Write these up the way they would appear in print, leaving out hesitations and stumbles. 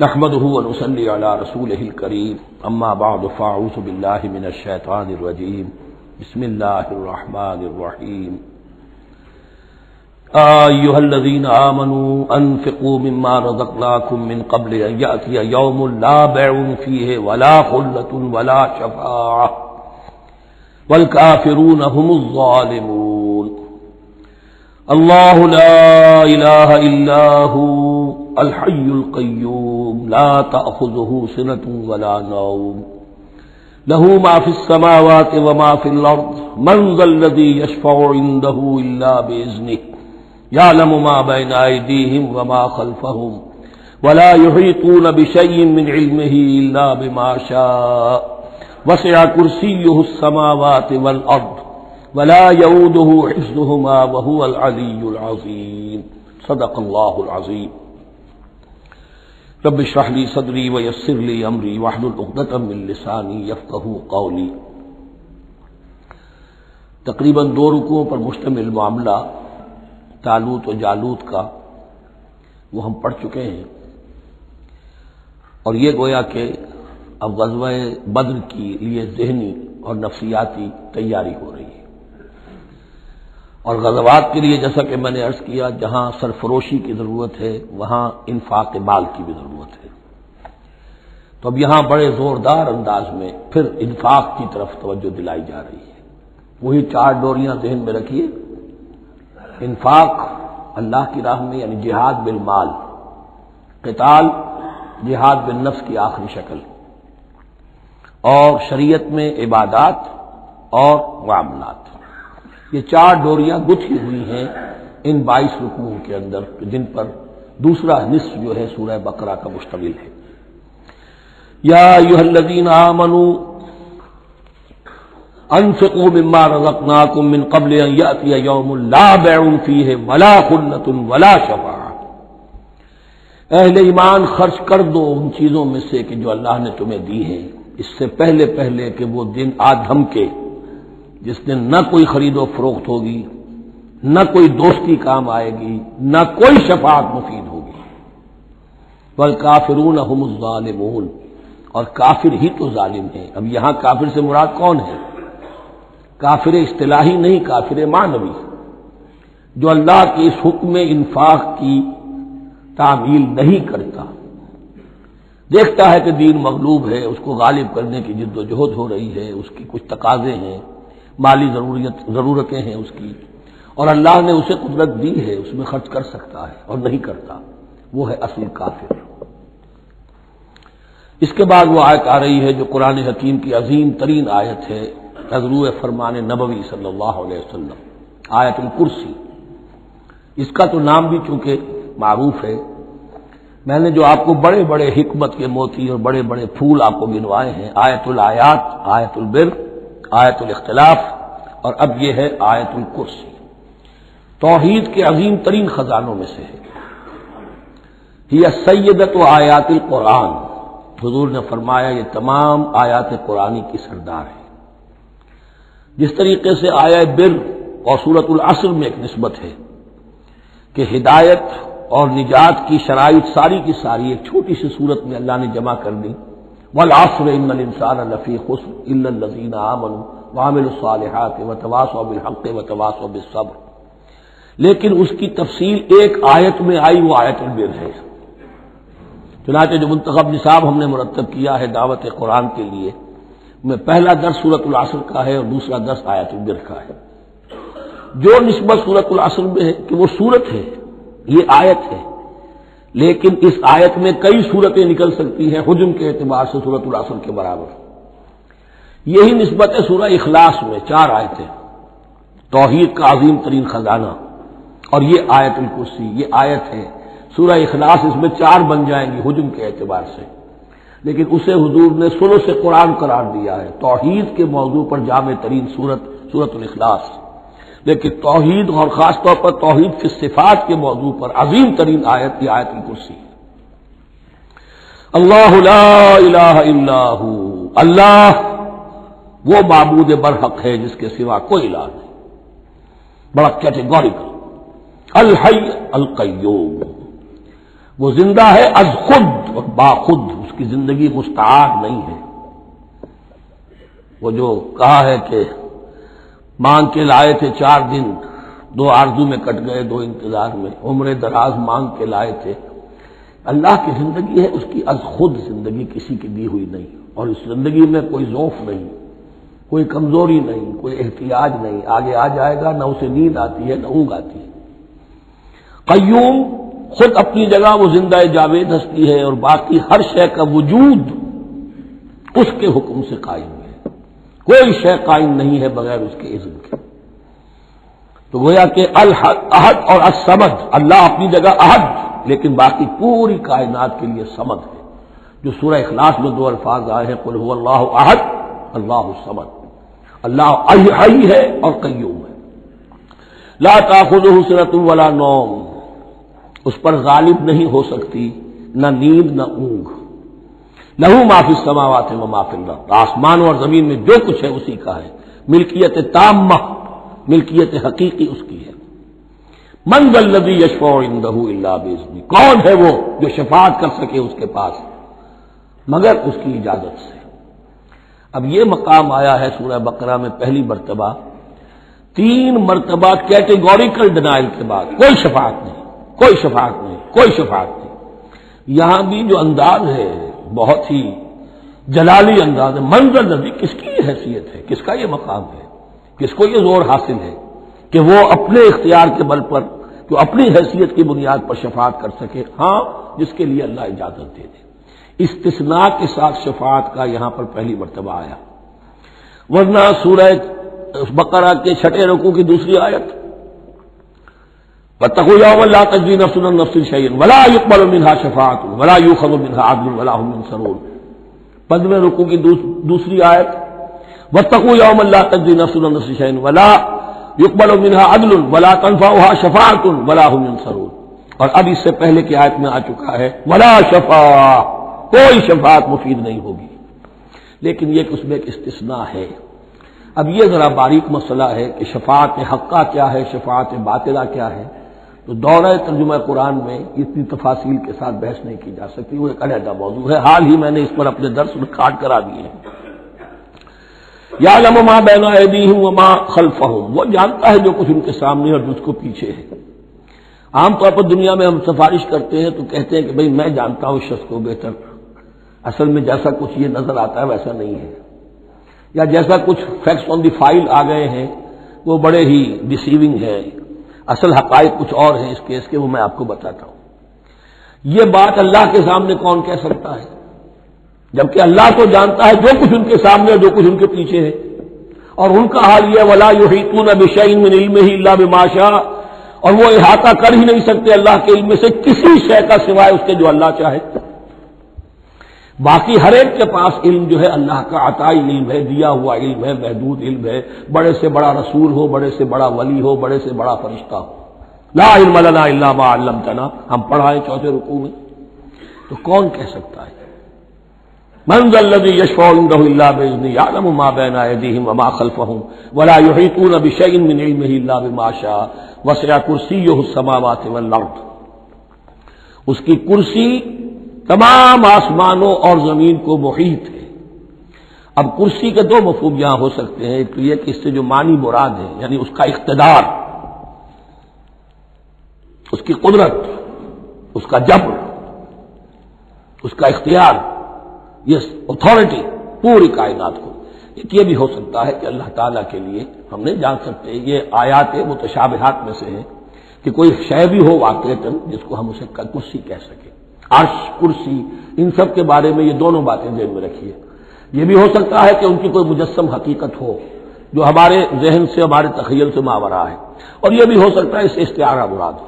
نحمده ونصلي على رسوله الكريم اما بعد فاعوذ بالله من الشيطان الرجيم بسم الله الرحمن الرحيم ايها الذين آمنوا انفقوا مما رزقناكم من قبل ان يأتي يوم لا بيع فيه ولا خلة ولا شفاعة والكافرون هم الظالمون اللہ لا الہ الا هو الحی القیوم لا تأخذه سنة ولا نوم له ما في السماوات وما في الأرض من ذا الذي يشفع عنده إلا بإذنه يعلم ما بين أيديهم وما خلفهم ولا يحيطون بشيء من علمه إلا بما شاء وسع كرسيه السماوات والأرض ولا يؤوده حفظهما وهو العلي العظيم صدق الله العظيم رب اشرح لي صدري ويسر لي امري واحلل عقدة من لساني يفقهوا قولي۔ تقریباً 2 رکوعوں پر مشتمل معاملہ طالوت و جالوت کا وہ ہم پڑھ چکے ہیں، اور یہ گویا کہ اب غزوہ بدر کی لیے ذہنی اور نفسیاتی تیاری ہو رہی ہے، اور غزوات کے لیے جیسا کہ میں نے عرض کیا جہاں سرفروشی کی ضرورت ہے وہاں انفاق مال کی بھی ضرورت ہے، تو اب یہاں بڑے زوردار انداز میں پھر انفاق کی طرف توجہ دلائی جا رہی ہے۔ وہی 4 ڈوریاں ذہن میں رکھیے، انفاق اللہ کی راہ میں یعنی جہاد بالمال، قتال جہاد بالنفس کی آخری شکل، اور شریعت میں عبادات اور معاملات، یہ 4 ڈوریاں گتھی ہوئی ہیں ان 22 رکوعوں کے اندر، جن پر دوسرا نصف جو ہے سورہ بقرہ کا مشتمل ہے۔ یا ایھا الذین آمنوا انفقوا مما رزقناکم من قبل ان یأتی یوم لا بیع فیہ ولا خلة ولا شفاعة، اہل ایمان خرچ کر دو ان چیزوں میں سے کہ جو اللہ نے تمہیں دی ہے، اس سے پہلے کہ وہ دن آ دھمکے جس دن نہ کوئی خرید و فروخت ہوگی، نہ کوئی دوستی کام آئے گی، نہ کوئی شفاعت مفید ہوگی۔ والکافرون هم الظالمون، اور کافر ہی تو ظالم ہیں۔ اب یہاں کافر سے مراد کون ہے؟ کافر اصطلاحی نہیں، کافر معنوی، جو اللہ کے اس حکم انفاق کی تعمیل نہیں کرتا، دیکھتا ہے کہ دین مغلوب ہے، اس کو غالب کرنے کی جد و جہد ہو رہی ہے، اس کی کچھ تقاضے ہیں، مالی ضرورتیں ہیں اس کی، اور اللہ نے اسے قدرت دی ہے، اس میں خرچ کر سکتا ہے اور نہیں کرتا، وہ ہے اصل کافر۔ اس کے بعد وہ آیت آ رہی ہے جو قرآن حکیم کی عظیم ترین آیت ہے، نزول فرمان نبوی صلی اللہ علیہ وسلم، آیت الکرسی۔ اس کا تو نام بھی چونکہ معروف ہے، میں نے جو آپ کو بڑے بڑے حکمت کے موتی اور بڑے بڑے پھول آپ کو گنوائے ہیں، آیت الآیات، آیت البر، آیت الاختلاف، اور اب یہ ہے آیت الکرسی، توحید کے عظیم ترین خزانوں میں سے ہے۔ ہی سیدۃ آیات القرآن، حضور نے فرمایا یہ تمام آیات قرآنی کی سردار ہے۔ جس طریقے سے آیت بر اور سورۃ العصر میں ایک نسبت ہے کہ ہدایت اور نجات کی شرائط ساری کی ساری ایک چھوٹی سی صورت میں اللہ نے جمع کر دی، والعصر ان الانسان لفی خسر الا الذین آمنوا وعملوا الصالحات وتواصوا بالحق وتواصوا بالصبر، لیکن اس کی تفصیل ایک آیت میں آئی، وہ آیت البر ہے۔ چنانچہ جو منتخب نصاب ہم نے مرتب کیا ہے دعوت قرآن کے لیے، میں پہلا درس سورۃ العصر کا ہے اور دوسرا درس آیت البر کا ہے۔ جو نسبت سورۃ العصر میں ہے کہ وہ سورت ہے، یہ آیت ہے، لیکن اس آیت میں کئی صورتیں نکل سکتی ہیں حجم کے اعتبار سے سورۃ العصر کے برابر۔ یہی نسبت ہے سورہ اخلاص میں، 4 آیتیں، توحید کا عظیم ترین خزانہ، اور یہ آیت الکرسی، یہ آیت ہے سورہ اخلاص، اس میں 4 بن جائیں گی حجم کے اعتبار سے، لیکن اسے حضور نے ثلث قرآن قرار دیا ہے، توحید کے موضوع پر جامع ترین سورۃ الاخلاص، لیکن توحید اور خاص طور پر توحید کی صفات کے موضوع پر عظیم ترین آیت یہ آیت الکرسی۔ اللہ لا الہ الا ہو، اللہ وہ معبود برحق ہے جس کے سوا کوئی الہ نہیں، بڑا کیٹیگوریکل۔ الحی القیوم، وہ زندہ ہے از خود اور باخود، اس کی زندگی مستعار نہیں ہے۔ وہ جو کہا ہے کہ مانگ کے لائے تھے 4 دن، 2 آرزو میں کٹ گئے 2 انتظار میں، عمر دراز مانگ کے لائے تھے، اللہ کی زندگی ہے اس کی از خود زندگی، کسی کی دی ہوئی نہیں، اور اس زندگی میں کوئی ضعف نہیں، کوئی کمزوری نہیں، کوئی احتیاج نہیں، آگے آ جائے گا، نہ اسے نیند آتی ہے نہ اونگ آتی ہے۔ قیوم، خود اپنی جگہ وہ زندہ جاوید ہستی ہے، اور باقی ہر شے کا وجود اس کے حکم سے قائم ہے، کوئی شے قائم نہیں ہے بغیر اس کے اذن کے۔ تو گویا کہ احد اور الصمد، اللہ اپنی جگہ احد لیکن باقی پوری کائنات کے لیے صمد ہے، جو سورہ اخلاص میں 2 الفاظ آئے ہیں، قل هو اللہ احد اللہ الصمد، اللہ حی ہے اور قیوم ہے۔ لا تأخذہ سنۃ ولا نوم، اس پر غالب نہیں ہو سکتی نہ نیند نہ اونگ۔ لہ ما فی السماوات و ما فی الارض، آسمان اور زمین میں جو کچھ ہے اسی کا ہے، ملکیت تامہ، ملکیت حقیقی اس کی ہے۔ من ذا الذی یشفع عندہ الا باذنہ، کون ہے وہ جو شفاعت کر سکے اس کے پاس مگر اس کی اجازت سے۔ اب یہ مقام آیا ہے سورہ بقرہ میں پہلی مرتبہ، 3 مرتبہ کیٹیگوریکل ڈینائل کے بعد، کوئی شفاعت نہیں، کوئی شفاعت نہیں، کوئی شفاعت نہیں۔ یہاں بھی جو انداز ہے بہت ہی جلالی انداز ہے، منظر نبی، کس کی یہ حیثیت ہے، کس کا یہ مقام ہے، کس کو یہ زور حاصل ہے کہ وہ اپنے اختیار کے بل پر، جو اپنی حیثیت کی بنیاد پر شفاعت کر سکے؟ ہاں، جس کے لیے اللہ اجازت دے دے۔ استثناء کے ساتھ شفاعت کا یہاں پر پہلی مرتبہ آیا، ورنہ سورہ بقرہ کے 6 رکوع کی دوسری آیت، واتقوا یوما لا تجزی نفس عن نفس شیئا ولا یقبل منها شفاعۃ ولا یؤخذ منها عدل ولا هم ينصرون۔ 15 رکوع کی دوسری آیت، واتقوا یوما لا تجزی نفس عن نفس شیئا ولا یقبل منها عدل ولا تنفعها شفاعۃ ولا هم ينصرون۔ اور اب اس سے پہلے کی آیت میں آ چکا ہے ولا شفاعۃ، کوئی شفاعت مفید نہیں ہوگی، لیکن یہ کہ اس میں ایک استثناء ہے۔ اب یہ ذرا باریک مسئلہ ہے کہ شفاعت حقہ کیا ہے، شفاعت باطلہ کیا ہے، تو دورہ ترجمہ قرآن میں اتنی تفاصیل کے ساتھ بحث نہیں کی جا سکتی، وہ ایک علیحدہ موضوع ہے، حال ہی میں نے اس پر اپنے درس ریکارڈ کرا دیے ہیں۔ یعلم ما بین ایدیہم وما خلفہم، وہ جانتا ہے جو کچھ ان کے سامنے اور جو اس کو پیچھے ہے۔ عام طور پر دنیا میں ہم سفارش کرتے ہیں تو کہتے ہیں کہ بھئی میں جانتا ہوں اس شخص کو بہتر، اصل میں جیسا کچھ یہ نظر آتا ہے ویسا نہیں ہے، یا جیسا کچھ فیکٹس آن دی فائل آ گئے ہیں وہ بڑے ہی ڈیسیونگ ہے، اصل حقائق کچھ اور ہیں اس کیس کے، وہ میں آپ کو بتاتا ہوں۔ یہ بات اللہ کے سامنے کون کہہ سکتا ہے، جبکہ اللہ تو جانتا ہے جو کچھ ان کے سامنے اور جو کچھ ان کے پیچھے ہے، اور ان کا حال یہ ولا یحیطون بشیء من علمہ الا بما شاء، اور وہ احاطہ کر ہی نہیں سکتے اللہ کے علم سے کسی شے کا سوائے اس کے جو اللہ چاہے۔ باقی ہر ایک کے پاس علم جو ہے اللہ کا عطائی علم ہے، دیا ہوا علم ہے، محدود علم ہے، بڑے سے بڑا رسول ہو، بڑے سے بڑا ولی ہو، بڑے سے بڑا فرشتہ ہو۔ لا علم لنا الا ما علمتنا، ہم پڑھائیں 4 رکوع میں، تو کون کہہ سکتا ہے؟ من ذا الذی یشفع عندہ الا باذنہ یعلم ما بین ایدیہم وما خلفہم ولا یحیطون بشیء من علمہ الا بما شاء وسع کرسیہ السماوات والارض، اس کی کرسی تمام آسمانوں اور زمین کو محیط ہے۔ اب کرسی کے 2 مفہوم یہاں ہو سکتے ہیں، ایک تو یہ کہ اس سے جو معنی مراد ہے یعنی اس کا اقتدار، اس کی قدرت، اس کا جبر، اس کا اختیار، یہ اتھارٹی پوری کائنات کو۔ ایک یہ بھی ہو سکتا ہے کہ اللہ تعالیٰ کے لیے ہم نہیں جان سکتے، یہ آیات متشابہات میں سے ہے کہ کوئی شے بھی ہو واقعتاً جس کو ہم اسے کرسی کہہ سکیں، عرش، کرسی، ان سب کے بارے میں یہ دونوں باتیں ذہن میں رکھیے۔ یہ بھی ہو سکتا ہے کہ ان کی کوئی مجسم حقیقت ہو جو ہمارے ذہن سے، ہمارے تخیل سے ماورا ہے، اور یہ بھی ہو سکتا ہے اس سے استعارہ مراد ہو۔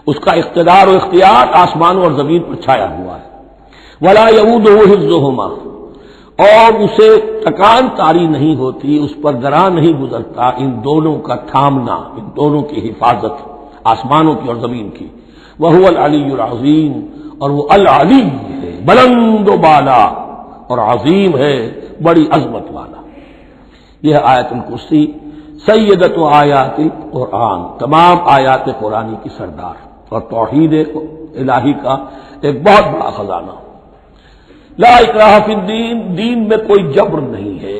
اس کا اقتدار و اختیار آسمانوں اور زمین پر چھایا ہوا ہے۔ ولا یؤودہ حفظہما، اور اسے تکان طاری نہیں ہوتی، اس پر گراں نہیں گزرتا ان دونوں کا تھامنا، ان دونوں کی حفاظت، آسمانوں کی اور زمین کی۔ وہو العلی العظیم، اور وہ العلی ہے، بلند و بالا، اور عظیم ہے، بڑی عظمت والا۔ یہ آیت الکرسی سیدۃ آیات القرآن، تمام آیات قرآنی کی سردار، اور توحید الہی کا ایک بہت بڑا خزانہ۔ لا اکراہ فی الدین، دین میں کوئی جبر نہیں ہے،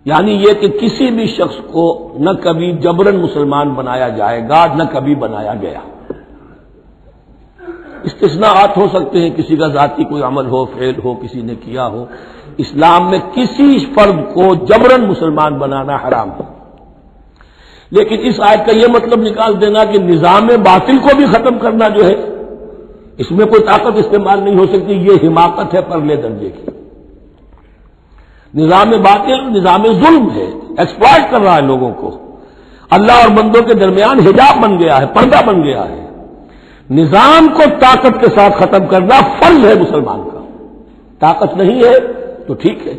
یعنی یہ کہ کسی بھی شخص کو نہ کبھی جبرن مسلمان بنایا جائے گا نہ کبھی بنایا گیا۔ استثناءات ہو سکتے ہیں، کسی کا ذاتی کوئی عمل ہو، فعل ہو، کسی نے کیا ہو۔ اسلام میں کسی فرد کو جبرن مسلمان بنانا حرام ہے، لیکن اس آیت کا یہ مطلب نکال دینا کہ نظام باطل کو بھی ختم کرنا جو ہے اس میں کوئی طاقت استعمال نہیں ہو سکتی، یہ حماقت ہے پرلے درجے کی۔ نظام باطل نظام ظلم ہے، ایکسپلائٹ کر رہا ہے لوگوں کو، اللہ اور بندوں کے درمیان حجاب بن گیا ہے، پردہ بن گیا ہے۔ نظام کو طاقت کے ساتھ ختم کرنا فرض ہے مسلمان کا۔ طاقت نہیں ہے تو ٹھیک ہے،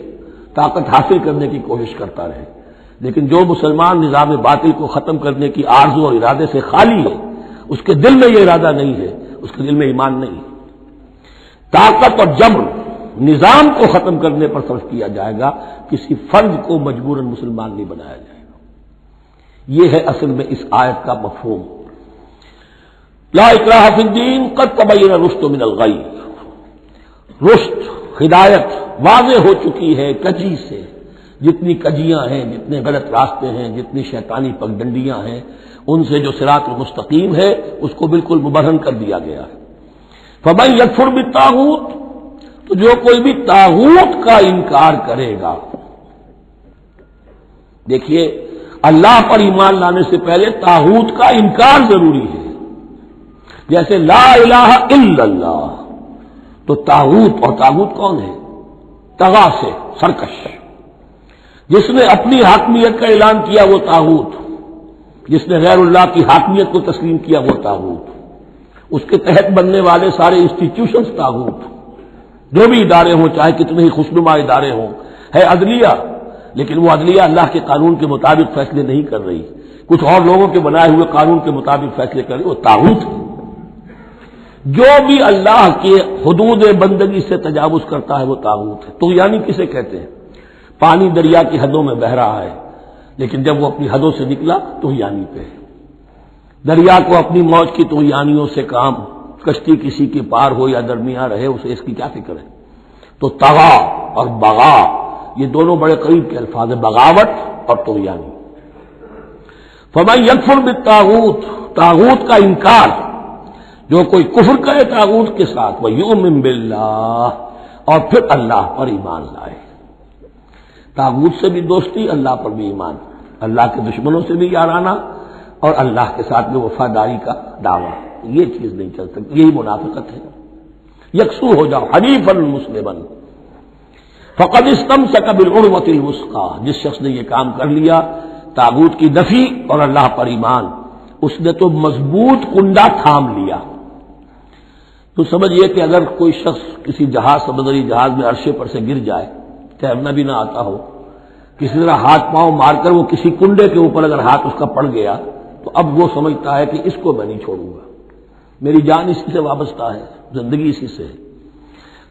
طاقت حاصل کرنے کی کوشش کرتا رہے، لیکن جو مسلمان نظام باطل کو ختم کرنے کی آرزو اور ارادے سے خالی ہے، اس کے دل میں یہ ارادہ نہیں ہے، اس کے دل میں ایمان نہیں ہے۔ طاقت اور جبر نظام کو ختم کرنے پر صرف کیا جائے گا، کسی فرد کو مجبوراً مسلمان نہیں بنایا جائے گا۔ یہ ہے اصل میں اس آیت کا مفہوم۔ لا اکراہ فی الدین قد تبین الرشد من الغی، رشد ہدایت واضح ہو چکی ہے کجی سے، جتنی کجیاں ہیں، جتنے غلط راستے ہیں، جتنی شیطانی پگڈنڈیاں ہیں، ان سے جو صراط المستقیم ہے اس کو بالکل مبرہن کر دیا گیا ہے۔ فمن یکفر بالطاغوت، تو جو کوئی بھی طاغوت کا انکار کرے گا، دیکھیے اللہ پر ایمان لانے سے پہلے طاغوت کا انکار ضروری ہے۔ جیسے لا الہ الا اللہ، تو طاغوت، اور طاغوت کون ہے؟ طغا سے سرکش، جس نے اپنی حاکمیت کا اعلان کیا وہ طاغوت، جس نے غیر اللہ کی حاکمیت کو تسلیم کیا وہ طاغوت، اس کے تحت بننے والے سارے انسٹیٹیوشنز طاغوت، جو بھی ادارے ہوں، چاہے کتنے ہی خوشنما ادارے ہوں۔ ہے عدلیہ، لیکن وہ عدلیہ اللہ کے قانون کے مطابق فیصلے نہیں کر رہی، کچھ اور لوگوں کے بنائے ہوئے قانون کے مطابق فیصلے کر رہی، وہ طاغوت ہے۔ جو بھی اللہ کے حدود بندگی سے تجاوز کرتا ہے وہ طاغوت ہے۔ طغیانی کسے کہتے ہیں؟ پانی دریا کی حدوں میں بہہ رہا ہے، لیکن جب وہ اپنی حدوں سے نکلا طغیانی پہ ہے۔ دریا کو اپنی موج کی طغیانیوں سے کام، کشتی کسی کی پار ہو یا درمیان رہے، اسے اس کی کیا فکر ہے؟ تو طغا اور بغا یہ دونوں بڑے قریب کے الفاظ ہیں، بغاوت اور طغیانی۔ فمن یکفر بالطاغوت، طاغوت کا انکار، جو کوئی کفر کرے طاغوت کے ساتھ، ویؤمن باللہ، اور پھر اللہ پر ایمان لائے۔ طاغوت سے بھی دوستی، اللہ پر بھی ایمان، اللہ کے دشمنوں سے بھی یارانہ، اور اللہ کے ساتھ بھی وفاداری کا دعویٰ، یہ چیز نہیں چل سکتی، یہی منافقت ہے۔ یکسو ہو جاؤ، حنیفا مسلما، فقد استمسک بالعروۃ الوثقی، جس شخص نے یہ کام کر لیا، طاغوت کی نفی اور اللہ پر ایمان، اس نے تو مضبوط کنڈا تھام لیا۔ تو سمجھئے کہ اگر کوئی شخص کسی جہاز، سمندری جہاز میں عرشے پر سے گر جائے، تیرنا بھی نہ آتا ہو، کسی طرح ہاتھ پاؤں مار کر وہ کسی کنڈے کے اوپر اگر ہاتھ اس کا پڑ گیا، تو اب وہ سمجھتا ہے کہ اس کو میں نہیں چھوڑوں گا، میری جان اسی سے وابستہ ہے، زندگی اسی سے ہے۔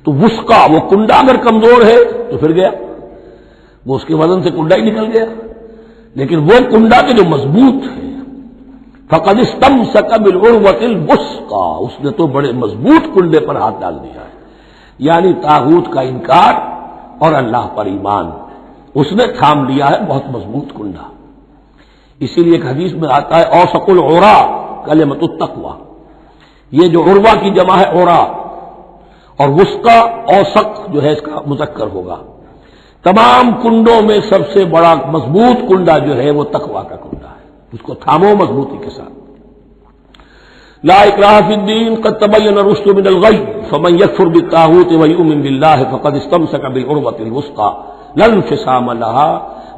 تو وثقا، وہ کنڈا اگر کمزور ہے تو پھر گیا، وہ اس کے وزن سے کنڈا ہی نکل گیا، لیکن وہ کنڈا کے جو مضبوط ہے، فقد استمسک بالعروۃ الوثقی، اس نے تو بڑے مضبوط کنڈے پر ہاتھ ڈال دیا ہے، یعنی طاغوت کا انکار اور اللہ پر ایمان، اس نے تھام لیا ہے بہت مضبوط کنڈا۔ اسی لیے ایک حدیث میں آتا ہے اوثق العرا کلمۃ التقوی، یہ جو عروا کی جمع ہے عرا، اور وثقی اوثق جو ہے اس کا مذکر ہوگا۔ تمام کنڈوں میں سب سے بڑا مضبوط کنڈا جو ہے وہ تقوی کا کنڈا ہے، اس کو تھامو مضبوطی کے ساتھ۔ لا اکراہ فی الدین قد تبین الرشد من الغی فمن یکفر بالطاغوت ویؤمن باللہ فقد استمسک بالعروۃ الوثقی لا انفصام لہا،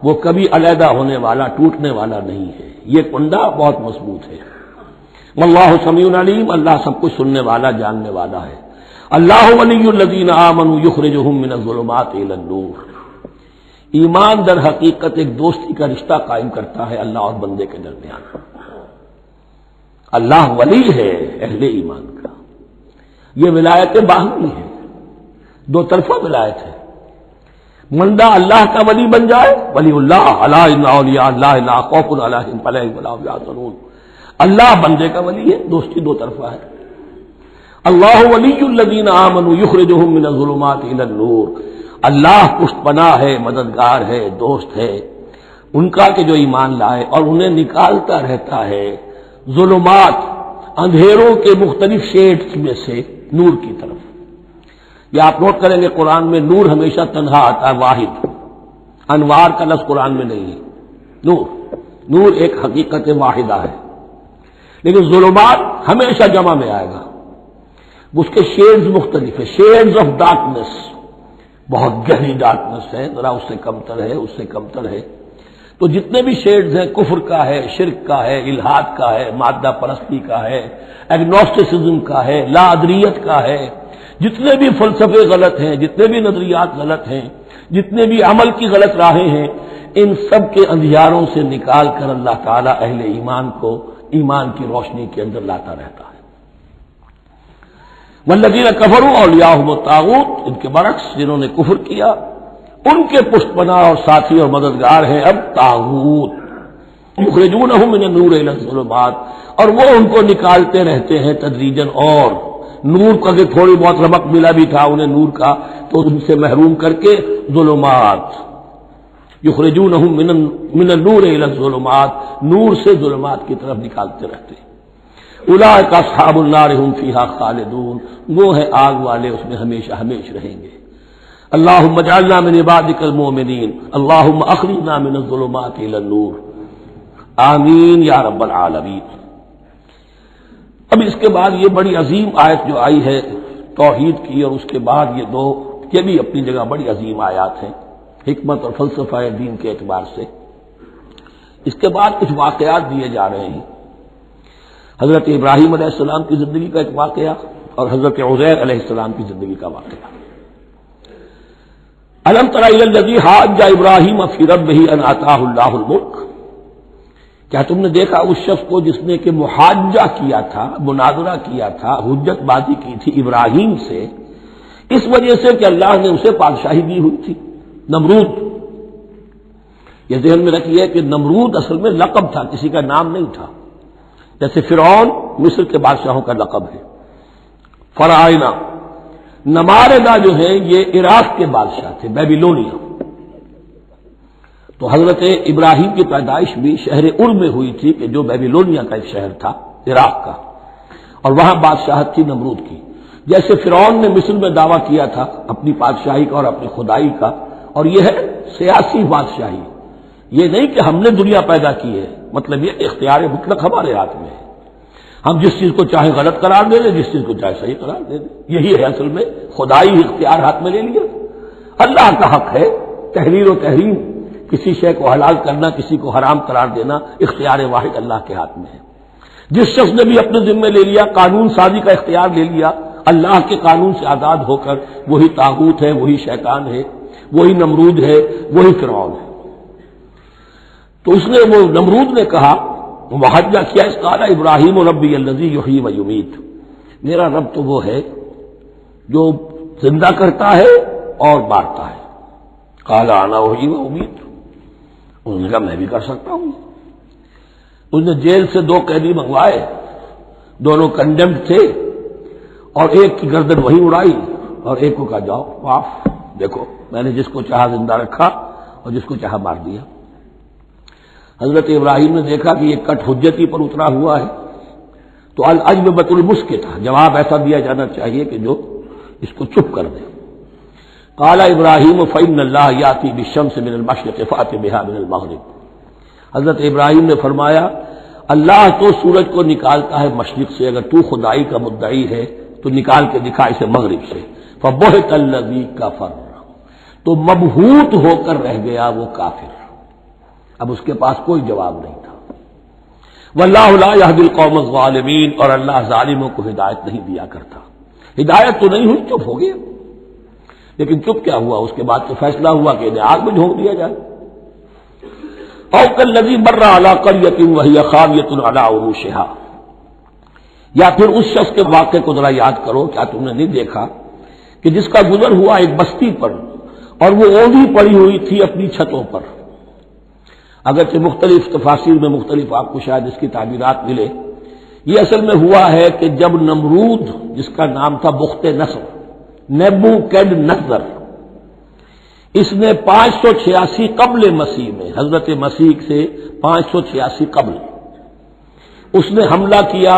وہ کبھی علیحدہ ہونے والا، ٹوٹنے والا نہیں ہے، یہ کنڈا بہت مضبوط ہے۔ واللہ سمیع علیم، اللہ سب کچھ سننے والا، جاننے والا ہے۔ اللہ ولی الذین آمنوا یخرجہم من الظلمات الی النور، ایمان در حقیقت ایک دوستی کا رشتہ قائم کرتا ہے اللہ اور بندے کے درمیان۔ اللہ ولی ہے اہل ایمان کا، یہ ولایت باہمی ہے، دو طرفہ ولایت ہے۔ بندہ اللہ کا ولی بن جائے، ولی اللہ، الا ان اولیاء اللہ لا خوف علیہم ولا هم يحزنون، اللہ بندے کا ولی ہے، دوستی دو طرفہ ہے۔ اللہ ولی الذین آمنوا یخرجہم من الظلمات الی النور، اللہ پشت پناہ ہے، مددگار ہے، دوست ہے ان کا کہ جو ایمان لائے اور انہیں نکالتا رہتا ہے ظلمات، اندھیروں کے مختلف شیڈز میں سے نور کی طرف۔ یہ آپ نوٹ کریں گے قرآن میں نور ہمیشہ تنہا آتا ہے، واحد، انوار کا لفظ قرآن میں نہیں ہے۔ نور ایک حقیقت واحدہ ہے، لیکن ظلمات ہمیشہ جمع میں آئے گا، اس کے شیڈز مختلف ہیں، شیڈز آف ڈارکنس، بہت گہری ڈارکنس ہے، ذرا اس سے کمتر ہے، اس سے کمتر ہے۔ تو جتنے بھی شیڈز ہیں، کفر کا ہے، شرک کا ہے، الحاد کا ہے، مادہ پرستی کا ہے، ایگنوسٹسزم کا ہے، لا ادریت کا ہے، جتنے بھی فلسفے غلط ہیں، جتنے بھی نظریات غلط ہیں، جتنے بھی عمل کی غلط راہیں ہیں، ان سب کے اندھیاروں سے نکال کر اللہ تعالیٰ اہل ایمان کو ایمان کی روشنی کے اندر لاتا رہتا ہے۔ والذین کفروا اولیاءہم الطاغوت، ان کے برعکس جنہوں نے کفر کیا ان کے پشت پناہ اور ساتھی اور مددگار ہیں اب طاغوت، یخرجونہم من النور الی الظلمات، اور وہ ان کو نکالتے رہتے ہیں تدریجاً، اور نور کا کہ تھوڑی بہت رمق ملا بھی تھا انہیں نور کا تو ان سے محروم کر کے ظلمات، یخرجونہم من النور الی الظلمات، نور سے ظلمات کی طرف نکالتے رہتے ہیں۔ اولئک اصحاب النار هم فیہا خالدون، وہ ہیں آگ والے، اس میں ہمیشہ ہمیشہ رہیں گے۔ اللہم اجعلنا من عبادک المؤمنین، اللہم اخرجنا من الظلمات الی النور، آمین یا رب العالمین۔ اب اس کے بعد یہ بڑی عظیم آیت جو آئی ہے توحید کی، اور اس کے بعد یہ دو، یہ بھی اپنی جگہ بڑی عظیم آیات ہیں حکمت اور فلسفہ دین کے اعتبار سے۔ اس کے بعد کچھ واقعات دیے جا رہے ہیں، حضرت ابراہیم علیہ السلام کی زندگی کا ایک واقعہ اور حضرت عزیر علیہ السلام کی زندگی کا واقعہ۔ الم تر الی الذی حاج ابراہیم فی ربہ ان آتاہ اللہ الملک، کیا تم نے دیکھا اس شخص کو جس نے کہ محاجہ کیا تھا، مناظرہ کیا تھا، حجت بازی کی تھی ابراہیم سے، اس وجہ سے کہ اللہ نے اسے بادشاہی دی ہوئی تھی، نمرود۔ یہ ذہن میں رکھیے کہ نمرود اصل میں لقب تھا، کسی کا نام نہیں تھا، جیسے فرعون مصر کے بادشاہوں کا لقب ہے، فرعونہ، نماردہ جو ہے یہ عراق کے بادشاہ تھے، بیبیلونیا۔ تو حضرت ابراہیم کی پیدائش بھی شہر ار میں ہوئی تھی کہ جو بیبیلونیا کا ایک شہر تھا عراق کا، اور وہاں بادشاہت تھی نمرود کی۔ جیسے فرعون نے مصر میں دعویٰ کیا تھا اپنی بادشاہی کا اور اپنی خدائی کا، اور یہ ہے سیاسی بادشاہی، یہ نہیں کہ ہم نے دنیا پیدا کی ہے، مطلب یہ اختیار مطلق ہمارے ہاتھ میں ہے، ہم جس چیز کو چاہے غلط قرار دے دیں، جس چیز کو چاہے صحیح قرار دے دیں، یہی ہے اصل میں خدائی اختیار ہاتھ میں لے لیا۔ اللہ کا حق ہے تحریر و تحریم، کسی شے کو حلال کرنا، کسی کو حرام قرار دینا، اختیار واحد اللہ کے ہاتھ میں ہے۔ جس شخص نے بھی اپنے ذمے لے لیا، قانون سازی کا اختیار لے لیا، اللہ کے قانون سے آزاد ہو کر، وہی طاغوت ہے، وہی شیطان ہے، وہی نمرود ہے، وہی فرعون ہے۔ تو اس نے، وہ نمرود نے کہا، محاجہ کیا، اس قال ابراہیم ربی الذی یحیی و یمیت، میرا رب تو وہ ہے جو زندہ کرتا ہے اور مارتا ہے۔ قال انا احیی و امیت، انہوں نے کہا میں بھی کر سکتا ہوں۔ اس نے جیل سے دو قیدی منگوائے، دونوں کنڈیمڈ تھے، اور ایک کی گردن وہی اڑائی اور ایک کو کہا جاؤ معاف، دیکھو میں نے جس کو چاہا زندہ رکھا اور جس کو چاہا مار دیا۔ حضرت ابراہیم نے دیکھا کہ یہ کٹ حجتی پر اترا ہوا ہے، تو العجب المسکت تھا، جواب ایسا دیا جانا چاہیے کہ جو اس کو چپ کر دے۔ قال ابراہیم فإن اللہ یاتی بالشمس من المشرق فأت بها من المغرب، حضرت ابراہیم نے فرمایا اللہ تو سورج کو نکالتا ہے مشرق سے، اگر تو خدائی کا مدعی ہے تو نکال کے دکھا اسے مغرب سے۔ فبہت الذی کفر، تو مبہوت ہو کر رہ گیا وہ کافر، اب اس کے پاس کوئی جواب نہیں تھا۔ واللہ لا یہدی القوم الظالمین، اور اللہ ظالموں کو ہدایت نہیں دیا کرتا۔ ہدایت تو نہیں ہوئی، چپ ہو گیا، لیکن چپ کیا ہوا، اس کے بعد تو فیصلہ ہوا کہ انہیں آگ میں جھونک دیا جائے۔ او کالذی مر علی قریۃ وہی خاویۃ علی عروشہا، یا پھر اس شخص کے واقعے کو ذرا یاد کرو، کیا تم نے نہیں دیکھا کہ جس کا گزر ہوا ایک بستی پر، اور وہ اوندھی پڑی ہوئی تھی اپنی چھتوں پر۔ اگرچہ مختلف تفاسیر میں مختلف آپ کو شاید اس کی تعبیرات ملے یہ اصل میں ہوا ہے کہ جب نمرود، جس کا نام تھا بخت نصر، نیبوکیڈنیزر، اس نے 586 قبل مسیح میں، حضرت مسیح سے 586 قبل، اس نے حملہ کیا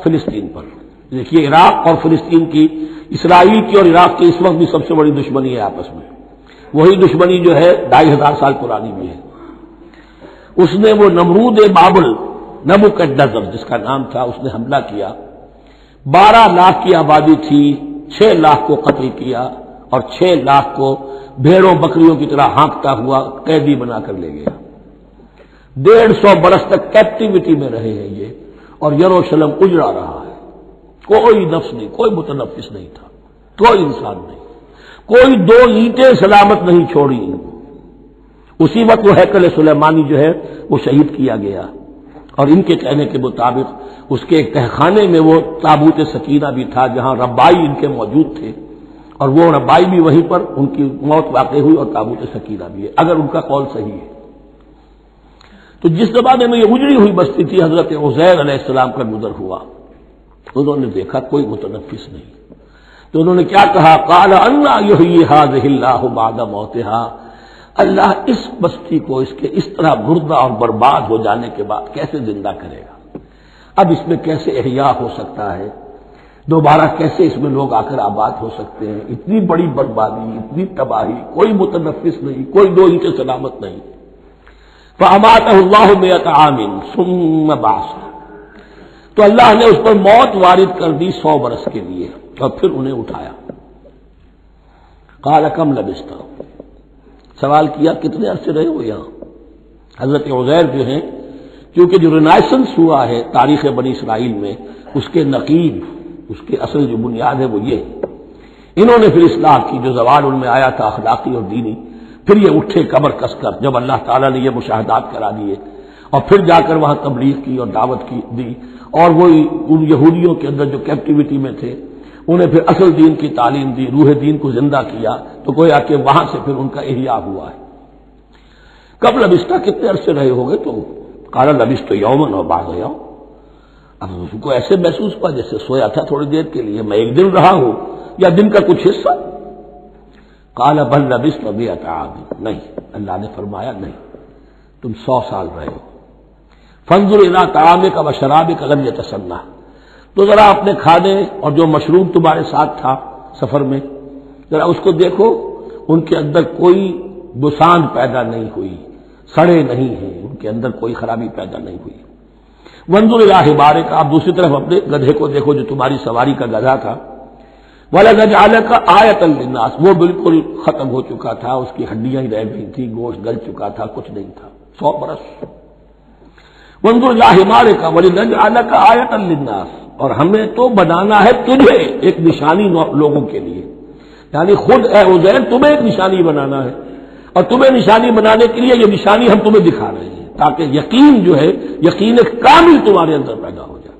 فلسطین پر. دیکھیے عراق اور فلسطین کی، اسرائیل کی اور عراق کی اس وقت بھی سب سے بڑی دشمنی ہے آپس میں، وہی دشمنی جو ہے 2500 سال پرانی بھی ہے. اس نے وہ نمرود بابل، نیبوکیڈنیزر جس کا نام تھا، اس نے حملہ کیا. 12 لاکھ کی آبادی تھی، 6 لاکھ کو قتل کیا اور 6 لاکھ کو بھیڑوں بکریوں کی طرح ہانکتا ہوا قیدی بنا کر لے گیا. 150 برس تک کیپٹیوٹی میں رہے ہیں یہ، اور یروشلم اجڑا رہا ہے. کوئی نفس نہیں، کوئی متنفس نہیں تھا، کوئی انسان نہیں، کوئی 2 اینٹیں سلامت نہیں چھوڑی. اسی وقت وہ ہیکل سلیمانی جو ہے وہ شہید کیا گیا، اور ان کے کہنے کے مطابق اس کے ایک تہخانے میں وہ تابوت سکینہ بھی تھا جہاں ربائی ان کے موجود تھے، اور وہ ربائی بھی وہیں پر ان کی موت واقع ہوئی اور تابوت سکینہ بھی ہے، اگر ان کا قول صحیح ہے. تو جس زمانے میں یہ اجڑی ہوئی بستی تھی، حضرت عزیر علیہ السلام کا گزر ہوا، انہوں نے دیکھا کوئی متنفس نہیں. تو انہوں نے کیا کہا؟ قال انا یحیی ھذہ اللہ بعد موتھا، اللہ اس بستی کو اس کے اس طرح مردہ اور برباد ہو جانے کے بعد کیسے زندہ کرے گا؟ اب اس میں کیسے احیاء ہو سکتا ہے؟ دوبارہ کیسے اس میں لوگ آ کر آباد ہو سکتے ہیں؟ اتنی بڑی بربادی، اتنی تباہی، کوئی متنفس نہیں، کوئی 2 اینٹیں سلامت نہیں. فَأَمَاتَهُ اللَّهُ مِئَةَ عَامٍ ثُمَّ بَعَثَهُ، تو اللہ نے اس پر موت وارد کر دی 100 برس کے لیے، اور پھر انہیں اٹھایا. قَالَ كَمْ لَبِثْتَ، سوال کیا کتنے عرصے رہے ہو یہاں؟ حضرت عزیر جو ہیں، کیونکہ جو رینائسنس ہوا ہے تاریخ بنی اسرائیل میں، اس کے نقیب، اس کے اصل جو بنیاد ہے وہ یہ ہے. انہوں نے پھر اصلاح کی، جو زوال ان میں آیا تھا اخلاقی اور دینی، پھر یہ اٹھے کمر کس کر جب اللہ تعالیٰ نے یہ مشاہدات کرا دیے، اور پھر جا کر وہاں تبلیغ کی اور دعوت کی دی، اور وہی ان یہودیوں کے اندر جو کیپٹیوٹی میں تھے انہیں پھر اصل دین کی تعلیم دی، روح دین کو زندہ کیا. تو گویا کہ وہاں سے پھر ان کا احیاء ہوا ہے. کب لبثت، کتنے عرصے رہے ہوگے؟ تو قال لبثت یوما و بعض یوم، اب اس کو ایسے محسوس ہوا جیسے سویا تھا تھوڑی دیر کے لیے، میں 1 دن رہا ہوں یا دن کا کچھ حصہ. قال بل لبثت 100 عام، نہیں، اللہ نے فرمایا نہیں، تم 100 سال رہے ہو. فانظر الی طعامک و شرابک لم یتسنہ، تو ذرا اپنے کھانے اور جو مشروب تمہارے ساتھ تھا سفر میں، ذرا اس کو دیکھو، ان کے اندر کوئی بسان پیدا نہیں ہوئی، سڑے نہیں ہیں، ان کے اندر کوئی خرابی پیدا نہیں ہوئی. وانظر الی حمارک، آپ دوسری طرف اپنے گدھے کو دیکھو جو تمہاری سواری کا گدھا تھا. وَلَنَجْعَلَكَ آیَةً لِلنَّاسِ، وہ بالکل ختم ہو چکا تھا، اس کی ہڈیاں ہی رہ گئی تھی، گوشت گل چکا تھا، کچھ نہیں تھا. 100 برس. وانظر الی حمارک وَلِنَجْعَلَكَ آیَةً لِلنَّاسِ، اور ہمیں تو بنانا ہے تجھے ایک نشانی لوگوں کے لیے، یعنی خود اے عزیر تمہیں ایک نشانی بنانا ہے، اور تمہیں نشانی بنانے کے لیے یہ نشانی ہم تمہیں دکھا رہے ہیں تاکہ یقین جو ہے، یقین کامل تمہارے اندر پیدا ہو جائے.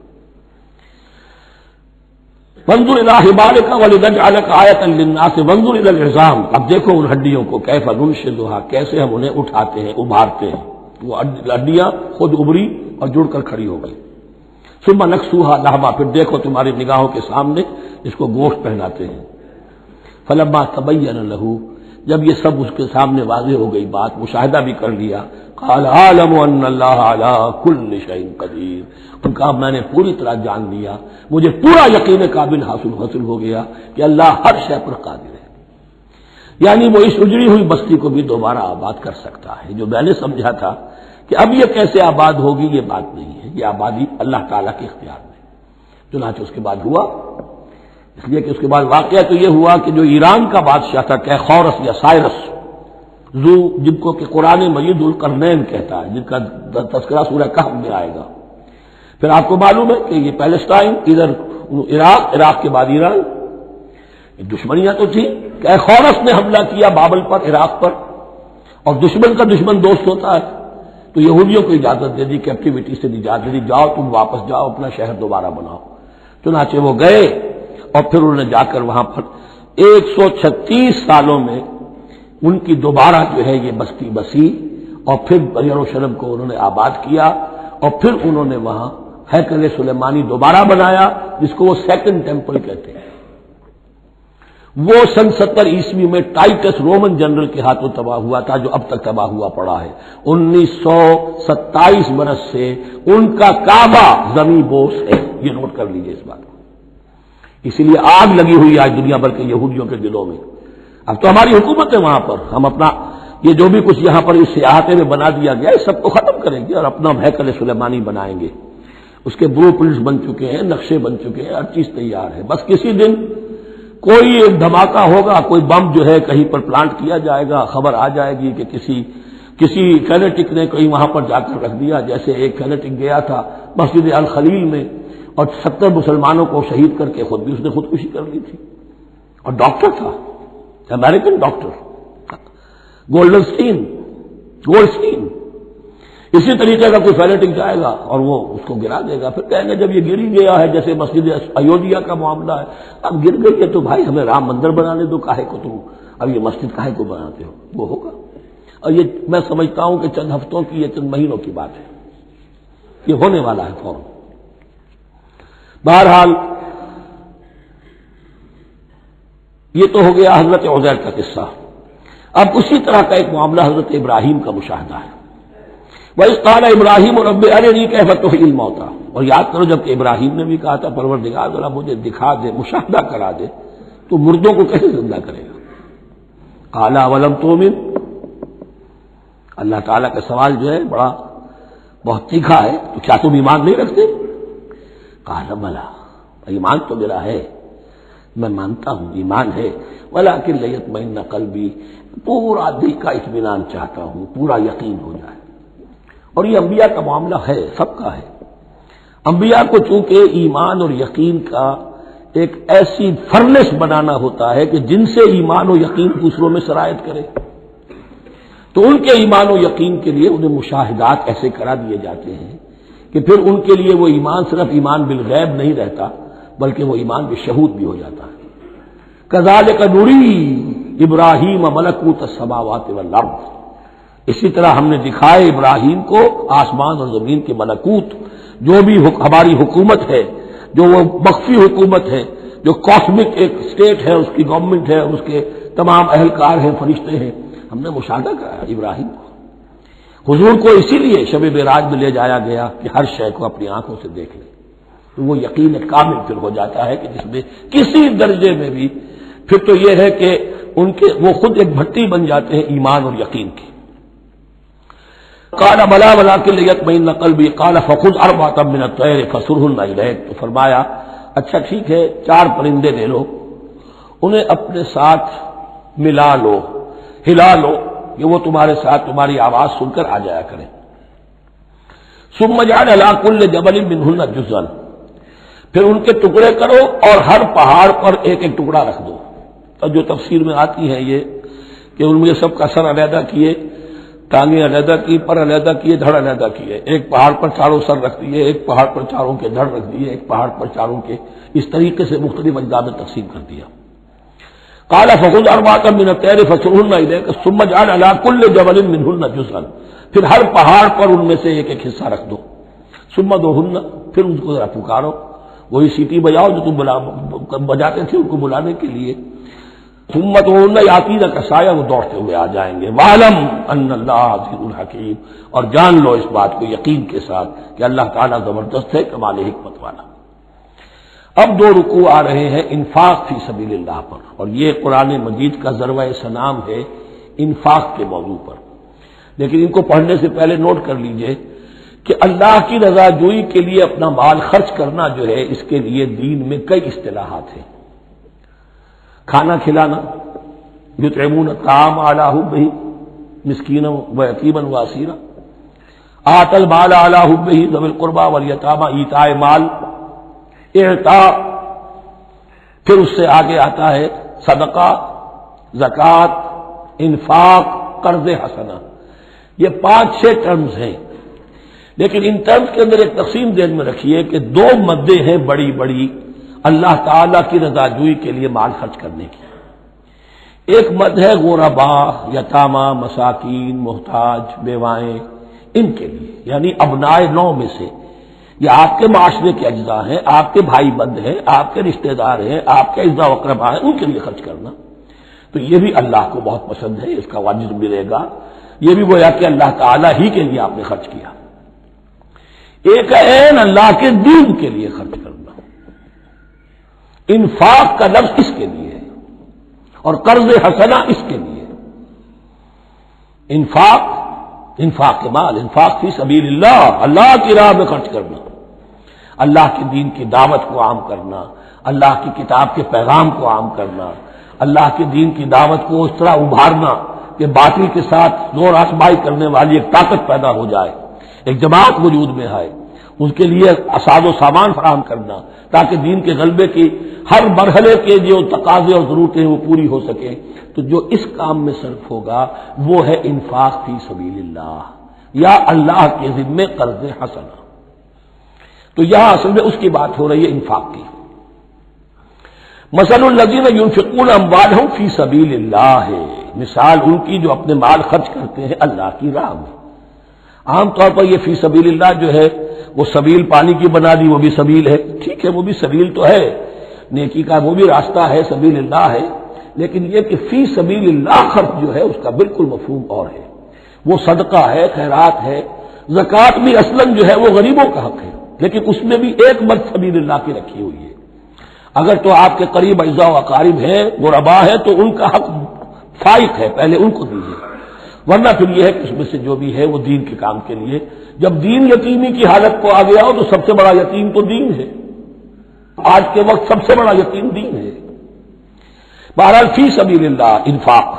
وانظر الی حمارک ولنجعلک آیۃ للناس وانظر الی العظام، اب دیکھو ان ہڈیوں کو، کیف ننشزھا، کیسے ہم انہیں اٹھاتے ہیں، ابھارتے ہیں. وہ ہڈیاں خود ابری اور جڑ کر کھڑی ہو گئی. ثم نکسوھا لحما، پھر دیکھو تمہاری نگاہوں کے سامنے اس کو گوشت پہناتے ہیں. فلما تبین لہ، جب یہ سب اس کے سامنے واضح ہو گئی بات، مشاہدہ بھی کر لیا، قال اعلم ان اللہ علی کل شیء قدیر، ان کا میں نے پوری طرح جان لیا، مجھے پورا یقین قابل حاصل ہو گیا کہ اللہ ہر شے پر قادر ہے. یعنی وہ اس اجڑی ہوئی بستی کو بھی دوبارہ آباد کر سکتا ہے. جو میں نے سمجھا تھا کہ اب یہ کیسے آباد ہوگی، یہ بات نہیں ہے، یہ آبادی اللہ تعالیٰ کے اختیار میں. چنانچہ اس کے بعد ہوا، اس لیے کہ اس کے بعد واقعہ تو یہ ہوا کہ جو ایران کا بادشاہ تھا کیخورس یا سائرس ذو، جن کو کہ قرآن مجید القرنین کہتا ہے، جن کا تذکرہ سورہ کہف میں آئے گا. پھر آپ کو معلوم ہے کہ یہ پیلسٹائن، ادھر عراق کے بعد ایران، دشمنیاں تو تھیں. کیخورس نے حملہ کیا بابل پر، عراق پر، اور دشمن کا دشمن دوست ہوتا ہے، تو یہودیوں کو اجازت دے دی، کیپٹیوٹی سے اجازت دے دی، جاؤ تم واپس جاؤ، اپنا شہر دوبارہ بناؤ. چنانچہ وہ گئے، اور پھر انہوں نے جا کر وہاں پر 136 سالوں میں ان کی دوبارہ جو ہے یہ بستی بسی، اور پھر یروشلم کو انہوں نے آباد کیا، اور پھر انہوں نے وہاں ہیکل سلیمانی دوبارہ بنایا، جس کو وہ سیکنڈ ٹیمپل کہتے ہیں۔ وہ سن 70 عیسوی میں ٹائٹس رومن جنرل کے ہاتھوں تباہ ہوا تھا، جو اب تک تباہ ہوا پڑا ہے۔ 1927 برس سے ان کا کعبہ زمین بوس ہے، یہ نوٹ کر لیجئے اس بات کو۔ اسی لیے آگ لگی ہوئی آج دنیا بھر کے یہودیوں کے دلوں میں۔ اب تو ہماری حکومت ہے وہاں پر، ہم اپنا یہ جو بھی کچھ یہاں پر اس سیاحتے میں بنا دیا گیا ہے سب کو ختم کریں گے اور اپنا ہیکل سلیمانی بنائیں گے۔ اس کے بلو پرنٹس بن چکے ہیں، نقشے بن چکے ہیں، ہر چیز تیار ہے۔ بس کسی دن کوئی ایک دھماکہ ہوگا، کوئی بم جو ہے کہیں پر پلانٹ کیا جائے گا، خبر آ جائے گی کہ کسی فینیٹک نے کہیں وہاں پر جا کر رکھ دیا، جیسے ایک فینیٹک گیا تھا مسجد الخلیل میں اور 70 مسلمانوں کو شہید کر کے خود بھی اس نے خودکشی کر لی تھی، اور ڈاکٹر تھا، امریکن ڈاکٹر گولڈسٹین۔ اسی طریقے کا کوئی فینیٹک جائے گا اور وہ اس کو گرا دے گا، پھر کہیں گے جب یہ گر ہی گیا ہے، جیسے مسجد ایودھیا کا معاملہ ہے، اب گر گئی ہے تو بھائی ہمیں رام مندر بنانے دو، کاہے کو تم اب یہ مسجد کاہے کو بناتے ہو، وہ ہوگا۔ اور یہ میں سمجھتا ہوں کہ چند ہفتوں کی یا چند مہینوں کی بات ہے، یہ ہونے والا ہے فوراً۔ بہرحال یہ تو ہو گیا حضرت عزیر کا قصہ۔ اب اسی طرح کا ایک معاملہ حضرت ابراہیم کا مشاہدہ ہے۔ وَإِذْ قَالَ إِبْرَاهِيمُ رَبِّ أَرِنِي كَيْفَ تُحْيِي الْمَوْتَىٰ، اور یاد کرو جب کہ ابراہیم نے بھی کہا تھا پروردگار ذرا مجھے دکھا دے، مشاہدہ کرا دے تو مردوں کو کیسے زندہ کرے گا۔ قَالَ أَوَلَمْ تُؤْمِنْ، اللہ تعالیٰ کا سوال جو ہے بہت تیکھا ہے، تو کیا تم ایمان نہیں رکھتے؟ قَالَ بَلَىٰ، ایمان تو میرا ہے، میں مانتا ہوں ایمان ہے، وَلَٰكِن لِيَطْمَئِنَّ قَلْبِي، پورا دل کا اطمینان چاہتا ہوں، پورا یقین ہو جائے۔ اور یہ انبیاء کا معاملہ ہے، سب کا ہے۔ انبیاء کو چونکہ ایمان اور یقین کا ایک ایسی فرنس بنانا ہوتا ہے کہ جن سے ایمان و یقین دوسروں میں سرایت کرے، تو ان کے ایمان و یقین کے لیے انہیں مشاہدات ایسے کرا دیے جاتے ہیں کہ پھر ان کے لیے وہ ایمان صرف ایمان بالغیب نہیں رہتا، بلکہ وہ ایمان بالشہود بھی ہو جاتا ہے۔ کذالک نری ابراہیم ملکوت السماوات والارض، اسی طرح ہم نے دکھائے ابراہیم کو آسمان اور زمین کے ملکوت، جو بھی ہماری حکومت ہے، جو وہ مخفی حکومت ہے، جو کاسمک ایک اسٹیٹ ہے، اس کی گورنمنٹ ہے، اس کے تمام اہلکار ہیں، فرشتے ہیں، ہم نے مشاہدہ کرایا ابراہیم کو۔ حضور کو اسی لیے شب معراج میں لے جایا گیا کہ ہر شے کو اپنی آنکھوں سے دیکھ لیں، تو وہ یقین کامل پھر ہو جاتا ہے کہ جس میں کسی درجے میں بھی پھر تو یہ ہے کہ وہ خود ایک بھٹی بن جاتے ہیں ایمان اور یقین کی۔ قال بلا ولكن ليطمئن قلبي قال فخذ أربعة من الطير فصرهن إليك، تو فرمایا اچھا ٹھیک ہے 4 پرندے لے لو، انہیں اپنے ساتھ ملا لو، ہلا لو، کہ وہ تمہارے ساتھ تمہاری آواز سن کر آ جایا کریں۔ ثم اجعل على كل جبل منهن جزءا، پھر ان کے ٹکڑے کرو اور ہر پہاڑ پر ایک ایک ٹکڑا رکھ دو۔ تو جو تفسیر میں آتی ہے یہ کہ ان میں سب کا سر علیحدہ کیے، ٹانگیں علیحدہ کی، پر علیحدہ کیے، دھڑ علیحدہ کیے، ایک پہاڑ پر چاروں سر رکھ دیے، ایک پہاڑ پر چاروں کے دھڑ رکھ دیے، ایک پہاڑ پر چاروں کے، اس طریقے سے مختلف اجزاء میں تقسیم کر دیا۔ قال فخذ أربعة من الطير فصرهن إليك ثم اجعل على كل جبل منهن جزءا، پھر ہر پہاڑ پر ان میں سے ایک ایک حصہ رکھ دو۔ ثم ادعوهن، پھر ان کو ذرا پکارو، وہی سیٹی بجاؤ جو تم بجاتے تھے ان کو بلانے کے لیے۔ ثم ادعوهن يأتينك سعيا، وہ دوڑتے ہوئے آ جائیں گے۔ وَاعْلَمْ أَنَّ اللَّهَ عَزِيزٌ حَكِيمٌ، اور جان لو اس بات کو یقین کے ساتھ کہ اللہ تعالیٰ زبردست ہے، کمال حکمت والا۔ اب 2 رکوع آ رہے ہیں انفاق فی سبیل اللہ پر، اور یہ قرآن مجید کا ذروۂ سنام ہے انفاق کے موضوع پر۔ لیکن ان کو پڑھنے سے پہلے نوٹ کر لیجئے کہ اللہ کی رضا جوئی کے لیے اپنا مال خرچ کرنا جو ہے، اس کے لیے دین میں کئی اصطلاحات ہیں۔ کھانا کھلانا، یطعمون الطعام علی حبہ مسکینا ویتیما واسیرا، آتی المال علی حبہ ذوی القربى والیتامى، ایتاء مال، اعطاء، پھر اس سے آگے آتا ہے صدقہ، زکوٰۃ، انفاق، قرض حسنہ۔ یہ 5-6 ٹرمز ہیں، لیکن ان ٹرمز کے اندر ایک تقسیم ذہن میں رکھیے کہ 2 مدیں ہیں بڑی بڑی اللہ تعالیٰ کی رضا جوئی کے لیے مال خرچ کرنے کی۔ ایک مد ہے غربا، یتامہ، مساکین، محتاج، بیوائیں، ان کے لیے، یعنی ابنائے نو میں سے یہ آپ کے معاشرے کے اجزاء ہیں، آپ کے بھائی بند ہیں، آپ کے رشتہ دار ہیں، آپ کے اعزاء و اقرباء ہیں، ان کے لیے خرچ کرنا تو یہ بھی اللہ کو بہت پسند ہے، اس کا اجر ملے گا۔ یہ بھی گویا کہ اللہ تعالیٰ ہی کے لیے آپ نے خرچ کیا۔ ایک عین اللہ کے دین کے لیے خرچ کرنا، انفاق کا لفظ اس کے لیے ہے اور قرض حسنہ اس کے لیے۔ انفاق کے مال، انفاق فی سبیل اللہ، اللہ کی راہ میں خرچ کرنا، اللہ کے دین کی دعوت کو عام کرنا، اللہ کی کتاب کے پیغام کو عام کرنا، اللہ کے دین کی دعوت کو اس طرح ابھارنا کہ باطل کے ساتھ زور آزمائی کرنے والی ایک طاقت پیدا ہو جائے، ایک جماعت وجود میں آئے، اس کے لیے اساد و سامان فراہم کرنا تاکہ دین کے غلبے کی ہر مرحلے کے جو تقاضے اور ضرورتیں ہیں وہ پوری ہو سکے۔ تو جو اس کام میں صرف ہوگا وہ ہے انفاق فی سبیل اللہ یا اللہ کے ذمے قرض حسنہ۔ تو یہاں اصل میں اس کی بات ہو رہی ہے انفاق کی۔ مثل الذین ينفقون اموالهم فی سبیل اللہ ہے، مثال ان کی جو اپنے مال خرچ کرتے ہیں اللہ کی راہ میں۔ عام طور پر یہ فی سبیل اللہ جو ہے وہ سبیل پانی کی بنا دی، وہ بھی سبیل ہے، ٹھیک ہے، وہ بھی سبیل تو ہے، نیکی کا وہ بھی راستہ ہے، سبیل اللہ ہے، لیکن یہ کہ فی سبیل اللہ خرچ جو ہے اس کا بالکل مفہوم اور ہے، وہ صدقہ ہے، خیرات ہے۔ زکوٰۃ بھی اصلاً جو ہے وہ غریبوں کا حق ہے، لیکن اس میں بھی ایک مرد سبیل اللہ کی رکھی ہوئی ہے۔ اگر تو آپ کے قریب اعزاء و اقارب ہیں، غربا ہے، تو ان کا حق فائق ہے، پہلے ان کو دیجیے، ورنہ پھر یہ ہے کہ اس میں سے جو بھی ہے وہ دین کے کام کے لیے۔ جب دین یتیمی کی حالت کو آ گیا ہو تو سب سے بڑا یتیم تو دین ہے، آج کے وقت سب سے بڑا یتیم دین ہے۔ بہرحال فی سبیل اللہ انفاق،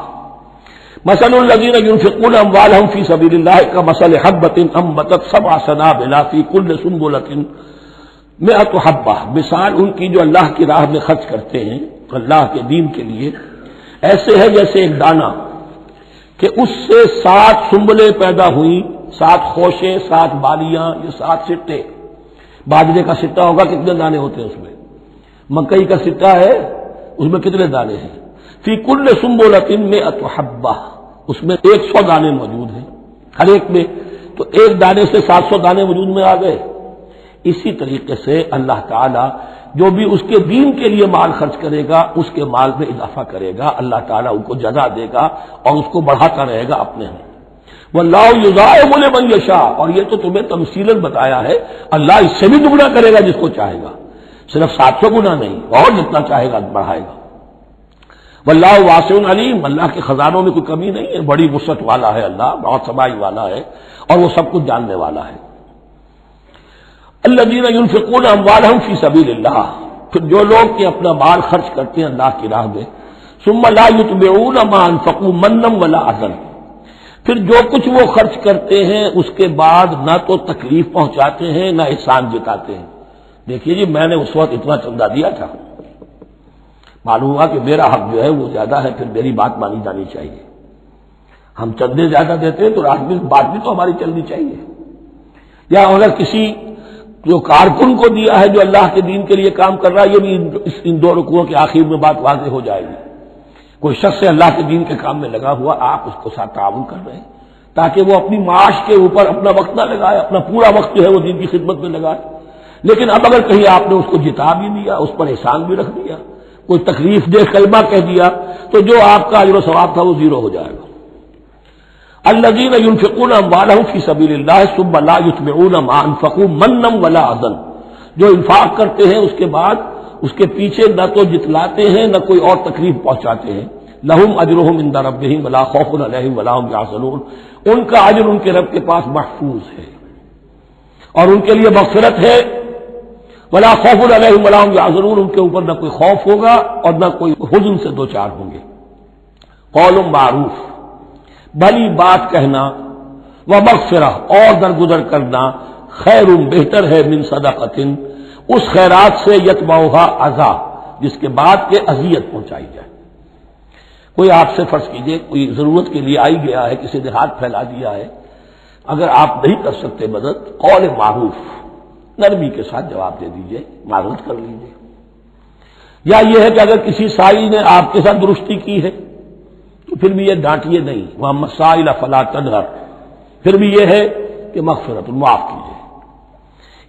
مثل الذین ينفقون اموالهم فی سبیل اللہ کمثل حبۃ انبتت سبع سنابل فی کل سنبلۃ مئۃ حبہ، مثال ان کی جو اللہ کی راہ میں خرچ کرتے ہیں اللہ کے دین کے لیے، ایسے ہے جیسے ایک دانہ کہ اس سے 7 سنبلیں پیدا ہوئیں، 7 خوشے، 7 بالیاں، یہ 7 سٹے۔ باجرے کا سٹا ہوگا کتنے دانے ہوتے ہیں اس میں؟ مکئی کا سٹا ہے اس میں کتنے دانے ہیں؟ فی کل سنبلۃ مئۃ حبہ، اس میں 100 دانے موجود ہیں ہر ایک میں، تو ایک دانے سے 700 دانے وجود میں آ گئے۔ اسی طریقے سے اللہ تعالیٰ جو بھی اس کے دین کے لیے مال خرچ کرے گا اس کے مال میں اضافہ کرے گا، اللہ تعالیٰ ان کو جزا دے گا اور اس کو بڑھاتا رہے گا اپنے ہاں۔ واللہ یضاعف لمن یشاء، اور یہ تو تمہیں تمثیلاً بتایا ہے، اللہ اس سے بھی دگنا کرے گا جس کو چاہے گا، صرف 700 گنا نہیں، اور جتنا چاہے گا بڑھائے گا۔ واللہ واسع علیم، اللہ کے خزانوں میں کوئی کمی نہیں ہے، بڑی وسعت والا ہے اللہ، بہت سمائی والا ہے اور وہ سب کچھ جاننے والا ہے۔ الذین ينفقون اموالهم فی سبیل اللہ، پھر جو لوگ کہ اپنا مال خرچ کرتے ہیں اللہ کی راہ میں، ثم لا يتبعون ما انفقوا منا ولا اذى، پھر جو کچھ وہ خرچ کرتے ہیں اس کے بعد نہ تو تکلیف پہنچاتے ہیں نہ احسان جتاتے ہیں۔ دیکھیے جی میں نے اس وقت اتنا چندہ دیا تھا، معلوم ہوا کہ میرا حق جو ہے وہ زیادہ ہے، پھر میری بات مانی جانی چاہیے۔ ہم چندے زیادہ دیتے ہیں تو رات میں بات بھی تو ہماری چلنی چاہیے۔ یا اگر کسی جو کارکن کو دیا ہے جو اللہ کے دین کے لیے کام کر رہا ہے، یہ بھی ان 2 رکوعوں کے آخر میں بات واضح ہو جائے گی۔ کوئی شخص ہے اللہ کے دین کے کام میں لگا ہوا، آپ اس کو ساتھ تعاون کر رہے ہیں تاکہ وہ اپنی معاش کے اوپر اپنا وقت نہ لگائے، اپنا پورا وقت جو ہے وہ دین کی خدمت میں لگائے، لیکن اب اگر کہیں آپ نے اس کو جتا بھی دیا، اس پر احسان بھی رکھ دیا، کوئی تکلیف دہ کلمہ کہہ دیا، تو جو آپ کا اجر و ثواب تھا وہ 0 ہو جائے گا۔ الذین ينفقون اموالهم فی سبیل اللہ ثم لا یتبعون ما انفقوا منا ولا اذى، جو انفاق کرتے ہیں اس کے بعد اس کے پیچھے نہ تو جتلاتے ہیں نہ کوئی اور تکلیف پہنچاتے ہیں، لہم اجرہم عند ربہم ولا خوف علیہم ولا هم یحزنون، ان کا اجر ان کے رب کے پاس محفوظ ہے اور ان کے لیے مغفرت ہے، ولا خوف علیہم ولا هم یحزنون، ان کے اوپر نہ کوئی خوف ہوگا اور نہ کوئی حزن سے دوچار ہوں گے۔ قول معروف، بھلی بات کہنا، ومغفرہ اور درگزر کرنا، خیر بہتر ہے من صدقۃ، اس خیرات سے یتبعھا اذی، جس کے بعد کے اذیت پہنچائی جائے۔ کوئی آپ سے فرض کیجئے کوئی ضرورت کے لیے آئی گیا ہے، کسی نے ہاتھ پھیلا دیا ہے، اگر آپ نہیں کر سکتے مدد، قول معروف، نرمی کے ساتھ جواب دے دیجئے، معذرت کر لیجئے۔ یا یہ ہے کہ اگر کسی سائی نے آپ کے ساتھ درستی کی ہے تو پھر بھی یہ ڈانٹیے نہیں، وَأَمَّا السَّائِلَ فَلَا تَنْهَرْ، پھر بھی یہ ہے کہ مغفرت، معاف کیجئے۔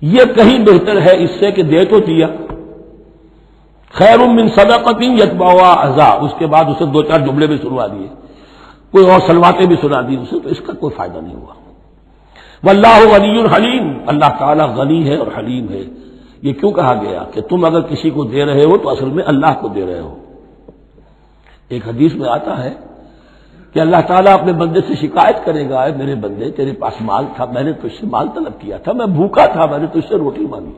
یہ کہیں بہتر ہے اس سے کہ دے تو دیا، خیر من صدقۃ یتبعها اذى، اس کے بعد اسے دو چار جملے بھی سنوا دیے، کوئی اور سلواتیں بھی سنا دی اسے، تو اس کا کوئی فائدہ نہیں ہوا۔ واللہ غنی حلیم، اللہ تعالیٰ غنی ہے اور حلیم ہے۔ یہ کیوں کہا گیا کہ تم اگر کسی کو دے رہے ہو تو اصل میں اللہ کو دے رہے ہو۔ ایک حدیث میں آتا ہے کہ اللہ تعالیٰ اپنے بندے سے شکایت کرے گا، اے میرے بندے تیرے پاس مال تھا، میں نے تجھ سے مال طلب کیا تھا، میں بھوکا تھا، میں نے تجھ سے روٹی مانگی،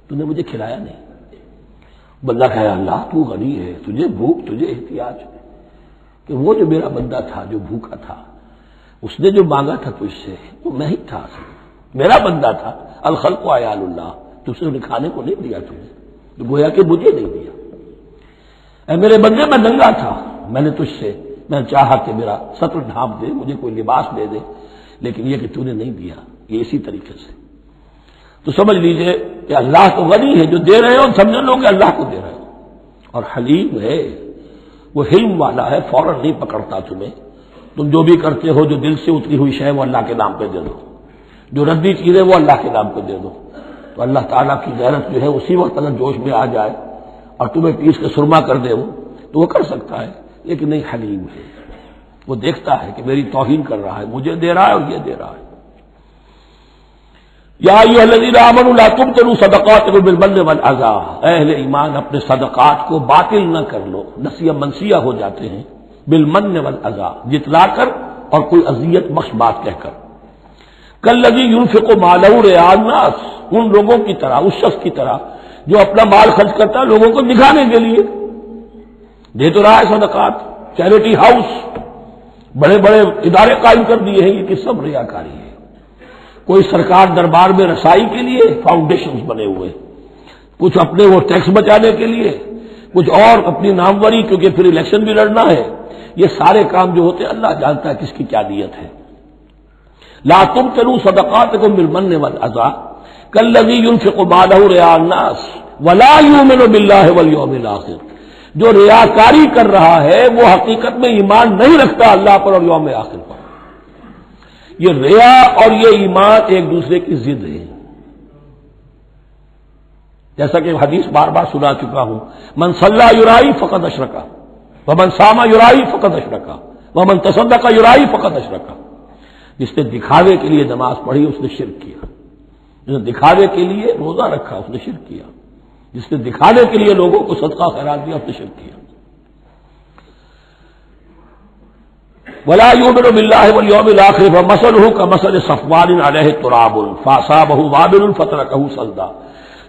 تو نے مجھے کھلایا نہیں۔ بندہ کہے اللہ تو غنی ہے، تجھے بھوک، تجھے احتیاج ہے، کہ وہ جو میرا بندہ تھا جو بھوکا تھا اس نے جو مانگا تھا تجھ سے وہ میں ہی تھا، میرا بندہ تھا۔ الخلق عیال اللہ، تجھ سے کھانے کو نہیں دیا تمہیں، تو گویا کہ مجھے نہیں دیا۔ اے میرے بندے میں ننگا تھا، میں نے تجھ سے میں چاہا کہ میرا سطر ڈھانپ دے، مجھے کوئی لباس دے دے، لیکن یہ کہ تو نے نہیں دیا۔ یہ اسی طریقے سے تو سمجھ لیجئے کہ اللہ تو غنی ہے، جو دے رہے ہو سمجھ لو کہ اللہ کو دے رہے ہو، اور حلیم ہے، وہ حلم والا ہے، فوراً نہیں پکڑتا تمہیں۔ تم جو بھی کرتے ہو جو دل سے اتری ہوئی شے وہ اللہ کے نام پہ دے دو، جو ردی چیزیں وہ اللہ کے نام پہ دے دو، تو اللہ تعالیٰ کی غیرت جو ہے اسی وقت اگر جوش میں آ جائے اور تمہیں پیس کے سرما کر دے وہ، تو وہ کر سکتا ہے، لیکن نہیں، حلیم ہے، وہ دیکھتا ہے کہ میری توہین کر رہا ہے، مجھے دے رہا ہے اور یہ دے رہا ہے۔ یا ایھا الذین آمنوا لا تبطلوا صدقاتکم بالمن والاذی، اے اہل ایمان اپنے صدقات کو باطل نہ کر لو، نسیہ منسیہ ہو جاتے ہیں، بالمن والاذی، جتلا کر اور کوئی اذیت بخش بات کہہ کر۔ کالذی ينفق مالہ رئاء الناس، ان لوگوں کی طرح، اس شخص کی طرح جو اپنا مال خرچ کرتا ہے لوگوں کو دکھانے کے لیے، دے تو رہا ہے صدقات، چیریٹی ہاؤس، بڑے بڑے ادارے قائم کر دیے ہیں، یہ کہ سب ریاکاری ہے۔ کوئی سرکار دربار میں رسائی کے لیے فاؤنڈیشنز بنے ہوئے، کچھ اپنے وہ ٹیکس بچانے کے لیے، کچھ اور اپنی ناموری، کیونکہ پھر الیکشن بھی لڑنا ہے۔ یہ سارے کام جو ہوتے ہیں اللہ جانتا ہے کس کی کیا نیت ہے۔ لا تبطلوا صدقاتکم بالمن والاذی کالذی ينفق مالہ رئاء الناس ولا یؤمن باللہ والیوم الآخر، جو ریاکاری کر رہا ہے وہ حقیقت میں ایمان نہیں رکھتا اللہ پر اور یوم آخر پر۔ یہ ریا اور یہ ایمان ایک دوسرے کی ضد ہے، جیسا کہ حدیث بار بار سنا چکا ہوں، من صلی یرائی فقد اشرکا ومن صام یرائی فقد اشرکا ومن تصدق یرائی فقد اشرکا۔ جس نے دکھاوے کے لیے نماز پڑھی اس نے شرک کیا، جس نے دکھاوے کے لیے روزہ رکھا اس نے شرک کیا، جس نے دکھانے کے لیے لوگوں کو صدقہ خیرات دیا اس نے شرک کیا۔ ولا یؤمن باللہ والیوم الآخر فمثلہ کمثل صفوان علیہ تراب فاصابہ وابل فترکہ صلدا،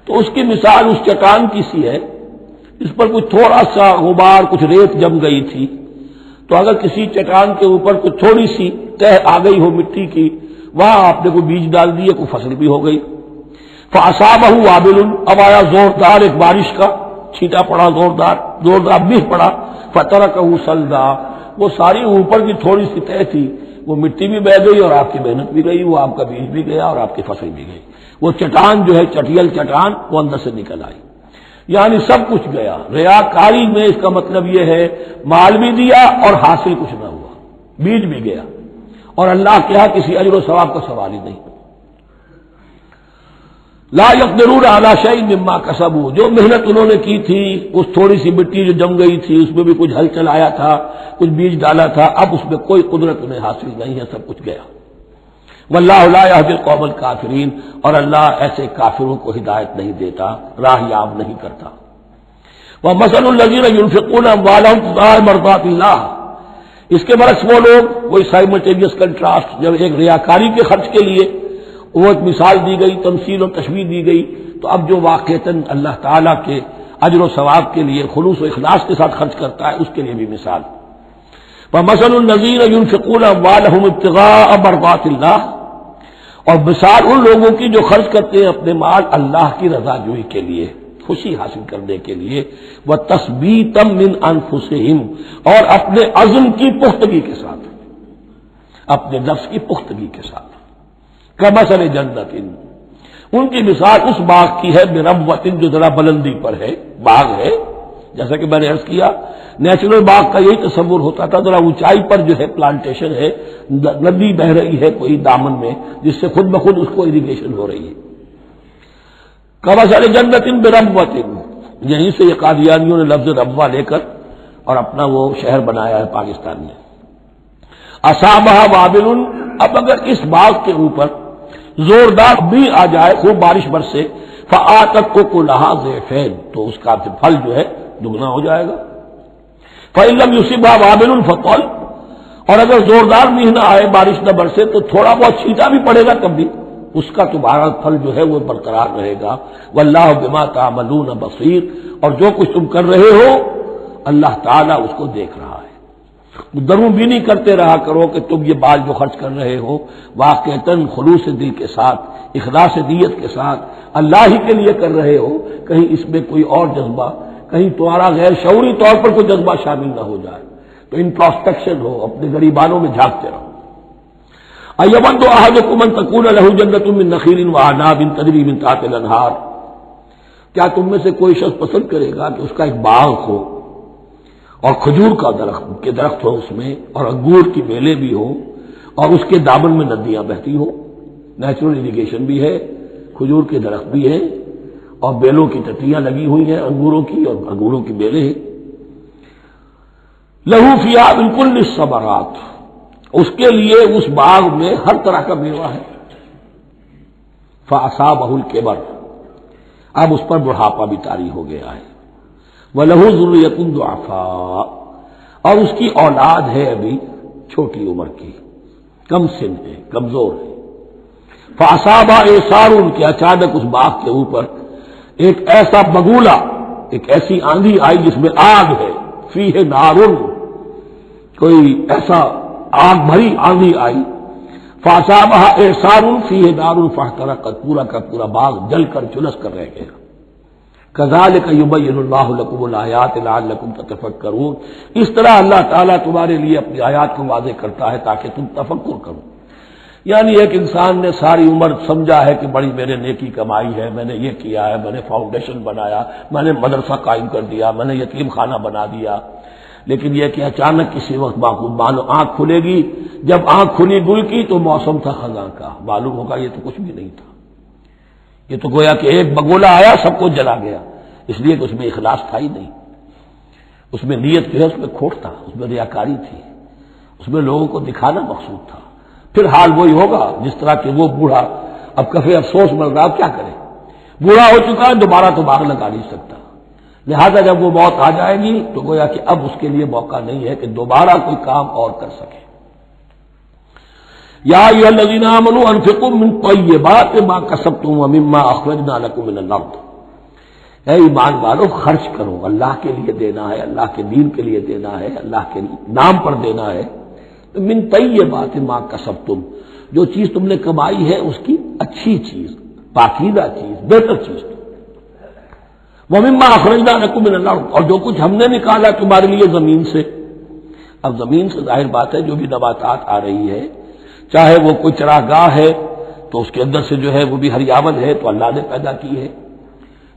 تو اس کی مثال اس چٹان کی سی ہے اس پر کوئی تھوڑا سا غبار، کچھ ریت جم گئی تھی، تو اگر کسی چٹان کے اوپر کوئی تھوڑی سی تہ آ گئی ہو مٹی کی، وہاں آپ نے کوئی بیج ڈال دیے، کوئی فصل بھی ہو گئی۔ فاصابہ وابل، اب آیا زوردار ایک بارش کا چھینٹا پڑا، زوردار بیج پڑا، فترکہ صلدا، وہ ساری اوپر کی تھوڑی سی تہ تھی، وہ مٹی بھی بہہ گئی اور آپ کی محنت بھی گئی، وہ آپ کا بیج بھی گیا اور آپ کی فصل بھی گئی۔ وہ چٹان جو ہے چٹیل چٹان وہ اندر سے نکل آئی، یعنی سب کچھ گیا۔ ریاکاری میں اس کا مطلب یہ ہے مال بھی دیا اور حاصل کچھ نہ ہوا، بیج بھی گیا، اور اللہ کے ہاں کسی اجر و ثواب کا سوال ہی نہیں۔ لا یقدرون علی شیء مما کسبوا، جو محنت انہوں نے کی تھی، اس تھوڑی سی مٹی جو جم گئی تھی اس میں بھی کچھ ہل چلایا تھا، کچھ بیج ڈالا تھا، اب اس میں کوئی قدرت انہیں حاصل نہیں ہے، سب کچھ گیا۔ واللہ لا یہدی القوم الکافرین، اور اللہ ایسے کافروں کو ہدایت نہیں دیتا، راہ یاب نہیں کرتا۔ ومثل الذین ينفقون اموالهم ابتغاء مرضات اللہ، اس کے برعکس وہ لوگ، وہی سائملٹینیس کنٹراسٹ، جب ایک ریاکاری کے خرچ کے لیے وہ ایک مثال دی گئی، تمثیل اور تشبیہ دی گئی، تو اب جو واقعتاً اللہ تعالیٰ کے اجر و ثواب کے لیے خلوص و اخلاص کے ساتھ خرچ کرتا ہے اس کے لیے بھی مثال۔ ومثل الذین ينفقون اموالهم ابتغاء مرضات اللہ، اور مثال ان لوگوں کی جو خرچ کرتے ہیں اپنے مال اللہ کی رضا جوئی کے لیے، خوشی حاصل کرنے کے لیے، وتثبیتا من انفسہم، اور اپنے عزم کی پختگی کے ساتھ، اپنے نفس کی پختگی کے ساتھ۔ کمثل جنت، ان کی مثال اس باغ کی ہے بربوۃ، جو ذرا بلندی پر ہے، باغ ہے، جیسا کہ میں نے عرض کیا نیچرل باغ کا یہی تصور ہوتا تھا، ذرا اونچائی پر جو ہے پلانٹیشن ہے، ندی بہ رہی ہے کوئی دامن میں، جس سے خود بخود اس کو اریگیشن ہو رہی ہے، کمثل جنت بربوۃ، یہیں سے یہ قادیانیوں نے لفظ ربوہ لے کر اور اپنا وہ شہر بنایا ہے پاکستان میں. اصابہ وابل، اب اگر اس باغ کے اوپر زوردار بھی آ جائے، خوب بارش برسے، فآتت اکلھا ضعفین، تو اس کا پھل جو ہے دگنا ہو جائے گا. فإن لم يصبها وابل فطل، اور اگر زوردار بھی نہ آئے، بارش نہ برسے، تو تھوڑا بہت چھینٹا بھی پڑے گا تب بھی اس کا تمہارا پھل جو ہے وہ برقرار رہے گا. واللہ بما تعملون بصیر، اور جو کچھ تم کر رہے ہو اللہ تعالیٰ اس کو دیکھ رہا ہے. دروں بھی نہیں کرتے رہا کرو کہ تم یہ بال جو خرچ کر رہے ہو واقعتاً خلوص دل کے ساتھ، اخلاص نیت کے ساتھ اللہ ہی کے لیے کر رہے ہو، کہیں اس میں کوئی اور جذبہ، کہیں تمہارا غیر شعوری طور پر کوئی جذبہ شامل نہ ہو جائے. تو انٹراسپیکشن ہو، اپنے غریبانوں میں جھانکتے رہو. ایود احدکم ان تکون لہ جنۃ من نخیل واعناب تجری من تحتها الانہار، کیا تم میں سے کوئی شخص پسند کرے گا کہ اس کا ایک باغ ہو اور کھجور کا درخت ہو اس میں، اور انگور کی بیلیں بھی ہو، اور اس کے دامن میں ندیاں بہتی ہو، نیچرل اریگیشن بھی ہے، کھجور کے درخت بھی ہیں، اور بیلوں کی ٹٹیاں لگی ہوئی ہیں انگوروں کی، اور انگوروں کی بیلیں ہیں. لہو فیہا من کل الثمرات، اس کے لیے اس باغ میں ہر طرح کا میوہ ہے. فاصابہ الکبر، اب اس پر بڑھاپا بھی طاری ہو گیا ہے. وَلَهُ ذُرِّيَّةٌ ضُعَفَاءُ، اور اس کی اولاد ہے ابھی چھوٹی عمر کی، کم سن ہے، کمزور ہے. فَأَصَابَ إِعْصَارٌ، کہ اچانک اس باغ کے اوپر ایک ایسا بگولا، ایک ایسی آندھی آئی جس میں آگ ہے. فیہ نارٌ، کوئی ایسا آگ بھری آندھی آئی. فَأَصَابَهَا إِعْصَارٌ فِيهِ نَارٌ فَاحْتَرَقَتْ، پورا کا پورا باغ جل کر جلس کر رہ گیا. کذالک یبین اللہ لکم الآیات لعلکم تتفکرون، اس طرح اللہ تعالیٰ تمہارے لیے اپنی آیات کو واضح کرتا ہے تاکہ تم تفکر کرو. یعنی ایک انسان نے ساری عمر سمجھا ہے کہ بڑی میرے نیکی کمائی ہے، میں نے یہ کیا ہے، میں نے فاؤنڈیشن بنایا، میں نے مدرسہ قائم کر دیا، میں نے یتیم خانہ بنا دیا، لیکن یہ کہ اچانک کسی وقت آنکھ کھلے گی. جب آنکھ کھلی گل کی تو موسم تھا خزاں کا، معلوم ہوگا یہ تو کچھ بھی نہیں تھا، یہ تو گویا کہ ایک بگولا آیا سب کو جلا گیا، اس لیے کہ اس میں اخلاص تھا ہی نہیں، اس میں نیت جو ہے اس میں کھوٹ تھا، اس میں ریاکاری تھی، اس میں لوگوں کو دکھانا مقصود تھا. پھر حال وہی ہوگا جس طرح کہ وہ بوڑھا اب کفے افسوس مل رہا، اب کیا کرے، بوڑھا ہو چکا ہے، دوبارہ تو باغ لگا نہیں سکتا. لہذا جب وہ موت آ جائے گی تو گویا کہ اب اس کے لیے موقع نہیں ہے کہ دوبارہ کوئی کام اور کر سکے. یا ایھا الذین آمنوا انفقوا من طیبات ما کسبتم ومما اخرجنا لکم من الارض، اے ایمان والو خرچ کرو، اللہ کے لیے دینا ہے، اللہ کے دین کے لیے دینا ہے، اللہ کے نام پر دینا ہے. من طیبات ما کسبتم، جو چیز تم نے کمائی ہے اس کی اچھی چیز، پاکیزہ چیز، بہتر چیز. وَمِمَّا أَخْرَجْنَا لَكُم مِّنَ الْأَرْضِ، اور جو کچھ ہم نے نکالا تمہارے لیے زمین سے. اب زمین سے ظاہر بات ہے جو بھی نباتات آ رہی ہے، چاہے وہ کوئی چراگاہ ہے تو اس کے اندر سے جو ہے وہ بھی ہریاول ہے تو اللہ نے پیدا کی ہے.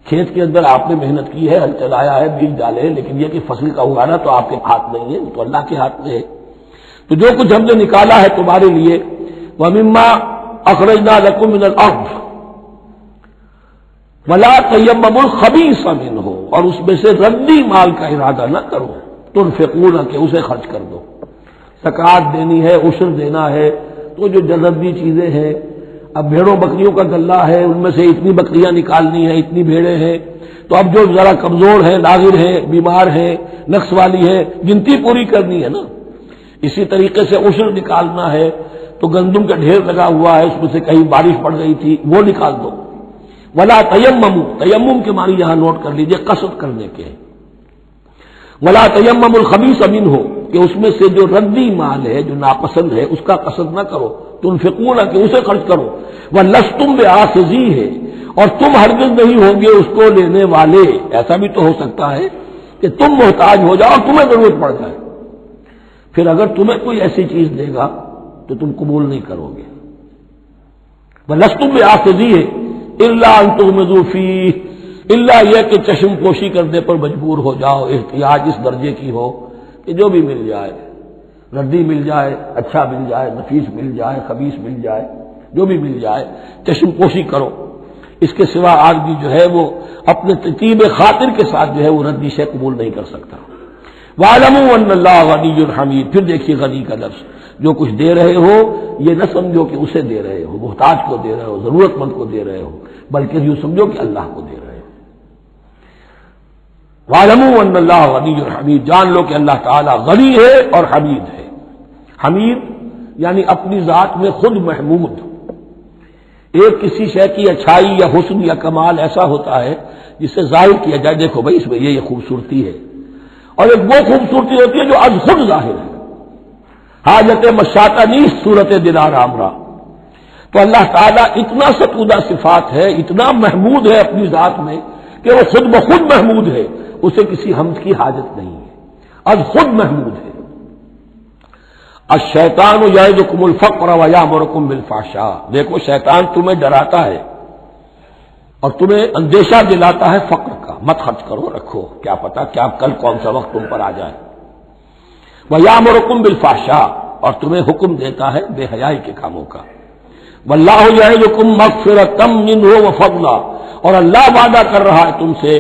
کھیت کے اندر آپ نے محنت کی ہے، ہل چلایا ہے، بیج ڈالے ہیں، لیکن یہ کہ فصل کا اگانا تو آپ کے ہاتھ نہیں ہے، وہ تو اللہ کے ہاتھ میں ہے. تو جو کچھ ہم نے نکالا ہے تمہارے لیے، وَمِمَّا أَخْرَجْنَا لَكُم مِّنَ الْأَرْضِ وَلَا تَيَمَّمُوا الْخَبِيثَ مِنْهُ، اور اس میں سے ردی مال کا ارادہ نہ کرو، تنفقون، کہ اسے خرچ کر دو. زکوٰۃ دینی ہے، عشر دینا ہے، تو جو ردی چیزیں ہیں، اب بھیڑوں بکریوں کا غلہ ہے، ان میں سے اتنی بکریاں نکالنی ہیں، اتنی بھیڑیں ہیں، تو اب جو ذرا کمزور ہیں، لاغر ہیں، بیمار ہیں، نقص والی ہیں، گنتی پوری کرنی ہے نا. اسی طریقے سے عشر نکالنا ہے تو گندم کا ڈھیر لگا ہوا ہے، اس میں سے کہیں بارش پڑ گئی تھی، وہ نکال دو. ولا تیمموا، تیمم کے معنی یہاں نوٹ کر لیجئے قصد کرنے کے. ولا تیمموا الخبیث منہ، کہ اس میں سے جو ردی مال ہے، جو ناپسند ہے، اس کا قصد نہ کرو. تنفقون، کہ اسے خرچ کرو. ولستم بآخذیہ، اور تم ہرگز نہیں ہوں گے اس کو لینے والے. ایسا بھی تو ہو سکتا ہے کہ تم محتاج ہو جاؤ اور تمہیں ضرورت پڑ جائے، پھر اگر تمہیں کوئی ایسی چیز دے گا تو تم قبول نہیں کرو گے. وَلَسْتُمْ بِآخِذِيهِ إِلَّا أَن تُغْمِضُوا فِيهِ، الا یہ کہ چشم پوشی کرنے پر مجبور ہو جاؤ، احتیاج اس درجے کی ہو کہ جو بھی مل جائے، ردی مل جائے، اچھا مل جائے، نفیس مل جائے، خبیث مل جائے، جو بھی مل جائے چشم پوشی کرو. اس کے سوا آدمی جو ہے وہ اپنے طیب خاطر کے ساتھ جو ہے وہ ردی شے قبول نہیں کر سکتا۔ وَاعْلَمُوا أَنَّ اللَّهَ غَنِيٌّ حَمِيدٌ، پھر دیکھیے غنی کا لفظ، جو کچھ دے رہے ہو یہ نہ سمجھو کہ اسے دے رہے ہو، محتاج کو دے رہے ہو، ضرورت مند کو دے رہے ہو، بلکہ یوں سمجھو کہ اللہ کو دے رہے ہو۔ وَاعْلَمُوا أَنَّ اللَّهَ غَنِيٌّ حَمِيدٌ، جان لو کہ اللہ تعالیٰ غنی ہے اور حمید ہے۔ حمید یعنی اپنی ذات میں خود محمود۔ ایک کسی شے کی اچھائی یا حسن یا کمال ایسا ہوتا ہے جسے ظاہر کیا جائے، دیکھو بھائی اس میں یہ خوبصورتی ہے، اور ایک وہ خوبصورتی ہوتی ہے جو از خود ظاہر ہے۔ حاجت مشاطہ نیست صورت دلار آمرا، تو اللہ تعالیٰ اتنا ستودہ صفات ہے، اتنا محمود ہے اپنی ذات میں کہ وہ خود بخود محمود ہے، اسے کسی حمد کی حاجت نہیں ہے، از خود محمود ہے۔ الشیطان یعدکم الفقر ویامرکم بالفحشاء، دیکھو شیطان تمہیں ڈراتا ہے اور تمہیں اندیشہ دلاتا ہے فقر کا، مت خرچ کرو، رکھو، کیا پتا کیا کل کون سا وقت تم پر آ جائے۔ وَيَأْمُرُكُمْ بِالْفَحْشَاءِ، اور تمہیں حکم دیتا ہے بے حیائی کے کاموں کا۔ وَاللَّهُ يَعِدُكُم مَّغْفِرَةً مِّنْهُ وَفَضْلًا، اور اللہ وعدہ کر رہا ہے تم سے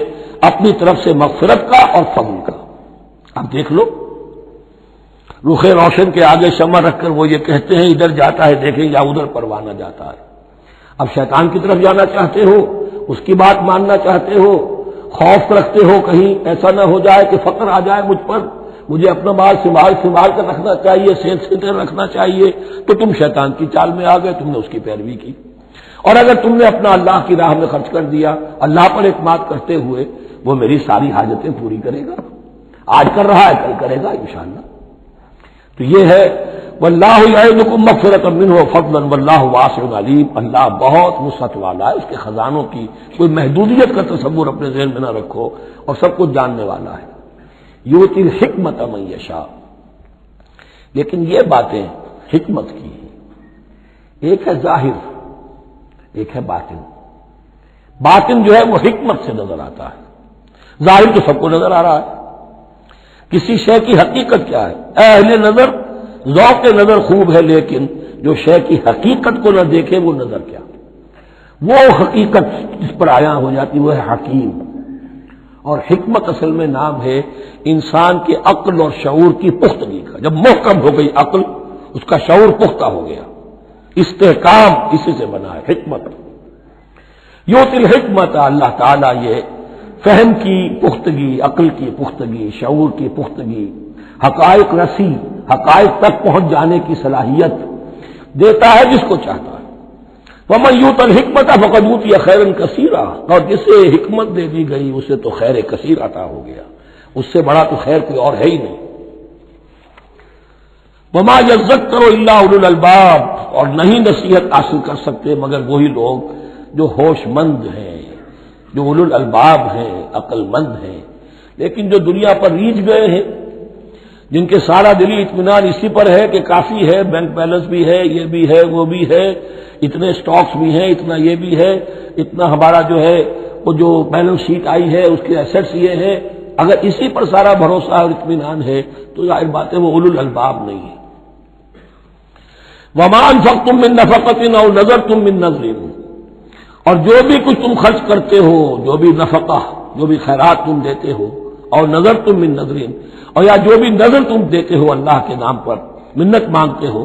اپنی طرف سے مغفرت کا اور فضل کا۔ اب دیکھ لو، رخ روشن کے آگے شمع رکھ کر وہ یہ کہتے ہیں ادھر جاتا ہے دیکھیں یا ادھر پروانہ جاتا ہے۔ اب شیطان کی طرف جانا چاہتے ہو، اس کی بات ماننا چاہتے ہو، خوف رکھتے ہو کہیں ایسا نہ ہو جائے کہ فقر آ جائے مجھ پر، مجھے اپنا مال سنبھال کر رکھنا چاہیے، سیل سیٹر رکھنا چاہیے، تو تم شیطان کی چال میں آ گئے، تم نے اس کی پیروی کی۔ اور اگر تم نے اپنا اللہ کی راہ میں خرچ کر دیا، اللہ پر اعتماد کرتے ہوئے، وہ میری ساری حاجتیں پوری کرے گا، آج کر رہا ہے کل کرے گا انشاءاللہ۔ تو یہ ہے واللہ یعدکم مغفرۃ منہ وفضلا واللہ واسع علیم، اللہ بہت وسعت والا ہے، اس کے خزانوں کی کوئی محدودیت کا تصور اپنے ذہن میں نہ رکھو، اور سب کچھ جاننے والا ہے۔ یؤتی الحکمۃ من یشاء، لیکن یہ باتیں حکمت کی ہیں، ایک ہے ظاہر ایک ہے باطن۔ باطن جو ہے وہ حکمت سے نظر آتا ہے، ظاہر تو سب کو نظر آ رہا ہے۔ کسی شے کی حقیقت کیا ہے؟ اہل نظر ذوق نظر خوب ہے، لیکن جو شے کی حقیقت کو نہ دیکھے وہ نظر کیا، وہ حقیقت جس پر عیاں ہو جاتی وہ ہے حکیم۔ اور حکمت اصل میں نام ہے انسان کے عقل اور شعور کی پختگی کا، جب محکم ہو گئی عقل، اس کا شعور پختہ ہو گیا، استحکام اسی سے بنا ہے حکمت۔ یؤتی الحکمت، اللہ تعالیٰ یہ فہم کی پختگی، عقل کی پختگی، شعور کی پختگی، حقائق رسی، حقائق تک پہنچ جانے کی صلاحیت دیتا ہے جس کو چاہتا ہے۔ وَمَن یُؤْتَ الْحِکْمَةَ فَقَدْ أُوتِیَ خَیْرًا کَثِیرًا، اور جسے حکمت دے دی گئی اسے تو خیر کثیر عطا ہو گیا، اس سے بڑا تو خیر کوئی اور ہے ہی نہیں۔ وَمَا يَذَّكَّرُ إِلَّا أُولُو الْأَلْبَابِ، اور نہیں نصیحت حاصل کر سکتے مگر وہی لوگ جو ہوش مند ہیں، جو اولو الالباب ہیں، عقل مند ہیں۔ لیکن جو دنیا پر ریچھ گئے ہیں، جن کے سارا دلی اطمینان اسی پر ہے کہ کافی ہے، بینک بیلنس بھی ہے، یہ بھی ہے، وہ بھی ہے، اتنے سٹاکس بھی ہیں، اتنا یہ بھی ہے، اتنا ہمارا جو ہے وہ جو بیلنس شیٹ آئی ہے اس کے ایسٹس یہ ہے، اگر اسی پر سارا بھروسہ اور اطمینان ہے تو ظاہر بات ہے وہ اولو الالباب نہیں ہے۔ وَمَا أَنفَقْتُم مِّن نَّفَقَةٍ أَوْ نَذَرْتُم مِّن نَّذْرٍ، اور جو بھی کچھ تم خرچ کرتے ہو، جو بھی نفقہ، جو بھی خیرات تم دیتے ہو، اور نظر تم من نظرین، اور یا جو بھی نظر تم دیتے ہو اللہ کے نام پر، منت مانگتے ہو،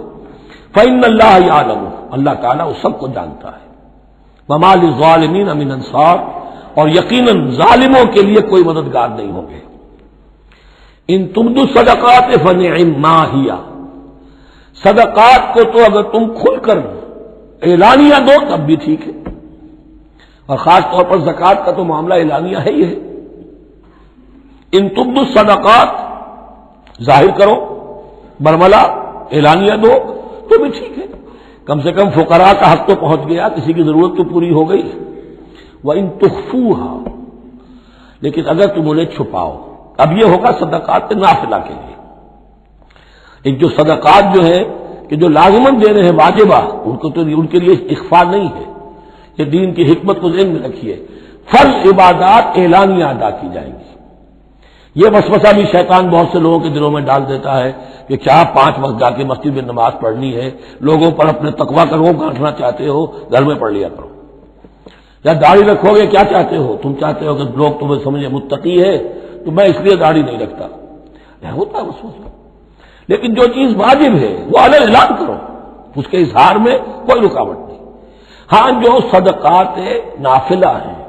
فإن اللہ یعلم، اللہ تعالیٰ اس سب کو جانتا ہے۔ وما للظالمین من انصار، اور یقیناً ظالموں کے لیے کوئی مددگار نہیں ہوں گے۔ ان تبدوا الصدقات فنعما ہی، صدقات کو تو اگر تم کھل کر اعلانیہ دو تب بھی ٹھیک ہے، اور خاص طور پر زکوٰۃ کا تو معاملہ اعلانیہ ہے ہی ہے۔ ان تبدوا الصدقات، ظاہر کرو، برملا اعلانیہ دو تو بھی ٹھیک ہے، کم سے کم فقراء کا حق تو پہنچ گیا، کسی کی ضرورت تو پوری ہو گئی۔ وَإِن تُخْفُوهَا، لیکن اگر تم انہیں چھپاؤ، اب یہ ہوگا صدقات نافلہ کے لیے۔ ایک جو صدقات جو ہے کہ جو لازماً دے رہے ہیں واجبہ، ان کے لیے اخفاء نہیں ہے، یہ دین کی حکمت کو ذہن میں رکھیے، فرض عبادات اعلانیہ ادا کی جائیں گی۔ یہ وسوسہ بھی شیطان بہت سے لوگوں کے دلوں میں ڈال دیتا ہے کہ کیا 5 وقت جا کے مسجد میں نماز پڑھنی ہے، لوگوں پر اپنے تقویٰ کا روب گانٹنا چاہتے ہو، گھر میں پڑھ لیا کرو۔ یا داڑھی رکھو گے کیا چاہتے ہو؟ تم چاہتے ہو کہ لوگ تمہیں سمجھے متقی ہے تو میں اس لیے داڑھی نہیں رکھتا، ہوتا ہے وسوسہ۔ لیکن جو چیز واجب ہے وہ علیہ اعلان کرو، اس کے اظہار میں کوئی رکاوٹ نہیں۔ ہاں جو صدقات نافلہ ہیں،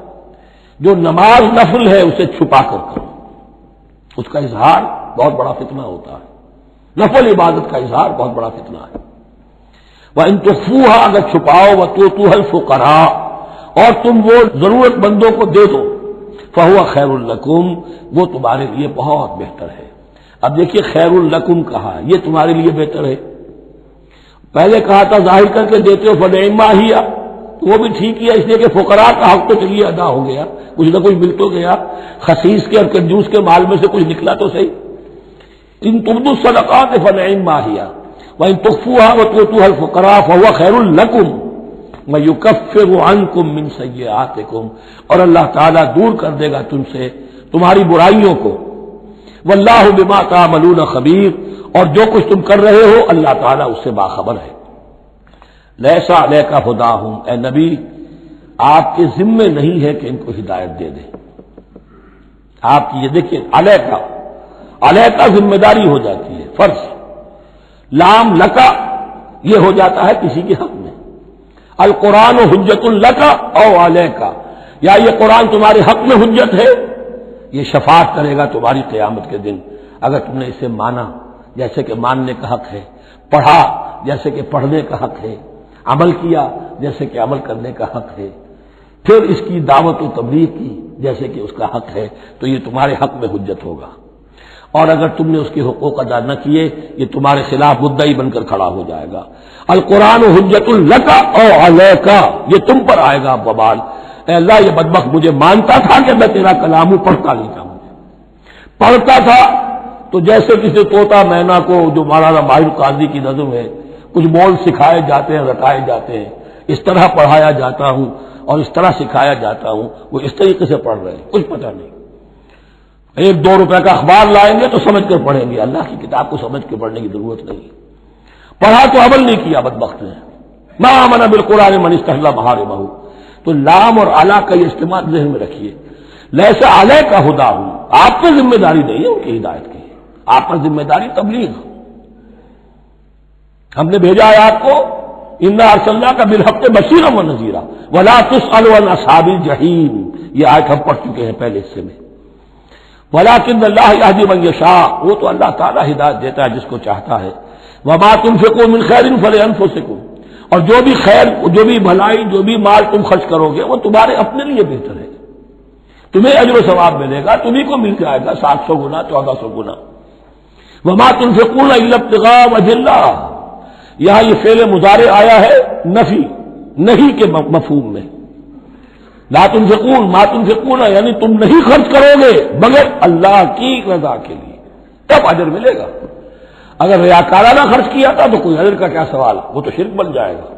جو نماز نفل ہے، اسے چھپا کر کرو، اس کا اظہار بہت بڑا فتنہ ہوتا ہے، نفل عبادت کا اظہار بہت بڑا فتنہ ہے۔ وَإِن تُخْفُوهَا، اگر چھپاؤ، وَتُؤْتُوهَا الْفُقَرَاءَ، اور تم وہ ضرورت مندوں کو دے دو، فَهُوَ خَيْرٌ لَكُمْ، وہ تمہارے لیے بہت بہتر ہے۔ اب دیکھیے خیر الکم کہا، یہ تمہارے لیے بہتر ہے۔ پہلے کہا تھا ظاہر کر کے دیتے ہو فنعما ہی، وہ بھی ٹھیک ہے، اس لیے کہ فقراء کا حق تو چلیے ادا ہو گیا، کچھ نہ کچھ مل تو گیا، خسیس کے اور کنجوس کے مال میں سے کچھ نکلا تو صحیح۔ ان تبدوا الصدقات فنعما ہی وان تخفوها وتؤتوها الفقراء فهو خیر لکم ویکفر عنکم من سیئاتکم، اور اللہ تعالیٰ دور کر دے گا تم سے تمہاری برائیوں کو۔ واللہ بما تعملون خبیر، اور جو کچھ تم کر رہے ہو اللہ تعالیٰ اس سے باخبر ہے۔ لیسا علیک ہداہم، اے نبی آپ کے ذمے نہیں ہے کہ ان کو ہدایت دے دیں۔ آپ کی یہ دیکھیے علیکا ذمہ داری ہو جاتی ہے، فرض۔ لام لکا یہ ہو جاتا ہے کسی کے حق میں۔ القرآن حجت لکا او علیکا، یا یہ قرآن تمہارے حق میں حجت ہے، یہ شفاعت کرے گا تمہاری قیامت کے دن اگر تم نے اسے مانا جیسے کہ ماننے کا حق ہے، پڑھا جیسے کہ پڑھنے کا حق ہے، عمل کیا جیسے کہ عمل کرنے کا حق ہے، پھر اس کی دعوت و تبلیغ کی جیسے کہ اس کا حق ہے، تو یہ تمہارے حق میں حجت ہوگا۔ اور اگر تم نے اس کے حقوق ادا نہ کیے یہ تمہارے خلاف مدعی بن کر کھڑا ہو جائے گا۔ القرآن حجت لک او علیک، یہ تم پر آئے گا وبال۔ اے اللہ یہ بدبخت مجھے مانتا تھا کہ میں تیرا کلام ہوں، پڑھتا نہیں تھا، مجھے پڑھتا تھا تو جیسے کسی طوطا مینا کو، جو مولانا ماہر قاضی کی نظم ہے، کچھ بول سکھائے جاتے ہیں، رٹائے جاتے ہیں، اس طرح پڑھایا جاتا ہوں اور اس طرح سکھایا جاتا ہوں، وہ اس طریقے سے پڑھ رہے ہیں، کچھ پتہ نہیں۔ 1-2 روپے کا اخبار لائیں گے تو سمجھ کر پڑھیں گے، اللہ کی کتاب کو سمجھ کے پڑھنے کی ضرورت نہیں۔ پڑھا تو عمل نہیں کیا بدبخت نے۔ ما آمن بالقرآن من استحل محارمہ، تو لام اور اعلیٰ کا یہ استعمال ذہن میں رکھیے۔ لیسا علیہ کا ہدا ہوں، آپ پر ذمہ داری نہیں ہے ان کی ہدایت کی، آپ پر ذمہ داری تبلیغ۔ ہم نے بھیجا ہے آپ کو، انا ارسلناک بالحق بشیرا ونذیرا ولا تسأل عن اصحاب الجحیم، یہ آیت ہم پڑھ چکے ہیں پہلے حصے میں۔ ولکن اللہ یہدی من یشاء، وہ تو اللہ تعالیٰ ہدایت دیتا ہے جس کو چاہتا ہے۔ وما تنفقوا من خیر فلانفسکم، اور جو بھی خیر، جو بھی بھلائی، جو بھی مال تم خرچ کرو گے وہ تمہارے اپنے لیے بہتر ہے، تمہیں اجر و ثواب ملے گا، تمہیں کو مل جائے گا 700 گنا 1400 گنا۔ وما تنفقون الا ابتغاء وجه اللہ، یہاں یہ فعل مضارع آیا ہے نفی نہیں کے مفہوم میں۔ لا تنفقون ما تنفقون یعنی تم نہیں خرچ کرو گے مگر اللہ کی رضا کے لیے، تب اجر ملے گا۔ اگر ریاکارانہ خرچ کیا تھا تو کوئی اجر کا کیا سوال، وہ تو شرک بن جائے گا۔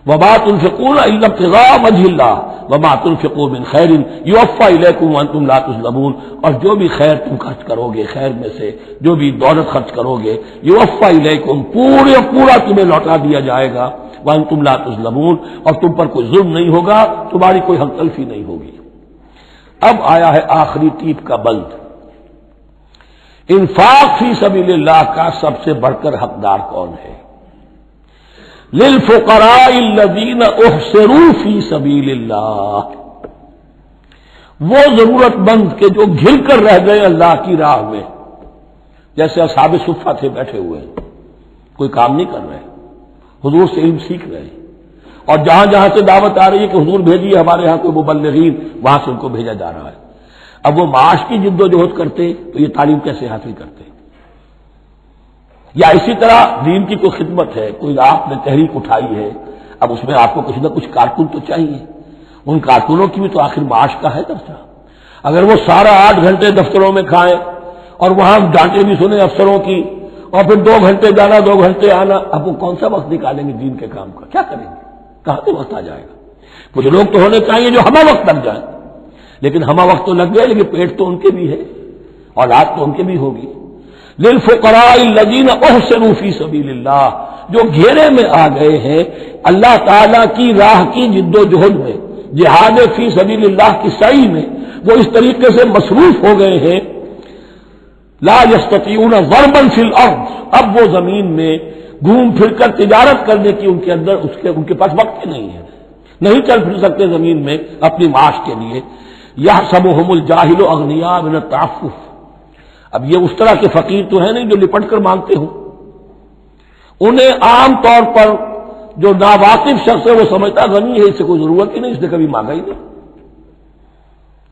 وما تنفقون الا ابتغاء وجه اللہ وما تنفقوا من خیر یوفى الیکم وانتم لا تظلمون، اور جو بھی خیر تم خرچ کرو گے، خیر میں سے جو بھی دولت خرچ کرو گے، یوفى الیکم پورا تمہیں لوٹا دیا جائے گا، وانتم لا تظلمون، اور تم پر کوئی ظلم نہیں ہوگا، تمہاری کوئی حق تلفی نہیں ہوگی۔ اب آیا ہے آخری ٹیپ کا بند، انفاق فی سبیل اللہ کا سب سے بڑھ کر حقدار کون ہے؟ للفقراء الذین احصروا فی سبیل اللہ، وہ ضرورت مند کے جو گھر کر رہ گئے اللہ کی راہ میں، جیسے اصحاب صفہ تھے بیٹھے ہوئے ہیں، کوئی کام نہیں کر رہے، حضور سے علم سیکھ رہے ہیں، اور جہاں جہاں سے دعوت آ رہی ہے کہ حضور بھیجیے ہمارے ہاں کوئی مبلغین، وہاں سے ان کو بھیجا جا رہا ہے۔ اب وہ معاش کی جد و جہد کرتے تو یہ تعلیم کیسے حاصل کرتے؟ یا اسی طرح دین کی کوئی خدمت ہے، کوئی آپ نے تحریک اٹھائی ہے، اب اس میں آپ کو کچھ نہ کچھ کارکن تو چاہیے، ان کارکنوں کی بھی تو آخر معاش کا ہے درجہ۔ اگر وہ سارا 8 گھنٹے دفتروں میں کھائیں اور وہاں ڈانٹے بھی سنیں افسروں کی، اور پھر 2 گھنٹے جانا 2 گھنٹے آنا، اب وہ کون سا وقت نکالیں گے دین کے کام کا؟ کیا کریں گے؟ کہاں سے وقت آ جائے گا؟ کچھ لوگ تو ہونے چاہیے جو ہمہ وقت لگ جائیں، لیکن ہمہ وقت تو لگ گئے، لیکن پیٹ تو ان کے بھی ہے، اولاد تو ان کے بھی ہوگی۔ للفقراء الذین احصروا فی سبیل اللہ، جو گھیرے میں آ گئے ہیں اللہ تعالی کی راہ کی جد و جہد میں، جہاد فی سبیل اللہ کی سعی میں وہ اس طریقے سے مصروف ہو گئے ہیں، لا یستطیعون ضربا فی الارض، اب وہ زمین میں گھوم پھر کر تجارت کرنے کی ان کے پاس وقت ہی نہیں ہے، نہیں چل پھر سکتے زمین میں اپنی معاش کے لیے۔ یحسبهم الجاہل اغنیاء من التعفف، اب یہ اس طرح کے فقیر تو ہیں نہیں جو لپٹ کر مانگتے ہوں، انہیں عام طور پر جو ناواقف شخص ہے وہ سمجھتا غنی ہے، اس سے کوئی ضرورت ہی نہیں، اس نے کبھی مانگا ہی نہیں،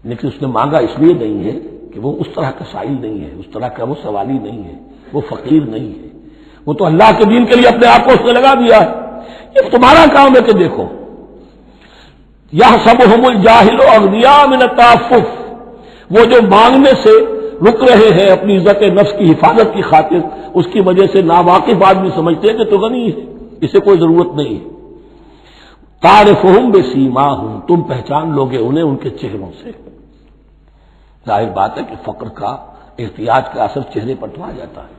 لیکن اس نے مانگا اس لیے نہیں ہے کہ وہ اس طرح کا سائل نہیں ہے، اس طرح کا وہ سوالی نہیں ہے، وہ فقیر نہیں ہے، وہ تو اللہ کے دین کے لیے اپنے آپ کو اس نے لگا دیا ہے۔ یہ تمہارا کام ہے کہ دیکھو، یحسبهم الجاہل اغنیاء من التعفف، وہ جو مانگنے سے رک رہے ہیں اپنی عزت نفس کی حفاظت کی خاطر، اس کی وجہ سے ناواقف آدمی سمجھتے ہیں کہ تو غنی ہے، اسے کوئی ضرورت نہیں ہے۔ تعرفهم بسیماہم، تم پہچان لوگے انہیں ان کے چہروں سے۔ ظاہر بات ہے کہ فقر کا، احتیاج کا اثر چہرے پر تو آ جاتا ہے۔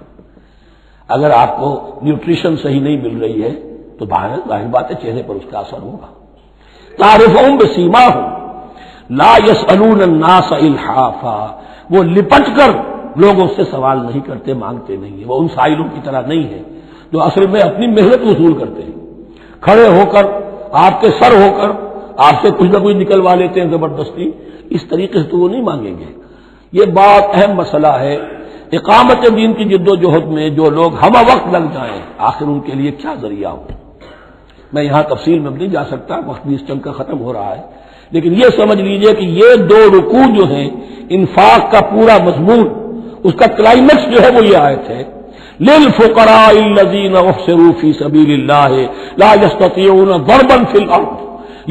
اگر آپ کو نیوٹریشن صحیح نہیں مل رہی ہے تو ظاہر بات ہے چہرے پر اس کا اثر ہوگا۔ تعرفهم بسیماہم لا يسألون الناس الحافا، وہ لپٹ کر لوگوں سے سوال نہیں کرتے، مانگتے نہیں ہیں، وہ ان سائلوں کی طرح نہیں ہے جو اصل میں اپنی محنت وصول کرتے ہیں، کھڑے ہو کر آپ کے سر ہو کر آپ سے کچھ نہ کچھ نکلوا لیتے ہیں زبردستی، اس طریقے سے تو وہ نہیں مانگیں گے۔ یہ بات اہم مسئلہ ہے۔ اقامت دین کی جد و جہد میں جو لوگ ہمہ وقت لگ جائیں، آخر ان کے لیے کیا ذریعہ ہو۔ میں یہاں تفصیل میں نہیں جا سکتا، وقت بھی اس چنگ کا ختم ہو رہا ہے، لیکن یہ سمجھ لیجئے کہ یہ دو رکوع جو ہیں انفاق کا پورا مضمون، اس کا کلائمیکس جو ہے وہ یہ آیت ہے، للفقراء الذین احصروا فی سبیل اللہ لا یستطیعون ضربا فی الارض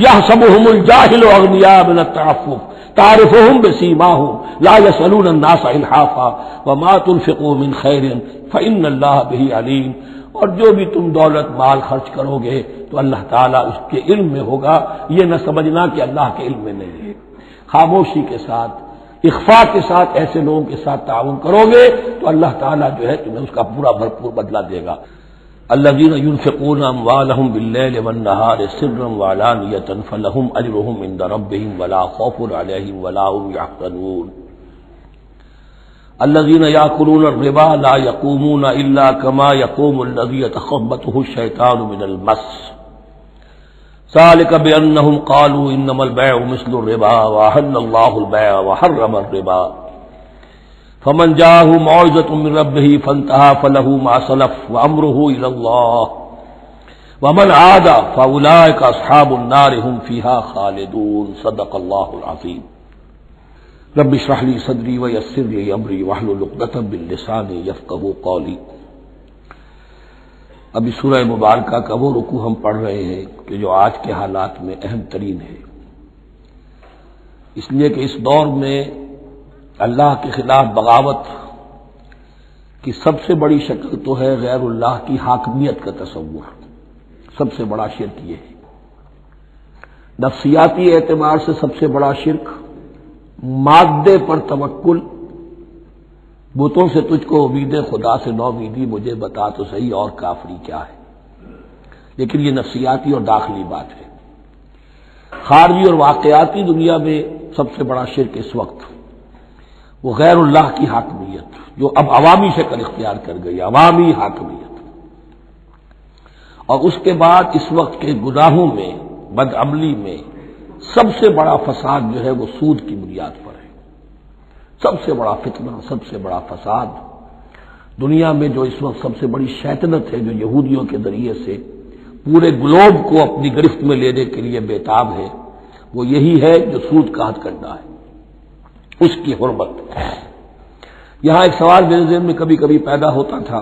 یحسبهم الجاہل اغنیاء من التعفف تعرفهم بسیماہم لا یسألون الناس الحافا وما تنفقوا من خیر فإن اللہ بہ علیم۔ اور جو بھی تم دولت مال خرچ کرو گے تو اللہ تعالیٰ اس کے علم میں ہوگا، یہ نہ سمجھنا کہ اللہ کے علم میں نہیں ہے۔ خاموشی کے ساتھ، اخفاء کے ساتھ ایسے لوگوں کے ساتھ تعاون کرو گے تو اللہ تعالیٰ جو ہے تمہیں اس کا پورا بھرپور بدلہ دے گا۔ الذین ينفقون اموالهم باللیل والنہار سرا وعلانیۃ فلہم اجرہم عند ربہم ولا خوف علیہم ولا هم یحزنون۔ الذین یأکلون الربا لا یقومون الا کما یقوم الذی یتخبطہ الشیطان من المس ذلك بأنهم قالوا إنما البيع مثل الربا وأحل الله البيع وحرم الربا فمن جاءه موعظة من ربه فانتهى فله ما سلف وأمره إلى الله ومن عاد فأولئك أصحاب النار هم فيها خالدون۔ صدق الله العظيم۔ رب اشرح لي صدري ويسر لي أمري واحلل عقدة من لساني يفقهوا قولي۔ ابھی سورہ مبارکہ کا وہ رکوع ہم پڑھ رہے ہیں کہ جو آج کے حالات میں اہم ترین ہے، اس لیے کہ اس دور میں اللہ کے خلاف بغاوت کی سب سے بڑی شکل تو ہے غیر اللہ کی حاکمیت کا تصور۔ سب سے بڑا شرک یہ ہے، نفسیاتی اعتبار سے سب سے بڑا شرک، مادے پر توکل، بتوں سے تجھ کو امید خدا سے نو امیدی، مجھے بتا تو صحیح اور کافری کیا ہے۔ لیکن یہ نفسیاتی اور داخلی بات ہے۔ خارجی اور واقعاتی دنیا میں سب سے بڑا شرک اس وقت وہ غیر اللہ کی حاکمیت، جو اب عوامی شکل اختیار کر گئی، عوامی حاکمیت۔ اور اس کے بعد اس وقت کے گناہوں میں، بدعملی میں سب سے بڑا فساد جو ہے وہ سود کی بنیاد پر ہے۔ سب سے بڑا فتنہ، سب سے بڑا فساد دنیا میں جو اس وقت سب سے بڑی شیطنت ہے، جو یہودیوں کے ذریعے سے پورے گلوب کو اپنی گرفت میں لینے کے لیے بےتاب ہے، وہ یہی ہے جو سود کا حد کرنا ہے، اس کی حرمت۔ یہاں ایک سوال میرے ذہن میں کبھی کبھی پیدا ہوتا تھا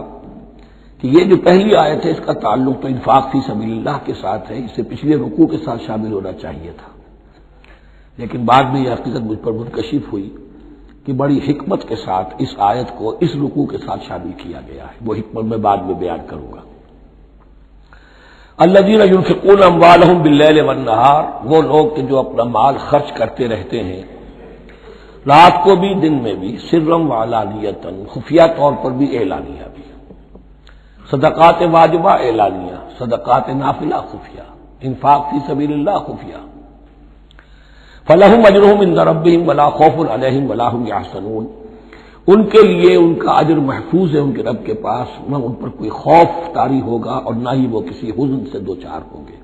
کہ یہ جو پہلی آیت ہے اس کا تعلق تو انفاق فی سبیل اللہ کے ساتھ ہے، اسے پچھلے رکوع کے ساتھ شامل ہونا چاہیے تھا، لیکن بعد میں یہ حقیقت مجھ پر منکشف ہوئی کہ بڑی حکمت کے ساتھ اس آیت کو اس رکوع کے ساتھ شامل کیا گیا ہے۔ وہ حکمت میں بعد میں بیان کروں گا۔ الذین ينفقون اموالهم باللیل والنہار، وہ لوگ کہ جو اپنا مال خرچ کرتے رہتے ہیں رات کو بھی دن میں بھی، سرًا وعلانیۃ، خفیہ طور پر بھی اعلانیہ بھی، صدقات واجبہ اعلانیہ، صدقات نافلہ خفیہ، انفاق فی سبیل اللہ خفیہ۔ فلہم اجرہم عند ربہم ولا خوف علیہم ولا ہم یحزنون، ان کے لیے ان کا اجر محفوظ ہے ان کے رب کے پاس، نہ ان پر کوئی خوف طاری ہوگا اور نہ ہی وہ کسی حزن سے دوچار ہوں گے۔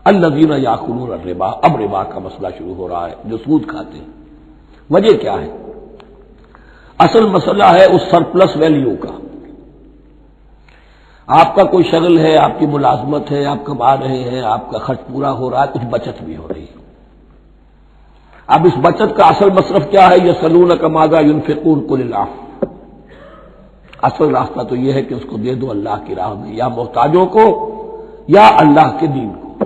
الذین یاکلون الربا، اب ربا کا مسئلہ شروع ہو رہا ہے، جو سود کھاتے ہیں۔ وجہ کیا ہے؟ اصل مسئلہ ہے اس سرپلس ویلیو کا۔ آپ کا کوئی شغل ہے، آپ کی ملازمت ہے، آپ کما رہے ہیں، آپ کا خرچ پورا ہو رہا ہے، کچھ بچت بھی ہو رہی ہے۔ اب اس بچت کا اصل مصرف کیا ہے؟ یسألونک ماذا ينفقون قل العفو، اصل راستہ تو یہ ہے کہ اس کو دے دو اللہ کی راہ میں، یا محتاجوں کو یا اللہ کے دین کو۔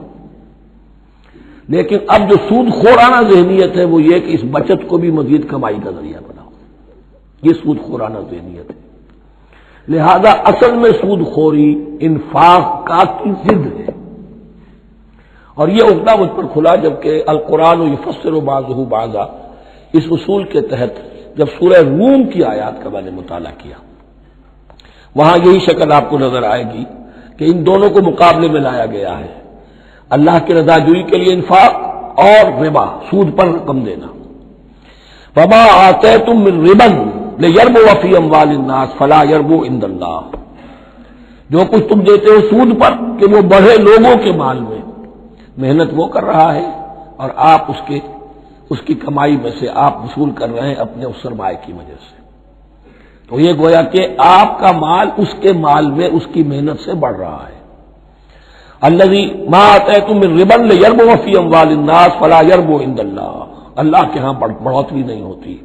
لیکن اب جو سود خورانہ ذہنیت ہے وہ یہ کہ اس بچت کو بھی مزید کمائی کا ذریعہ بناؤ، یہ سود خورانہ ذہنیت ہے۔ لہذا اصل میں سود خوری انفاق کا کی ضد ہے، اور یہ عقدہ مجھ پر کھلا جبکہ القرآن یفسر بعضہ بعضا، اس اصول کے تحت جب سورہ روم کی آیات کا میں نے مطالعہ کیا، وہاں یہی شکل آپ کو نظر آئے گی کہ ان دونوں کو مقابلے میں لایا گیا ہے، اللہ کی رضا جوئی کے لیے انفاق اور ربا، سود پر رقم دینا۔ وما آتیتم من ربا لیربو فی اموال الناس فلا یربو عند اللہ، جو کچھ تم دیتے ہو سود پر کہ وہ بڑھے لوگوں کے مال میں، محنت وہ کر رہا ہے اور آپ اس کی کمائی میں سے آپ وصول کر رہے ہیں اپنے اس سرمایہ کی وجہ سے، تو یہ گویا کہ آپ کا مال اس کے مال میں اس کی محنت سے بڑھ رہا ہے۔ الذی ما آتیتم من ربا لیربو فی اموال الناس فلا یربو عند اللہ، اللہ کے ہاں بڑھوتری نہیں ہوتی۔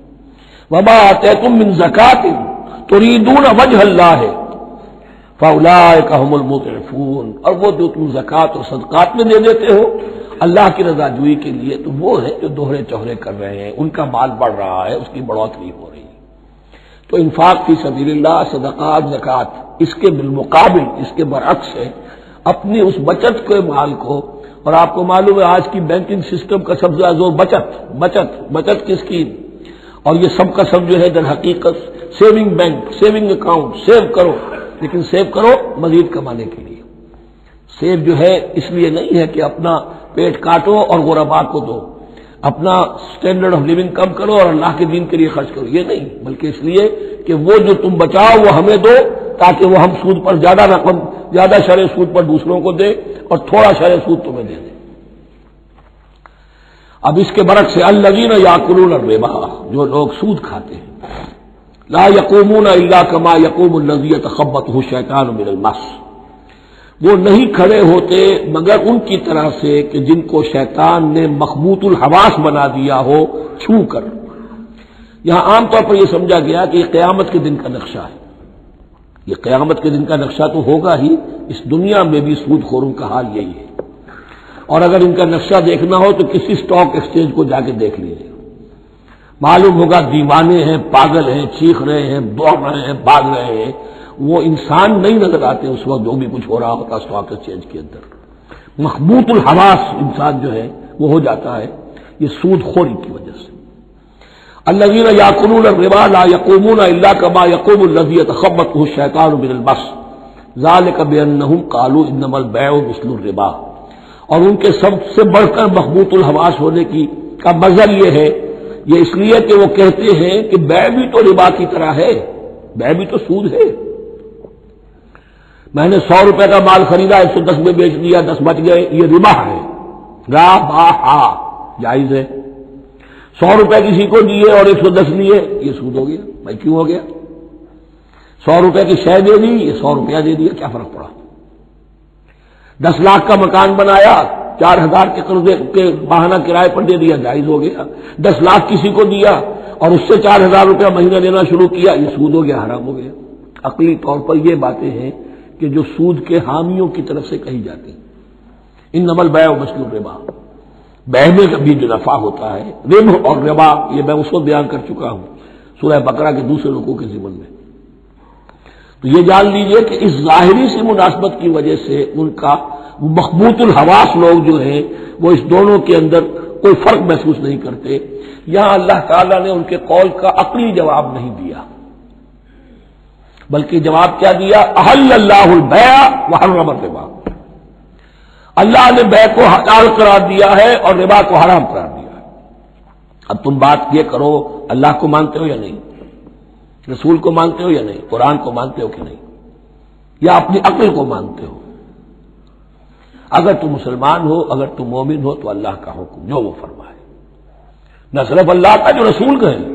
وما آتیتم من زکاۃ تریدون وجہ اللہ فاولئک هم المضعفون، اور وہ جو تم زکوٰۃ اور صدقات میں دے دیتے ہو اللہ کی رضا جوئی کے لیے، تو وہ ہے جو دوہرے چوہرے کر رہے ہیں، ان کا مال بڑھ رہا ہے، اس کی بڑھوتری ہو رہی ہے۔ تو انفاق فی سبیل اللہ، صدقات، زکوٰۃ، اس کے بالمقابل، اس کے برعکس ہے اپنی اس بچت کے مال کو، اور آپ کو معلوم ہے آج کی بینکنگ سسٹم کا سب سے زیادہ زور بچت کی اسکیم، اور یہ سب کا سب جو ہے در حقیقت saving bank, saving account, save کرو، لیکن سیو کرو مزید کمانے کے لیے۔ سیو جو ہے اس لیے نہیں ہے کہ اپنا پیٹ کاٹو اور غربا کو دو، اپنا سٹینڈرڈ آف لیونگ کم کرو اور اللہ کے دین کے لیے خرچ کرو، یہ نہیں، بلکہ اس لیے کہ وہ جو تم بچاؤ وہ ہمیں دو، تاکہ وہ ہم سود پر زیادہ رقم، زیادہ شرح سود پر دوسروں کو دے اور تھوڑا شرح سود تمہیں دے دے۔ اب اس کے برعکس الذین یاکلون الربا، جو لوگ سود کھاتے ہیں، لا یقومون الا کما یقوم الذی یتخبطہ الشیطان من المس، وہ نہیں کھڑے ہوتے مگر ان کی طرح سے کہ جن کو شیطان نے مخبوط الحواس بنا دیا ہو چھو کر۔ یہاں عام طور پر یہ سمجھا گیا کہ یہ قیامت کے دن کا نقشہ ہے، یہ قیامت کے دن کا نقشہ تو ہوگا ہی، اس دنیا میں بھی سود خوروں کا حال یہی ہے، اور اگر ان کا نقشہ دیکھنا ہو تو کسی اسٹاک ایکسچینج کو جا کے دیکھ لیجیے، معلوم ہوگا دیوانے ہیں، پاگل ہیں، چیخ رہے ہیں، دوڑ رہے ہیں، بھاگ رہے ہیں، وہ انسان نہیں نظر آتے اس وقت جو بھی کچھ ہو رہا ہوتا اسٹاک ایکسچینج کے اندر۔ مخبوط الحواس انسان جو ہے وہ ہو جاتا ہے، یہ سود خوری کی وجہ سے۔ الذین یاکلون الربا لا یقومون الا کما یقوم الذی یتخبطہ الشیطان من المس ذلک بانہم قالوا انما البیع مثل الربا، اور ان کے سب سے بڑھ کر مخبوط الحواس ہونے کا مظہر یہ ہے، یہ اس لیے کہ وہ کہتے ہیں کہ بیع بھی تو ربا کی طرح ہے، بیع بھی تو سود ہے۔ میں نے 100 روپے کا مال خریدا، 110 میں بیچ دیا، 10 بچ گئے، یہ ربا ہے، ربا جائز ہے۔ 100 روپے کسی کو دیے اور 110 لیے، یہ سود ہو گیا۔ بھائی کیوں ہو گیا؟ 100 روپے کی شے دے دی، یہ 100 روپیہ دے دیا، کیا فرق پڑا؟ 10 لاکھ کا مکان بنایا، 4000 کے قرضے کے بہانہ کرائے پر دے دیا، جائز ہو گیا۔ 10 لاکھ کسی کو دیا اور اس سے 4000 روپیہ مہینہ دینا شروع کیا، یہ سود ہو گیا، حرام ہو گیا۔ عقلی طور پر یہ باتیں ہیں کہ جو سود کے حامیوں کی طرف سے کہی جاتی ہیں۔ انما البیع مثل الربا، بیع میں بھی جو نفع ہوتا ہے، ربح اور ربا، یہ میں اس وقت بیان کر چکا ہوں سورہ بقرہ کے دوسرے رکوع کے ضمن میں۔ تو یہ جان لیجئے کہ اس ظاہری سی مناسبت کی وجہ سے ان کا مخبوط الحواس لوگ جو ہیں وہ اس دونوں کے اندر کوئی فرق محسوس نہیں کرتے۔ یہاں اللہ تعالیٰ نے ان کے قول کا عقلی جواب نہیں دیا، بلکہ جواب کیا دیا؟ احل اللہ البیع وحرم الربا، اللہ نے بیع کو حلال قرار دیا ہے اور ربا کو حرام قرار دیا ہے۔ اب تم بات یہ کرو اللہ کو مانتے ہو یا نہیں، رسول کو مانتے ہو یا نہیں، قرآن کو مانتے ہو کہ نہیں، یا اپنی عقل کو مانتے ہو؟ اگر تم مسلمان ہو، اگر تم مومن ہو تو اللہ کا حکم جو وہ فرمائے، نہ صرف اللہ کا، جو رسول کا ہے،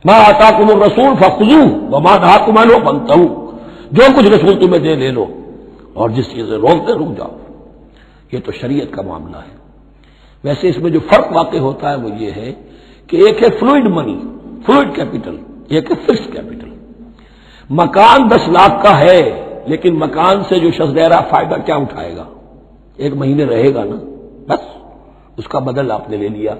ما آتاکم الرسول فخذوہ وما نہاکم عنہ فانتہوا، جو کچھ رسول تمہیں دے لے لو، اور جس چیز سے روکتے رک جاؤ۔ یہ تو شریعت کا معاملہ ہے۔ ویسے اس میں جو فرق واقع ہوتا ہے وہ یہ ہے کہ ایک ہے فلوئڈ منی، فلوئڈ کیپٹل، ایک ہے فکسڈ کیپٹل۔ مکان 10 لاکھ کا ہے، لیکن مکان سے جو شخص دے رہا فائدہ کیا اٹھائے گا؟ 1 مہینے رہے گا نا، بس اس کا بدل آپ نے لے لیا۔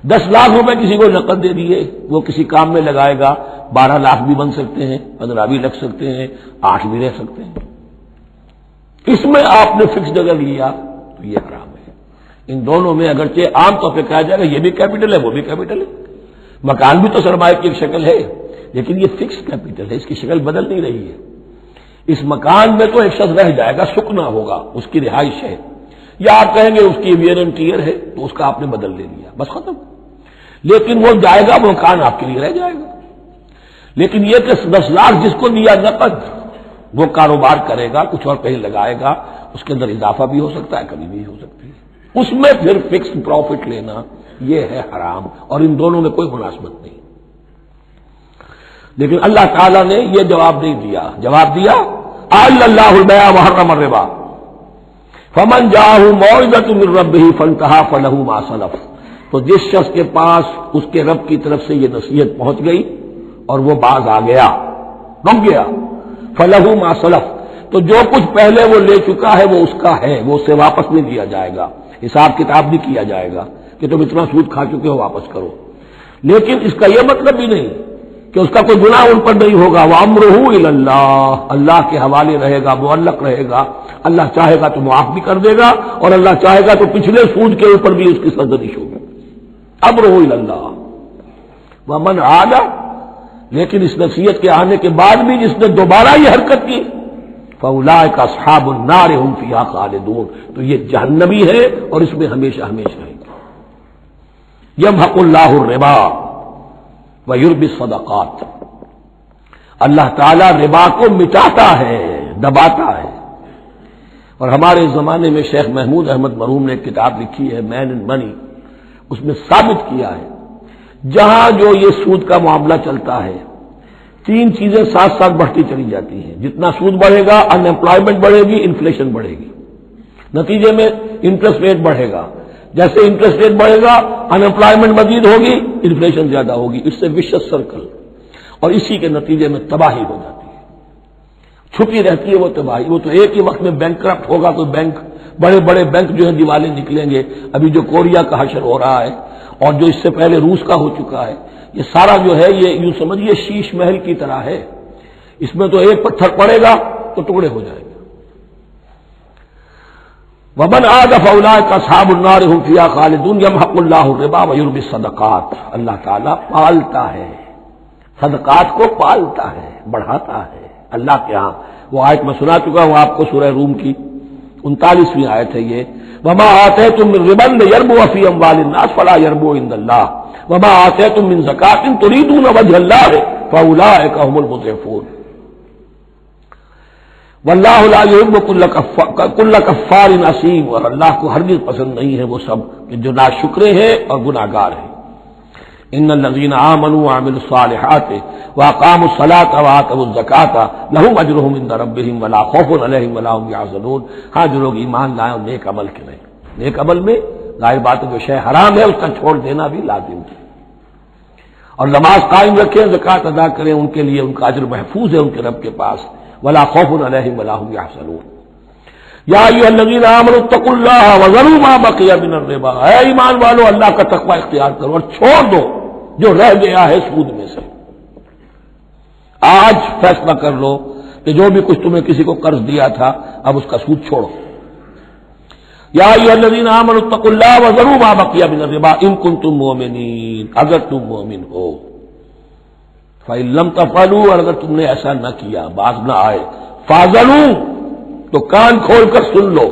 10 لاکھ روپے کسی کو نقد دے دیے، وہ کسی کام میں لگائے گا، 12 لاکھ بھی بن سکتے ہیں، 15 بھی لگ سکتے ہیں، 8 بھی رہ سکتے ہیں۔ اس میں آپ نے فکس اگر لیا تو یہ حرام ہے۔ ان دونوں میں اگرچہ عام طور پہ کہا جائے گا یہ بھی کیپٹل ہے وہ بھی کیپٹل ہے، مکان بھی تو سرمایہ کی ایک شکل ہے، لیکن یہ فکس کیپٹل ہے، اس کی شکل بدل نہیں رہی ہے۔ اس مکان میں تو ایک شخص رہ جائے گا، سکنا ہوگا، اس کی رہائش ہے، یا آپ کہیں گے اس کی ویئر اینڈ ٹیئر ہے تو اس کا آپ نے بدل لے لیا، بس ختم۔ لیکن وہ جائے گا، وہ مکان آپ کے لیے رہ جائے گا۔ لیکن یہ کہ 10 لاکھ جس کو دیا نقد، وہ کاروبار کرے گا، کچھ اور کہیں لگائے گا، اس کے اندر اضافہ بھی ہو سکتا ہے، کمی بھی ہو سکتی ہے، اس میں پھر فکس پروفٹ لینا یہ ہے حرام، اور ان دونوں میں کوئی مناسبت نہیں۔ لیکن اللہ تعالیٰ نے یہ جواب نہیں دیا، جواب دیا احل اللہ البیع وحرم الربا فمن جاءہ موعظۃ من ربہ فانتہی فلہ ما سلف، تو جس شخص کے پاس اس کے رب کی طرف سے یہ نصیحت پہنچ گئی اور وہ باز آ گیا، رک گیا، فلہ ما سلف، تو جو کچھ پہلے وہ لے چکا ہے وہ اس کا ہے، وہ اسے واپس نہیں دیا جائے گا، حساب کتاب نہیں کیا جائے گا کہ تم اتنا سود کھا چکے ہو واپس کرو۔ لیکن اس کا یہ مطلب بھی نہیں کہ اس کا کوئی گناہ ان پر نہیں ہوگا، وَأَمْرُهُ إِلَى اللَّهِ، اللہ کے حوالے رہے گا، معلق رہے گا، اللہ چاہے گا تو معاف بھی کر دے گا، اور اللہ چاہے گا تو پچھلے سود کے اوپر بھی اس کی سرزنش ہوگی۔ أَمْرُهُ إِلَى اللَّهِ وَمَنْ عَادَ، لیکن اس نصیحت کے آنے کے بعد بھی جس نے دوبارہ یہ حرکت کی فَأُولَٰئِكَ أَصْحَابُ النَّارِ هُمْ فِيهَا خَالِدُونَ، تو یہ جہنمی ہے اور اس میں ہمیشہ ہمیشہ رہے گا۔ يَمْحَقُ اللَّهُ الرِّبَا وَيُرْبِي الصَّدَقَاتِ، اللہ تعالیٰ ربا کو مٹاتا ہے، دباتا ہے۔ اور ہمارے زمانے میں شیخ محمود احمد مرحوم نے ایک کتاب لکھی ہے مین اینڈ منی، اس میں ثابت کیا ہے جہاں جو یہ سود کا معاملہ چلتا ہے 3 چیزیں ساتھ ساتھ بڑھتی چلی جاتی ہیں۔ جتنا سود بڑھے گا ان امپلائمنٹ بڑھے گی، انفلیشن بڑھے گی، نتیجے میں انٹرسٹ ریٹ بڑھے گا، جیسے انٹرسٹ ریٹ بڑھے گا ان امپلائمنٹ مزید ہوگی، انفلیشن زیادہ ہوگی، اس سے وشس سرکل، اور اسی کے نتیجے میں تباہی ہو جاتی ہے، چھپی رہتی ہے وہ تباہی۔ وہ تو ایک ہی وقت میں بینک کرپٹ ہوگا، کوئی بینک، بڑے بڑے بینک جو ہے دیوالے نکلیں گے، ابھی جو کوریا کا حشر ہو رہا ہے اور جو اس سے پہلے روس کا ہو چکا ہے، یہ سارا جو ہے یہ یوں سمجھیے شیش محل کی طرح ہے، اس میں تو ایک پتھر پڑے گا تو ٹکڑے ہو جائیں گے۔ وَمَنْ عَادَ فَأُولَٰئِكَ أَصْحَابُ النَّارِ هُمْ فِيهَا خَالِدُونَ يَمْحَقُ اللَّهُ الرِّبَا وَيُرْبِي الصَّدَقَاتِ، اللہ تعالیٰ پالتا ہے، صدقات کو پالتا ہے، بڑھاتا ہے اللہ کے ہاں۔ وہ آیت میں سنا چکا ہوں آپ کو، سورہ روم کی 39ویں آیت ہے یہ، وَمَا آتَيْتُم مِّن رِّبًا لِّيَرْبُوَ فِي أَمْوَالِ النَّاسِ فَلَا يَرْبُو عِندَ اللَّهِ وَمَا آتَيْتُم مِّن زَكَاةٍ تُرِيدُونَ وَجْهَ اللَّهِ فَأُولَٰئِكَ هُمُ الْمُضْعِفُونَ وَاللَّهُ لَا يُحِبُّ كُلَّ كَفَّارٍ أَثِيمٍ، اور اللہ کو ہرگز پسند نہیں ہے وہ سب کہ جو ناشکرے ہیں اور گناہگار ہیں۔ ان الذين آمنوا وعملوا الصالحات واقاموا الصلاة وآتوا الزكاة لهم اجرهم عند ربهم ولا خوف عليهم ولا هم يحزنون، ہاں جو لوگ ایمان لائے اور نیک عمل کریں، نیک عمل میں ظاہر بات ہے جو شے حرام ہے اس کا چھوڑ دینا بھی لازم ہے، اور نماز قائم رکھیں، زکوٰۃ ادا کریں، ان کے لیے ان کا اجر محفوظ ہے ان کے رب کے پاس، ولا خوف عليهم ولا هم يحزنون۔ یا ایھا الذین آمنوا اتقوا اللہ وذروا ما بقی من الربا، اے ایمان والو اللہ کا تقوی اختیار کرو اور چھوڑ دو جو رہ گیا ہے سود میں سے۔ آج فیصلہ کر لو کہ جو بھی کچھ تمہیں کسی کو قرض دیا تھا اب اس کا سود چھوڑو۔ یا ایھا الذین آمنوا اتقوا اللہ وذروا ما بقی من الربا ان کنتم مؤمنین، اگر تم مومن ہو، فإن لم تفعلوا، اور اگر تم نے ایسا نہ کیا، باز نہ آئے، فاذنوا، تو کان کھول کر سن لو،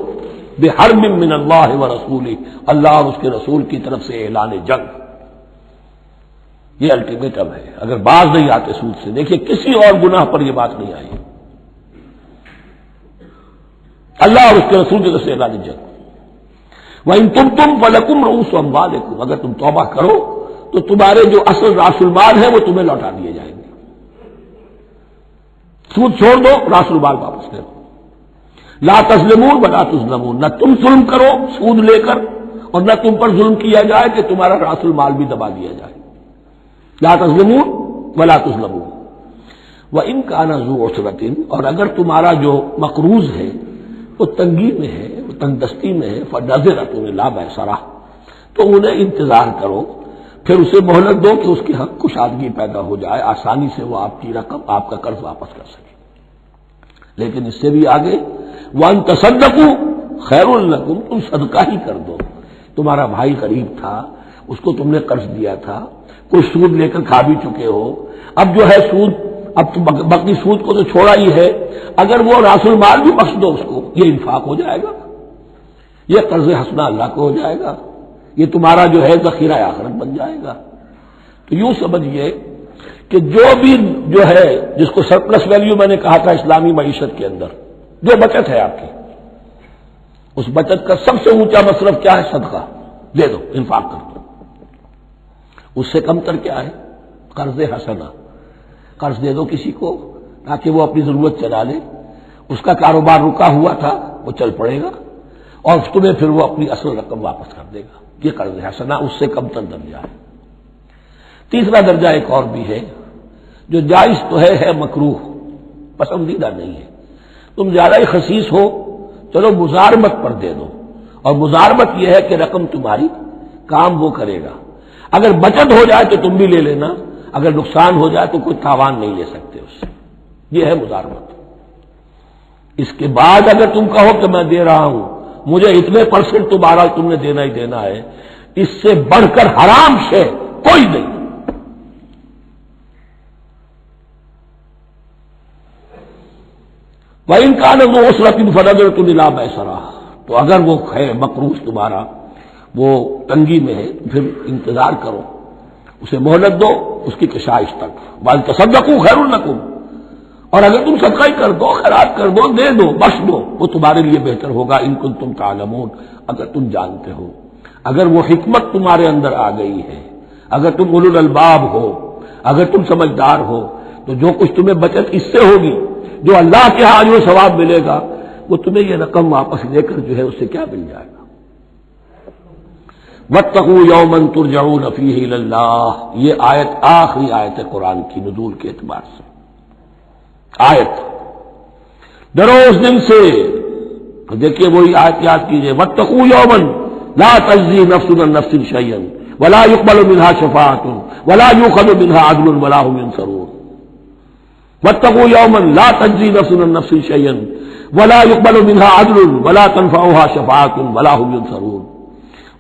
بحرب من اللہ ورسولہ، اللہ اور اس کے رسول کی طرف سے اعلان جنگ. یہ الٹیمیٹم ہے. اگر باز نہیں آتے سود سے، دیکھیے کسی اور گناہ پر یہ بات نہیں آئی، اللہ اور اس کے رسول کی طرف سے اعلان جنگ. وَإِن تُبْتُمْ فَلَكُمْ رُءُوسُ أَمْوَالِكُمْ، اگر تم توبہ کرو تو تمہارے جو اصل راس المال ہے وہ تمہیں لوٹا دیے جائیں گے. سود چھوڑ دو، راس المال واپس لے لو. لا تظلمون ولا تظلمون، نہ تم ظلم کرو سود لے کر اور نہ تم پر ظلم کیا جائے کہ تمہارا راس المال بھی دبا دیا جائے. لا تظلمون ولا تظلمون. وَإِن كَانَ ذُو عُسْرَةٍ، اور اگر تمہارا جو مقروض ہے وہ تنگی میں ہے، وہ تنگ دستی میں ہے، فَنَظِرَةٌ إِلَىٰ مَيْسَرَةٍ، تو انہیں انتظار کرو، پھر اسے مہلت دو کہ اس کے حق کشادگی پیدا ہو جائے، آسانی سے وہ آپ کی رقم، آپ کا قرض واپس کر سکے. لیکن اس سے بھی آگے وَأَن تَصَدَّقُوا خَيْرٌ لَكُمْ، تم صدقہ ہی کر دو. تمہارا بھائی غریب تھا، اس کو تم نے قرض دیا تھا، کوئی سود لے کر کھا بھی چکے ہو، اب جو ہے سود، اب تو باقی سود کو تو چھوڑا ہی ہے، اگر وہ راس المال بھی بخش دو اس کو، یہ انفاق ہو جائے گا، یہ قرض حسنہ اللہ کو ہو جائے گا، یہ تمہارا جو ہے ذخیرہ آخرت بن جائے گا. تو یوں سمجھیے کہ جو بھی جو ہے جس کو سرپلس ویلیو میں نے کہا تھا اسلامی معیشت کے اندر، جو بچت ہے آپ کی، اس بچت کا سب سے اونچا مصرف کیا ہے؟ صدقہ دے دو، انفاق کر دو. اس سے کم تر کیا ہے؟ قرض حسنہ، قرض دے دو کسی کو تاکہ وہ اپنی ضرورت چلا لے، اس کا کاروبار رکا ہوا تھا وہ چل پڑے گا اور تمہیں پھر وہ اپنی اصل رقم واپس کر دے گا. یہ قرض حسنہ اس سے کم تر درجہ ہے. تیسرا درجہ ایک اور بھی ہے جو جائز تو ہے مکروہ، پسندیدہ نہیں ہے. تم زیادہ ہی خسیس ہو، چلو مزارمت پر دے دو، اور مزارمت یہ ہے کہ رقم تمہاری کام وہ کرے گا. اگر بچت ہو جائے تو تم بھی لے لینا، اگر نقصان ہو جائے تو کوئی تاوان نہیں لے سکتے اس سے. یہ ہے مزارمت. اس کے بعد اگر تم کہو کہ میں دے رہا ہوں، مجھے اتنے پرسنٹ تمہارا تم نے دینا ہی دینا ہے، اس سے بڑھ کر حرام شے کوئی نہیں. وَإِن كَانَ ذُو عُسْرَةٍ فَنَظِرَةٌ إِلَىٰ مَيْسَرَةٍ، تو اگر وہ ہے مقروض تمہارا وہ تنگی میں ہے، پھر انتظار کرو، اسے مہلت دو اس کی کشائش تک. وَأَن تَصَدَّقُوا خَيْرٌ لَكُمْ، اور اگر تم صدقہ ہی کر دو، خیرات کر دو، دے دو، بخش دو، وہ تمہارے لیے بہتر ہوگا. ان کنتم تعلمون، اگر تم جانتے ہو، اگر وہ حکمت تمہارے اندر آ گئی ہے، اگر تم اولو الالباب ہو، اگر تم سمجھدار ہو، تو جو کچھ تمہیں بچت اس سے ہوگی، جو اللہ کے ہاں جو ثواب ملے گا، وہ تمہیں یہ رقم واپس لے کر جو ہے اس سے کیا مل جائے گا. وَاتَّقُوا يَوْمًا تُرْجَعُونَ فِيهِ إِلَى اللَّهِ، یہ آیت آخری آیت ہے قرآن کی نزول کے اعتبار سے. آیت ڈرو اس دن سے، دیکھیے وہی آیت یاد کیجیے. وَاتَّقُوا يَوْمًا لَا تَجْزِي نَفْسٌ عَن نَفْسٍ شَيْئًا وَلَا يُقْبَلُ مِنْهَا شَفَاعَةٌ وَلَا يُؤْخَذُ مِنْهَا عَدْلٌ وَلَا هُمْ يُنصَرُونَ. وَاتَّقُوا يَوْمًا لَا تَجْزِي نَفْسٌ عَن نَفْسٍ شَيْئًا وَلَا يُقْبَلُ مِنْهَا عَدْلٌ وَلَا تَنفَعُهَا شَفَاعَةٌ وَلَا هُمْ يُنصَرُونَ.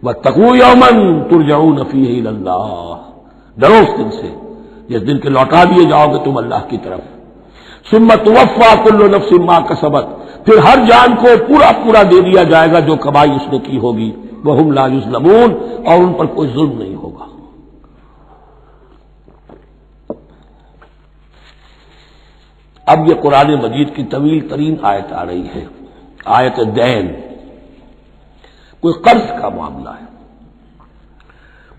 وَاتَّقُوا يَوْمًا تُرْجَعُونَ فِيهِ إِلَى اللَّهِ، ڈرو اس دن سے جس دن کے لوٹا دیے جاؤ گے تم اللہ کی طرف. ثُمَّ تُوَفَّىٰ كُلُّ نَفْسٍ مَّا كَسَبَتْ، پھر ہر جان کو پورا پورا دے دیا جائے گا جو کمائی اس نے کی ہوگی. وَهُمْ لَا يُظْلَمُونَ، اور ان پر کوئی ظلم نہیں ہوگا. اب یہ قرآن مجید کی طویل ترین آیت آ رہی ہے، آیت دین. کوئی قرض کا معاملہ ہے،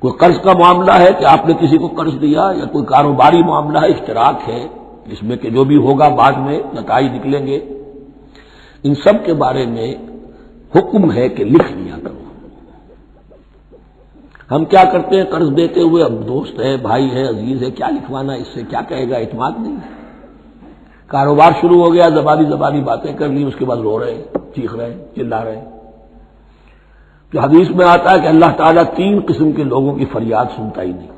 کوئی قرض کا معاملہ ہے کہ آپ نے کسی کو قرض دیا، یا کوئی کاروباری معاملہ ہے، اشتراک ہے جس میں کہ جو بھی ہوگا بعد میں نتائج نکلیں گے. ان سب کے بارے میں حکم ہے کہ لکھ لیا کرو. ہم کیا کرتے ہیں قرض دیتے ہوئے، اب دوست ہے، بھائی ہے، عزیز ہے، کیا لکھوانا، اس سے کیا کہے گا، اعتماد نہیں. کاروبار شروع ہو گیا، زبانی باتیں کر لی، اس کے بعد رو رہے ہیں، چیخ رہے ہیں، چلا رہے ہیں. تو حدیث میں آتا ہے کہ اللہ تعالیٰ 3 قسم کے لوگوں کی فریاد سنتا ہی نہیں.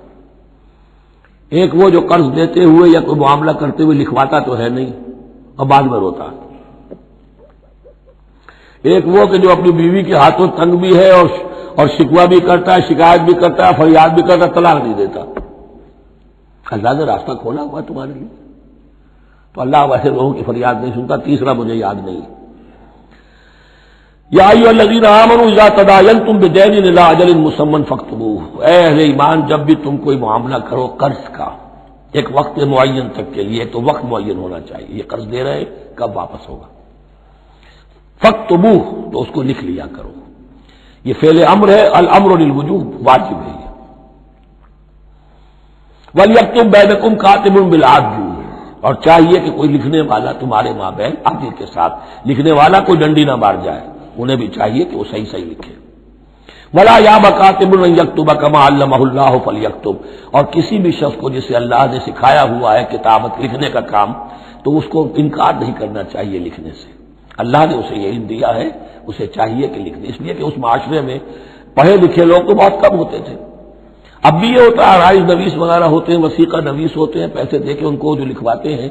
ایک وہ جو قرض دیتے ہوئے یا کوئی معاملہ کرتے ہوئے لکھواتا تو ہے نہیں اور بعد میں روتا. ایک وہ کہ جو اپنی بیوی کے ہاتھوں تنگ بھی ہے اور شکوہ بھی کرتا ہے، شکایت بھی کرتا ہے، فریاد بھی کرتا ہے، طلاق نہیں دیتا. اللہ نے راستہ کھولا ہوا تمہارے لیے، تو اللہ ویسے لوگوں کی فریاد نہیں سنتا. تیسرا مجھے یاد نہیں. یا ایھا الذین آمنوا اذا تداینتم بدین الی اجل مسمى فاکتبوہ، اے اہل ایمان جب بھی تم کوئی معاملہ کرو قرض کا ایک وقت معین تک کے لیے، تو وقت معین ہونا چاہیے، یہ قرض دے رہے کب واپس ہوگا، فاکتبوہ تو اس کو لکھ لیا کرو۔ یہ فعل امر ہے، الامر للوجوب، واجب ہے یہ۔ وَلْيَكْتُبْ بَيْنَكُمْ كَاتِبٌ بِالْعَدْلِ، اور چاہیے کہ کوئی لکھنے والا تمہارے مابین عدل کے ساتھ، لکھنے والا کوئی ڈنڈی نہ مار جائے، انہیں بھی چاہیے کہ وہ صحیح صحیح لکھے۔ وَلَا يَأْبَ كَاتِبٌ أَن يَكْتُبَ كَمَا عَلَّمَهُ اللَّهُ فَلْيَكْتُبْ، اور کسی بھی شخص کو جسے اللہ نے سکھایا ہوا ہے کتابت لکھنے کا کام، تو اس کو انکار نہیں کرنا چاہیے لکھنے سے، اللہ نے اسے یہ علم دیا ہے، اسے چاہیے کہ لکھ دے، اس لیے کہ اس معاشرے میں پڑھے لکھے لوگ تو بہت کم ہوتے تھے۔ اب بھی یہ ہوتا ہے، عرائض نویس وغیرہ ہوتے ہیں، وثیقہ نویس ہوتے ہیں، پیسے دے کے ان کو جو لکھواتے ہیں،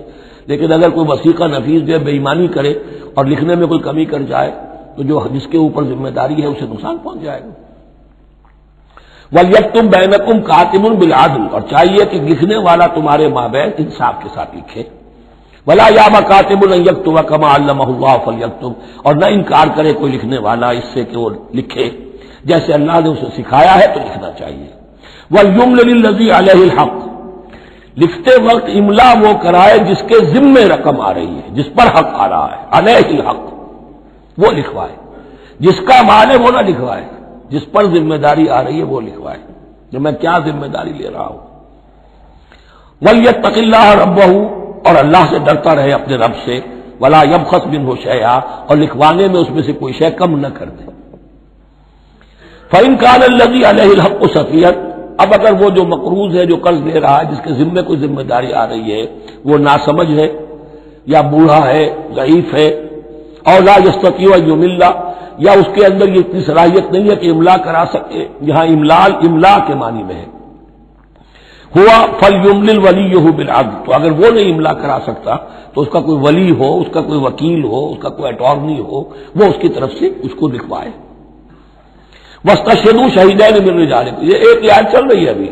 لیکن اگر کوئی وثیقہ نویس جو بے ایمانی کرے اور لکھنے میں کوئی کمی کر جائے تو جو جس کے اوپر ذمہ داری ہے اسے نقصان پہنچ جائے گا۔ وَلْيَكْتُبْ بَيْنَكُمْ كَاتِبٌ بِالْعَدْلِ، اور چاہیے کہ لکھنے والا تمہارے مابین انصاف کے ساتھ لکھے۔ وَلَا يَأْبَ كَاتِبٌ أَن يَكْتُبَ كَمَا عَلَّمَهُ اللَّهُ فَلْيَكْتُبْ، اور نہ انکار کرے کوئی لکھنے والا اس سے کہ وہ لکھے جیسے اللہ نے اسے سکھایا ہے، تو لکھنا چاہیے۔ وَلْيُمْلِلِ الَّذِي عَلَيْهِ الْحَقُّ، لکھتے وقت املا وہ کرائے جس کے ذمے رقم آ رہی ہے، جس پر حق آ رہا ہے، علیہ الحق، وہ لکھوائے، جس کا مال ہے وہ نہ لکھوائے، جس پر ذمہ داری آ رہی ہے وہ لکھوائے، کہ میں کیا ذمہ داری لے رہا ہوں۔ وَلْيَتَّقِ اللَّهَ رَبَّهُ، اور اللہ سے ڈرتا رہے اپنے رب سے، وَلَا يَبْخَسْ مِنْهُ شَيْئًا، اور لکھوانے میں اس میں سے کوئی شے کم نہ کر دے۔ فَإِنْ كَانَ الَّذِي عَلَيْهِ الْحَقُّ سَفِيهًا، اب اگر وہ جو مقروض ہے، جو قرض لے رہا ہے، جس کے ذمے کوئی ذمہ داری آ رہی ہے، وہ ناسمجھ ہے یا بوڑھا ہے، ضعیف ہے، اور لا يستطيع ان يمل، یا اس کے اندر یہ اتنی صلاحیت نہیں ہے کہ املا کرا سکے، یہاں املا کے معنی میں ہے، ہوا فَلْيُمْلِلْ وَلِيُّهُ بِالْعَدْلِ، تو اگر وہ نہیں املا کرا سکتا تو اس کا کوئی ولی ہو، اس کا کوئی وکیل ہو، اس کا کوئی اٹارنی ہو، وہ اس کی طرف سے اس کو لکھوائے۔ وَاسْتَشْهِدُوا شَهِيدَيْنِ مِن رِجَالِكُمْ، یہ ایک آیت چل رہی ہے ابھی،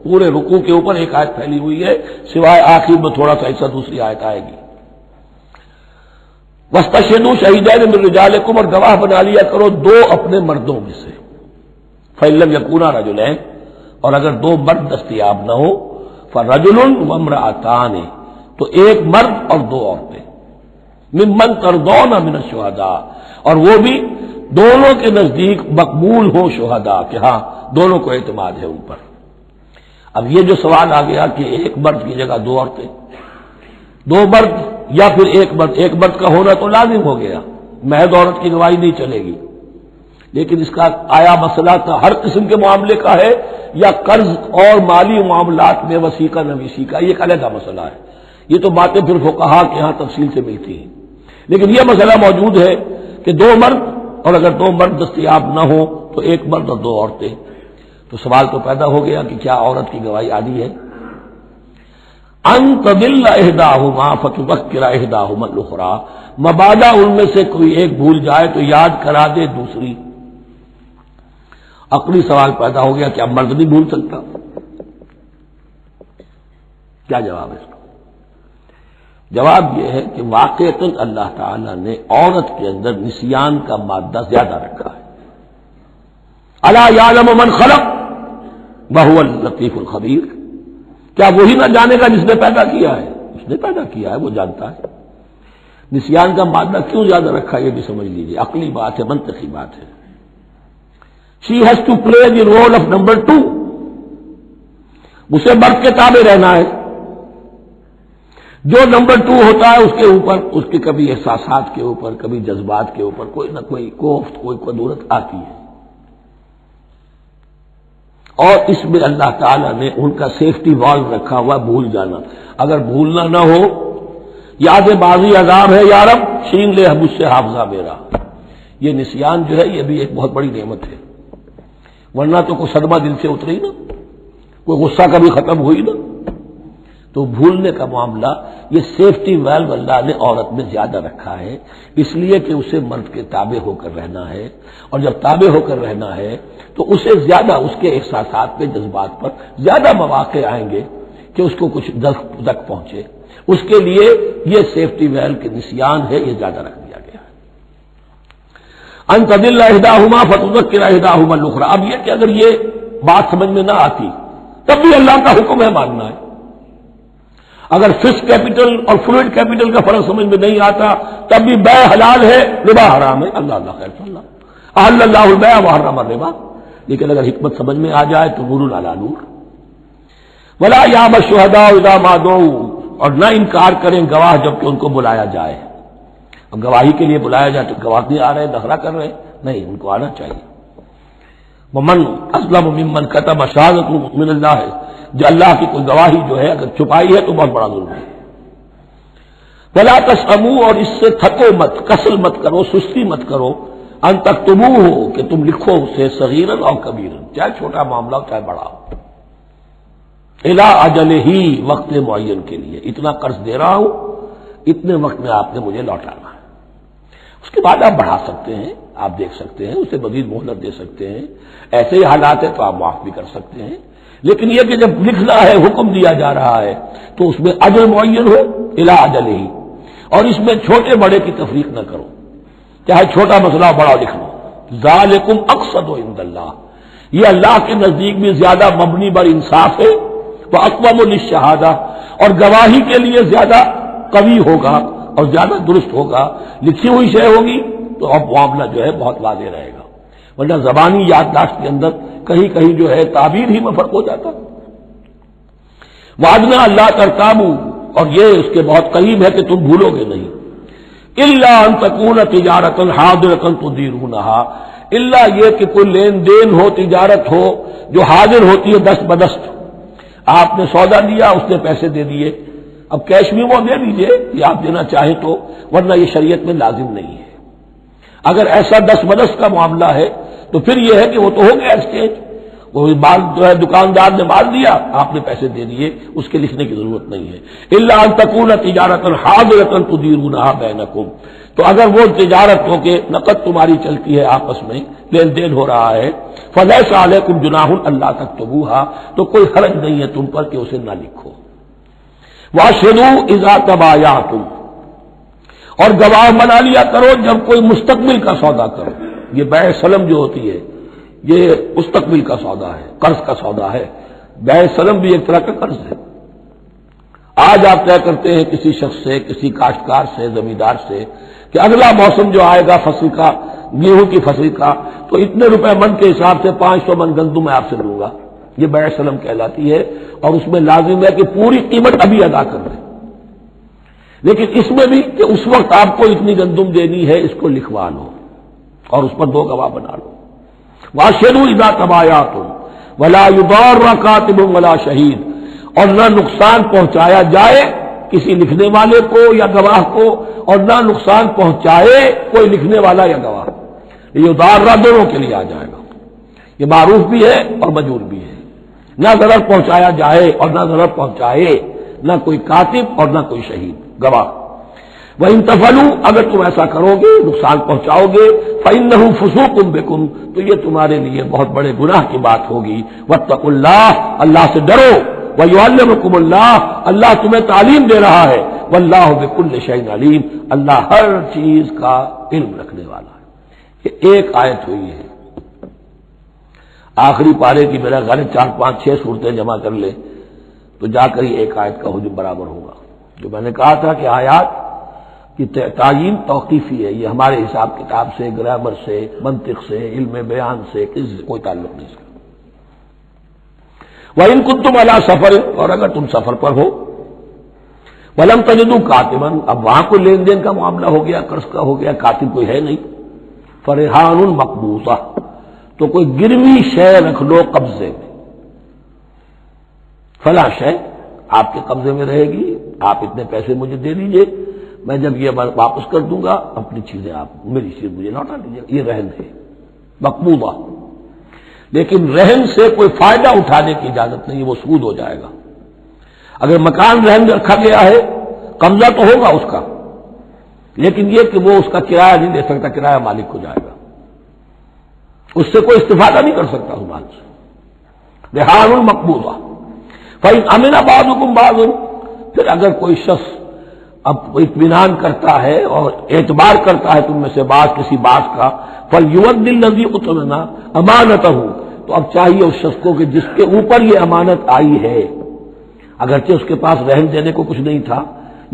پورے رکوع کے اوپر ایک آیت پھیلی ہوئی ہے، سوائے آخر میں تھوڑا سا حصہ دوسری آیت آئے گی۔ وَاسْتَشْهِدُوا شَهِيدَيْنِ مِن رِجَالِكُمْ، اور گواہ بنا لیا کرو دو اپنے مردوں میں سے، فَإِن لَّمْ يَكُونَا رَجُلَيْنِ، اور اگر دو مرد دستیاب نہ ہو، فَرَجُلٌ وَامْرَأَتَانِ، تو ایک مرد اور دو عورتیں، مِمَّن تَرْضَوْنَ مِنَ الشُّهَدَاءِ، اور وہ بھی دونوں کے نزدیک مقبول ہوں شہداء، کہ ہاں دونوں کو اعتماد ہے ان پر۔ اب یہ جو سوال آ گیا کہ ایک مرد کی جگہ دو عورتیں، دو مرد یا پھر ایک مرد کا ہونا تو لازم ہو گیا، محض عورت کی گواہی نہیں چلے گی، لیکن اس کا آیا مسئلہ تو ہر قسم کے معاملے کا ہے یا قرض اور مالی معاملات میں وثیقہ نویسی کا، یہ ایک علیحدہ مسئلہ ہے، یہ تو باتیں پھر فقہا کے یہاں تفصیل سے ملتی ہیں، لیکن یہ مسئلہ موجود ہے کہ دو مرد، اور اگر دو مرد دستیاب نہ ہو تو ایک مرد اور دو عورتیں، تو سوال تو پیدا ہو گیا کہ کیا عورت کی گواہی عادی ہے؟ ان تضل احداہما فتذکر احداہما الاخری، مبادا ان میں سے کوئی ایک بھول جائے تو یاد کرا دے دوسری۔ عقلی سوال پیدا ہو گیا، کیا مرد نہیں بھول سکتا؟ کیا جواب ہے اس کا؟ جواب یہ ہے کہ واقعتاً اللہ تعالیٰ نے عورت کے اندر نسیان کا مادہ زیادہ رکھا ہے۔ الا یعلم من خلق وهو اللطیف الخبیر، کیا وہی نہ جانے گا جس نے پیدا کیا ہے؟ اس نے پیدا کیا ہے، وہ جانتا ہے۔ نسیان کا مادہ کیوں زیادہ رکھا یہ بھی سمجھ لیجیے، عقلی بات ہے، منطقی بات ہے۔ She has to play the role of number 2، اسے مرد کے تابع رہنا ہے، جو نمبر 2 ہوتا ہے اس کے اوپر اس کے کبھی احساسات کے اوپر، کبھی جذبات کے اوپر کوئی نہ کوئی کوفت، کوئی قدورت آتی ہے، اور اس میں اللہ تعالیٰ نے ان کا سیفٹی والو رکھا ہوا، بھول جانا، اگر بھولنا نہ ہو، یاد بازی عذاب ہے یا رب، چھین لے مجھ سے حافظہ میرا، یہ نسیان جو ہے یہ بھی ایک بہت بڑی نعمت ہے، ورنہ تو کوئی صدمہ دل سے اتری نا، کوئی غصہ کبھی ختم ہوئی نا، تو بھولنے کا معاملہ یہ سیفٹی ویلو اللہ نے عورت میں زیادہ رکھا ہے، اس لیے کہ اسے مرد کے تابع ہو کر رہنا ہے، اور جب تابع ہو کر رہنا ہے تو اسے زیادہ اس کے احساسات پہ، جذبات پر زیادہ مواقع آئیں گے کہ اس کو کچھ تک پہنچے، اس کے لیے یہ سیفٹی ویل کے نسیان ہے، یہ زیادہ رکھ دیا گیا ہے۔ ان تضل احداہما فتذکر احداہما الاخری. اب یہ کہ اگر یہ بات سمجھ میں نہ آتی تب بھی اللہ کا حکم ہے ماننا ہے. اگر فکس کیپٹل اور فلوئڈ کیپٹل کا فرق سمجھ میں نہیں آتا تب بھی بیع حلال ہے ربا حرام ہے. اللہ خیر صلی اللہ احل اللہ البیع وحرم الربا. لیکن اگر حکمت سمجھ میں آ جائے تو نور علی نور. ولا یاب الشہداء اذا ما دعوا. اور نہ انکار کریں گواہ جب کہ ان کو بلایا جائے. اب گواہی کے لیے بلایا جائے تو گواہ نہیں آ رہے, نخرہ کر رہے, نہیں, ان کو آنا چاہیے. ومن اسلم ممن کتم شہادۃ من اللہ ہے, جو اللہ کی کوئی گواہی جو ہے اگر چھپائی ہے تو بہت بڑا ظلم ہے. ولا تسأموا, اور اس سے تھکو مت, کسل مت کرو, سستی مت کرو, ان تکتبوہ ہو کہ تم لکھو اسے صغیرا اور کبیرا, چاہے چھوٹا معاملہ ہو چاہے بڑا ہو, الی اجل ہی, وقت معین کے لیے. اتنا قرض دے رہا ہوں, اتنے وقت میں آپ نے مجھے لوٹانا ہے. اس کے بعد آپ بڑھا سکتے ہیں, آپ دیکھ سکتے ہیں, اسے مزید مہلت دے سکتے ہیں. ایسے ہی حالات ہے تو آپ معاف بھی کر سکتے ہیں. لیکن یہ کہ جب لکھنا ہے, حکم دیا جا رہا ہے, تو اس میں اجل معین ہو, الی اجل ہی. اور اس میں چھوٹے بڑے کی تفریق نہ کرو, چاہے چھوٹا مسئلہ بڑا لکھ لو. ذالکم اقسط عند اللہ, یہ اللہ کے نزدیک بھی زیادہ مبنی بر انصاف ہے. واقوم للشہادہ, اور گواہی کے لیے زیادہ قوی ہوگا اور زیادہ درست ہوگا. لکھی ہوئی شے ہوگی تو اب معاملہ جو ہے بہت واضح رہے گا, ورنہ زبانی یادداشت کے اندر کہیں کہیں جو ہے تعبیر ہی میں فرق ہو جاتا. وعدنا اللہ ترتابوا, اور یہ اس کے بہت قریب ہے کہ تم بھولو گے نہیں. الا ان تکون تجارۃ حاضرۃ تدیرونھا, الا یہ کہ کوئی لین دین ہو, تجارت ہو جو حاضر ہوتی ہے دست بدست. آپ نے سودا لیا, اس نے پیسے دے دیے, اب کیش بھی وہ دے دیجئے یا آپ دینا چاہیں تو, ورنہ یہ شریعت میں لازم نہیں ہے. اگر ایسا دست بدست کا معاملہ ہے تو پھر یہ ہے کہ وہ تو ہو گیا ایکسچینج, وہ مال جو ہے دکاندار نے مال دیا, آپ نے پیسے دے دیے, اس کے لکھنے کی ضرورت نہیں ہے. الا ان تکون تجارۃ حاضرۃ تدیرونھا بینکم, تو اگر وہ تجارت ہو کہ نقد تمہاری چلتی ہے, آپس میں لین دین ہو رہا ہے, فلیس علیکم جناح الا تکتبوھا, تو کوئی حرج نہیں ہے تم پر کہ اسے نہ لکھو. واشهدوا اذا تبایعتم, اور گواہ بنا لیا کرو جب کوئی مستقبل کا سودا کرو. یہ بیع سلم جو ہوتی ہے یہ مستقبل کا سودا ہے, قرض کا سودا ہے. بیع سلم بھی ایک طرح کا قرض ہے. آج آپ طے کرتے ہیں کسی شخص سے, کسی کاشتکار سے, زمیندار سے کہ اگلا موسم جو آئے گا فصل کا, گیہوں کی فصل کا, تو اتنے روپے من کے حساب سے 500 من گندم میں آپ سے لوں گا. یہ بیع سلم کہلاتی ہے, اور اس میں لازم ہے کہ پوری قیمت ابھی ادا کر دیں. لیکن اس میں بھی کہ اس وقت آپ کو اتنی گندم دینی ہے, اس کو لکھوا لو اور اس پر 2 گواہ بنا لو. واشهدوا اذا تبایعتم ولا یضار کاتب ولا شہید, اور نہ نقصان پہنچایا جائے کسی لکھنے والے کو یا گواہ کو, اور نہ نقصان پہنچائے کوئی لکھنے والا یا گواہ. یہ یضار دونوں کے لیے آ جائے گا, یہ معروف بھی ہے اور مجرور بھی ہے. نہ ضرر پہنچایا جائے اور نہ ضرر پہنچائے, نہ کوئی کاتب اور نہ کوئی شہید گواہ. وَإِن تَفْعَلُوا, اگر تم ایسا کرو گے, نقصان پہنچاؤ گے, فَإِنَّهُ فُسُوقٌ بِكُمْ, تو یہ تمہارے لیے بہت بڑے گناہ کی بات ہوگی. وَاتَّقُوا اللَّهَ, اللہ سے ڈرو. وَيُعَلِّمُكُمُ اللَّهُ, اللہ تمہیں تعلیم دے رہا ہے. وَاللَّهُ بِكُلِّ شَيْءٍ عَلِيمٌ, اللہ ہر چیز کا علم رکھنے والا ہے. یہ ایک آیت ہوئی ہے. آخری پارے کی میرا غالب 4 5 6 صورتیں جمع کر لیں تو جا کر ہی ایک آیت کا حجم برابر ہوگا. جو میں نے کہا تھا کہ آیات کی تعین توقیفی ہے, یہ ہمارے حساب کتاب سے, گرامر سے, منطق سے, علم بیان سے کسی سے کوئی تعلق نہیں اس کا. وَإِن كُنتُمْ عَلَىٰ سَفَرٍ, اور اگر تم سفر پر ہو, وَلَمْ تَجِدُوا كَاتِبًا, اب وہاں کوئی لین دین کا معاملہ ہو گیا, قرض کا ہو گیا, کاتب کوئی ہے نہیں, فَرِحَانٌ مَقْبُوضَةٌ, تو کوئی گروی شے رکھ لو قبضے میں. فلاں شے آپ کے قبضے میں رہے گی, آپ اتنے پیسے مجھے دے دیجئے, میں جب یہ واپس کر دوں گا اپنی چیزیں آپ, میری چیز مجھے لوٹا دیجیے. یہ رہن ہے مقبوضہ. لیکن رہن سے کوئی فائدہ اٹھانے کی اجازت نہیں, وہ سود ہو جائے گا. اگر مکان رہن رکھا گیا ہے, قبضہ تو ہوگا اس کا, لیکن یہ کہ وہ اس کا کرایہ نہیں دے سکتا, کرایہ مالک کو جائے گا, اس سے کوئی استفادہ نہیں کر سکتا اس مال سے. رہان المقبوضہ. فإن أمن بعضكم بعضا, پھر اگر کوئی شخص اب اطمینان کرتا ہے اور اعتبار کرتا ہے تم میں سے بعض کسی بات کا، فَلْيُؤَدِّ الَّذِي اُؤْتُمِنَ أَمَانَتَهُ، تو اب چاہیے اس شخص کو کہ جس کے اوپر یہ امانت آئی ہے، اگرچہ اس کے پاس رہن دینے کو کچھ نہیں تھا،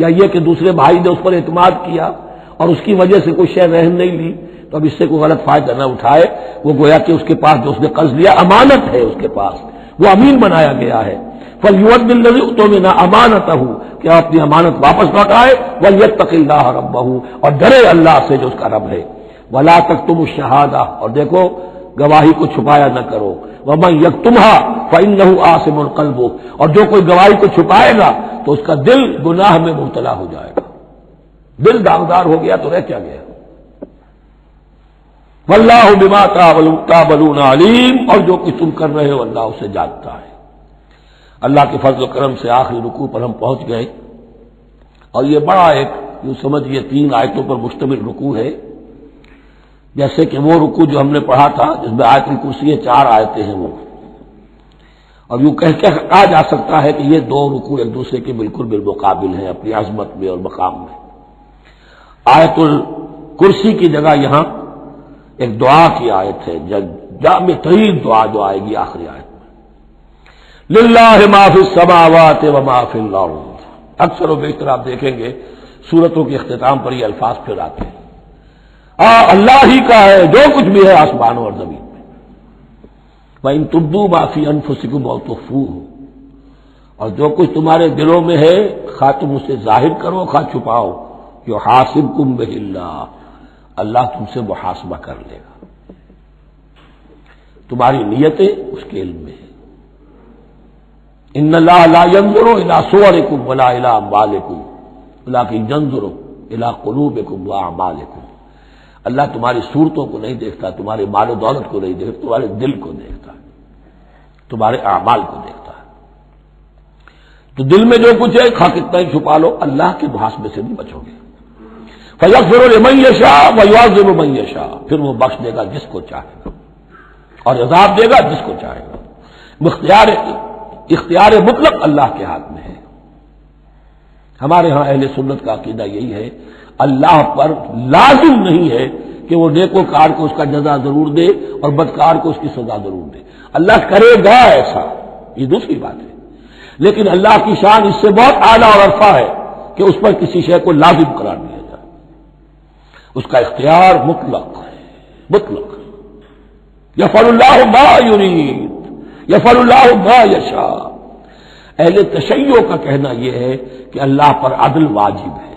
یا یہ کہ دوسرے بھائی نے اس پر اعتماد کیا اور اس کی وجہ سے کوئی شے رہن نہیں لی، تو اب اس سے کوئی غلط فائدہ نہ اٹھائے، وہ گویا کہ اس کے پاس جو اس نے قرض لیا امانت ہے، اس کے پاس وہ امین بنایا گیا ہے۔ فَلْيُؤَدِّ الَّذِي اُؤْتُمِنَ أَمَانَتَهُ، کہ آپ اپنی امانت واپس لوٹائے، وَلْيَتَّقِ اللَّهَ رَبَّهُ، اور ڈرے اللہ سے جو اس کا رب ہے، وَلَا تَكْتُمُوا الشَّهَادَةَ، اور دیکھو گواہی کو چھپایا نہ کرو، وَمَن يَكْتُمْهَا فَإِنَّهُ آثِمٌ قَلْبُهُ، اور جو کوئی گواہی کو چھپائے گا تو اس کا دل گناہ میں مبتلا ہو جائے گا، دل داغدار ہو گیا تو رہ کیا گیا۔ وَاللَّهُ بِمَا تَعْمَلُونَ عَلِيمٌ، اور جو کچھ تم کر رہے ہو اللہ اسے جانتا ہے۔ اللہ کے فضل و کرم سے آخری رکوع پر ہم پہنچ گئے، اور یہ بڑا ایک یوں سمجھئے 3 آیتوں پر مشتمل رکوع ہے، جیسے کہ وہ رکوع جو ہم نے پڑھا تھا جس میں آیت الکرسی 4 آیتیں ہیں وہ، اور یوں کہا جا سکتا ہے کہ یہ 2 رکوع ایک دوسرے کے بالکل بالمقابل ہیں اپنی عظمت میں اور مقام میں۔ آیت الکرسی کی جگہ یہاں ایک دعا کی آیت ہے، جامع ترین دعا جو آئے گی آخری آیت میں، للہ ما فی السماوات و ما فی الارض۔ اکثر و بیشتر آپ دیکھیں گے سورتوں کے اختتام پر یہ الفاظ پھر آتے ہیں، اللہ ہی کا ہے جو کچھ بھی ہے آسمانوں اور زمین میں، وَإِن تُبْدُوا مَا فِي أَنفُسِكُمْ أَوْ تُخْفُوهُ، اور جو کچھ تمہارے دلوں میں ہے خواہ تم اسے ظاہر کرو خواہ چھپاؤ، یحاسبکم بہ اللہ، اللہ تم سے محاسبہ کر لے گا، تمہاری نیتیں اس کے علم میں ہیں۔ ان اللہ لا ينظر الى صورکم ولا الى اموالکم ولکن ينظر الى قلوبکم واعمالکم، اللہ تمہاری صورتوں کو نہیں دیکھتا، تمہارے مال و دولت کو نہیں دیکھتا، تمہارے دل کو دیکھتا ہے، تمہارے اعمال کو دیکھتا ہے۔ تو دل میں جو کچھ ہے خواہ کتنا ہی چھپا لو اللہ کے محاسبے سے نہیں بچو گے۔ فَيَغْفِرُ لِمَن يَشَاءُ وَيُعَذِّبُ مَن يَشَاءُ، پھر وہ بخش دے گا جس کو چاہے گا اور عذاب دے گا جس کو چاہے گا۔ اختیار مطلق اللہ کے ہاتھ میں ہے۔ ہمارے ہاں اہل سنت کا عقیدہ یہی ہے، اللہ پر لازم نہیں ہے کہ وہ نیکوکار کو اس کا جزا ضرور دے اور بدکار کو اس کی سزا ضرور دے، اللہ کرے گا ایسا، یہ دوسری بات ہے، لیکن اللہ کی شان اس سے بہت اعلیٰ اور عرفہ ہے کہ اس پر کسی شے کو لازم قرار دیا جائے، اس کا اختیار مطلق ہے، مطلق۔ یفعل اللہ ما یرید، یفعل اللہ ما یشاء۔ اہل تشیع کا کہنا یہ ہے کہ اللہ پر عدل واجب ہے،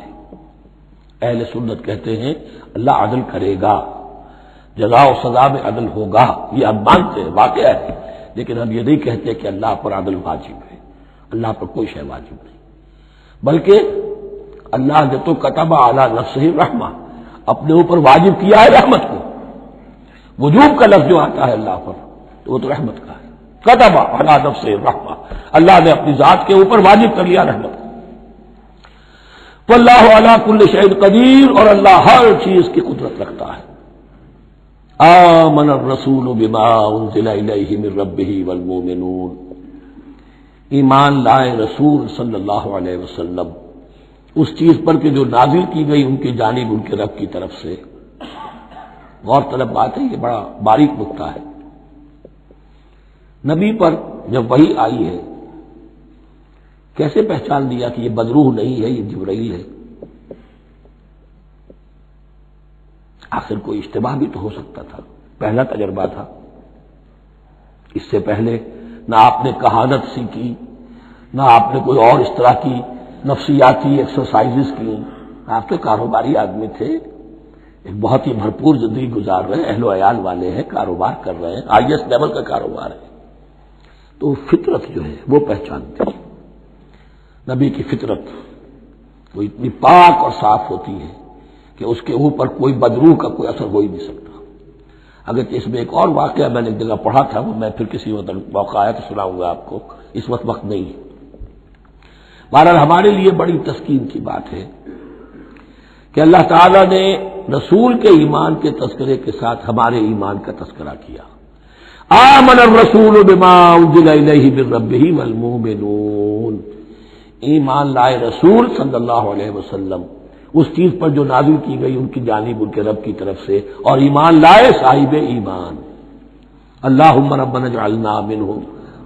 اہل سنت کہتے ہیں اللہ عدل کرے گا، جزا و سزا میں عدل ہوگا، یہ ہم مانتے ہیں، واقعہ ہے، لیکن ہم یہ نہیں کہتے کہ اللہ پر عدل واجب ہے، اللہ پر کوئی شے واجب نہیں، بلکہ اللہ نے تو کتب علی نفسہ الرحمہ، اپنے اوپر واجب کیا ہے رحمت کو، وجوب کا لفظ جو آتا ہے اللہ پر تو وہ تو رحمت کا ہے، کتب علی نفسہ الرحمہ، اللہ نے اپنی ذات کے اوپر واجب کر لیا رحمت کو۔ واللہ علی کل شیء قدیر، اور اللہ ہر چیز کی قدرت رکھتا ہے۔ آمن الرسول بما انزل الیہ من ربہ والمؤمنون، ایمان لائے رسول صلی اللہ علیہ وسلم اس چیز پر کہ جو نازل کی گئی ان کی جانب ان کے رب کی طرف سے۔ غور طلب بات ہے، یہ بڑا باریک نکتہ ہے۔ نبی پر جب وحی آئی ہے کیسے پہچان دیا کہ یہ بدروح نہیں ہے، یہ جبرائیل ہے؟ آخر کوئی اشتباہ بھی تو ہو سکتا تھا، پہلا تجربہ تھا، اس سے پہلے نہ آپ نے کہانت سیکھی، نہ آپ نے کوئی اور اس طرح کی نفسیاتی ایکسرسائزز کی، آپ تو کاروباری آدمی تھے، ایک بہت ہی بھرپور زندگی گزار رہے ہیں، اہل و عیال والے ہیں، کاروبار کر رہے ہیں، آئی ایس لیول کا کاروبار ہے، تو فطرت جو ہے وہ پہچانتی ہے۔ نبی کی فطرت وہ اتنی پاک اور صاف ہوتی ہے کہ اس کے اوپر کوئی بدروح کا کوئی اثر ہو ہی نہیں سکتا۔ اگرچہ اس میں ایک اور واقعہ میں نے ایک جگہ پڑھا تھا، وہ میں پھر کسی وقت موقع آیا تو سناؤں گا آپ کو، اس وقت نہیں ہے۔ بہرحال ہمارے لیے بڑی تسکین کی بات ہے کہ اللہ تعالیٰ نے رسول کے ایمان کے تذکرے کے ساتھ ہمارے ایمان کا تذکرہ کیا۔ آمن الرسول بما انزل الیہ من ربہ والمؤمنون، ایمان لائے رسول صلی اللہ علیہ وسلم اس چیز پر جو نازل کی گئی ان کی جانب ان کے رب کی طرف سے، اور ایمان لائے صاحب ایمان۔ اللہم ربنا اجعلنا منہم،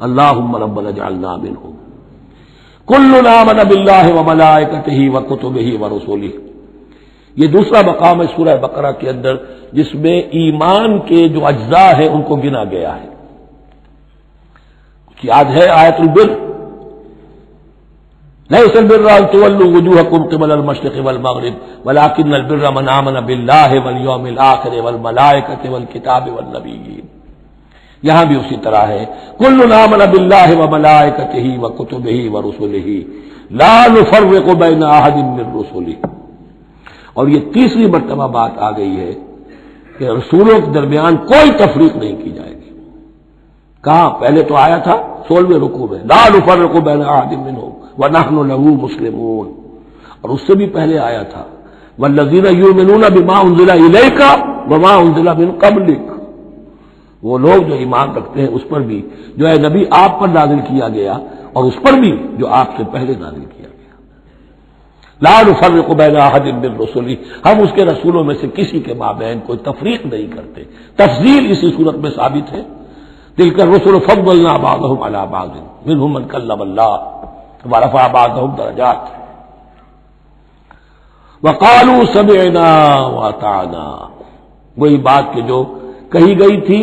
اللہم ربنا اجعلنا منہم۔ کلنا آمن باللہ وملائکتہ وکتبہ ورسلہ، یہ دوسرا مقام ہے سورہ بقرہ کے اندر جس میں ایمان کے جو اجزاء ہیں ان کو گنا گیا ہے۔ یاد ہے آیت البر، لیس البر ان تولوا وجوہکم قبل المشرق والمغرب ولکن البر من آمن باللہ والیوم الآخر والملائکۃ والکتاب والنبیین، یہاں بھی اسی طرح ہے کلنا آمن باللہ وملائکتہ وکتبہ ورسلہ لا نفرق بین احد من رسلہ۔ اور یہ تیسری مرتبہ بات آ گئی ہے کہ رسولوں کے درمیان کوئی تفریق نہیں کی جائے گی۔ کہاں؟ پہلے تو آیا تھا 16ویں رکوع میں لا نفرق بین احد منہم ونحن له مسلمون، اور اس سے بھی پہلے آیا تھا والذین یؤمنون بما انزل الیک وما انزل من قبلک، وہ لوگ جو ایمان رکھتے ہیں اس پر بھی جو ہے نبی آپ پر نازل کیا گیا اور اس پر بھی جو آپ سے پہلے نازل کیا گیا۔ لا نفرق بین احد من رسلہ، ہم اس کے رسولوں میں سے کسی کے مابین کوئی تفریق نہیں کرتے۔ تفضیل اسی صورت میں ثابت ہے، تلک الرسل فضلنا بعضهم علی بعض منهم من کلم اللہ ورفع بعضهم درجات وقالوا سمعنا واطعنا، وہی بات کہ جو کہی گئی تھی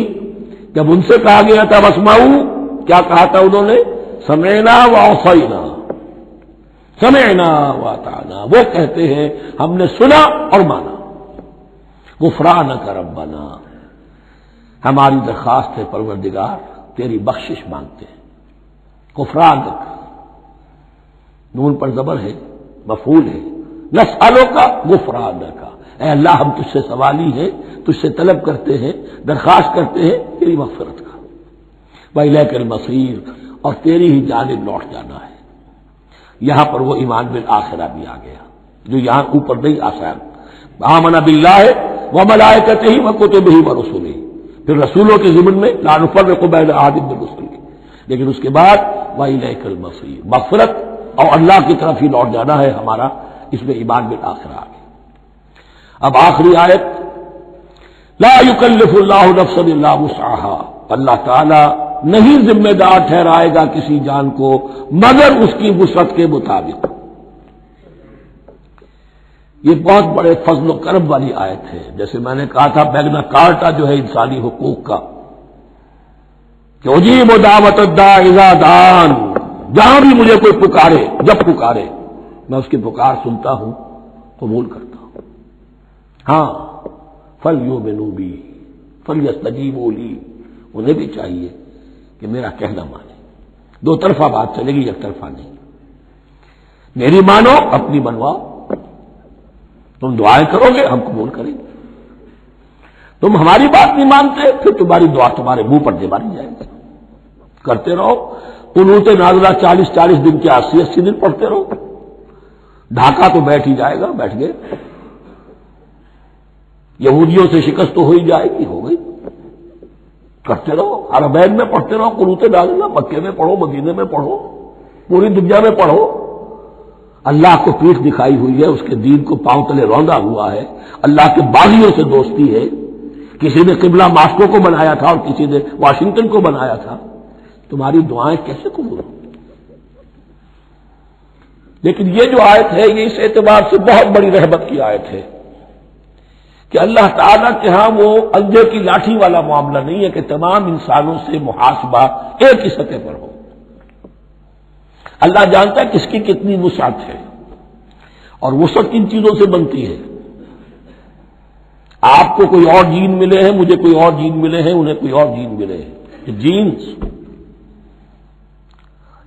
جب ان سے کہا گیا تھا واسمعوا، کیا کہا تھا انہوں نے؟ سمعنا وعصینا، سمعنا واطعنا، وہ کہتے ہیں ہم نے سنا اور مانا۔ غفرانک ربنا، ہماری درخواست ہے پروردگار تیری بخشش مانگتے ہیں۔ غفرانک، نون پر زبر ہے، مفعول ہے، نسألک غفرانک، اے اللہ ہم تجھ سے سوالی ہیں، تجھ سے طلب کرتے ہیں، درخواست کرتے ہیں تیری مغفرت کا۔ وإلیک المصیر، اور تیری ہی جانب لوٹ جانا ہے۔ یہاں پر وہ ایمان بالآخرہ بھی آ گیا جو یہاں اوپر نہیں آسان۔ آمن باللہ وملائکتہ وکتبہ ورسلہ، پھر رسولوں کے ضمن میں لا نفرق بین احد من رسلہ، لیکن اس کے بعد وإلیک المصیر، مغفرت اور اللہ کی طرف ہی لوٹ جانا ہے ہمارا، اس میں ایمان بالآخرہ آ گیا۔ اب آخری آیت، لا یکلف اللہ نفسا الا وسعها، اللہ تعالی نہیں ذمہ دار ٹھہرائے گا کسی جان کو مگر اس کی وسعت کے مطابق۔ یہ بہت بڑے فضل و کرم والی آیت ہے، جیسے میں نے کہا تھا میگنا کارٹا جو ہے انسانی حقوق کا، کہ اجیب دعوت الداع اذا دعان، جہاں بھی مجھے کوئی پکارے، جب پکارے میں اس کی پکار سنتا ہوں، قبول کرتا ہوں۔ ہاں فلیؤمنوا بی فلیستجیبوا لی، انہیں بھی چاہیے کہ میرا کہنا مانے۔ دو طرفہ بات چلے گی، یک طرفہ نہیں۔ میری مانو، اپنی منواؤ، تم دعائیں کرو گے ہم قبول کریں گے، تم ہماری بات نہیں مانتے پھر تمہاری دعا تمہارے منہ پر دے ماری جائے گی۔ کرتے رہو قنوت نازلہ 40 دن کے 80 دن پڑھتے رہو، ڈھاکہ تو بیٹھ ہی جائے گا، بیٹھ گئے۔ یہودیوں سے شکست تو ہو ہی جائے گی، ہو گئی۔ کرتے رہو، حرمین میں پڑھتے رہو قنوت نازلہ، مکے میں پڑھو، مدینے میں پڑھو، پوری دنیا میں پڑھو۔ اللہ کو پیٹھ دکھائی ہوئی ہے، اس کے دین کو پاؤں تلے روندا ہوا ہے، اللہ کے باغیوں سے دوستی ہے۔ کسی نے قبلہ ماسکو کو بنایا تھا اور کسی نے واشنگٹن کو بنایا تھا، تمہاری دعائیں کیسے قبول ہوں؟ لیکن یہ جو آیت ہے یہ اس اعتبار سے بہت بڑی رحمت کی آیت ہے کہ اللہ تعالیٰ کے ہاں وہ اندھے کی لاٹھی والا معاملہ نہیں ہے کہ تمام انسانوں سے محاسبہ ایک ہی سطح پر ہو۔ اللہ جانتا ہے کس کی کتنی وسعت ہے، اور وسعت کن چیزوں سے بنتی ہے۔ آپ کو کوئی اور جین ملے ہیں، مجھے کوئی اور جین ملے ہیں، انہیں کوئی اور جین ملے ہیں، یہ جینز،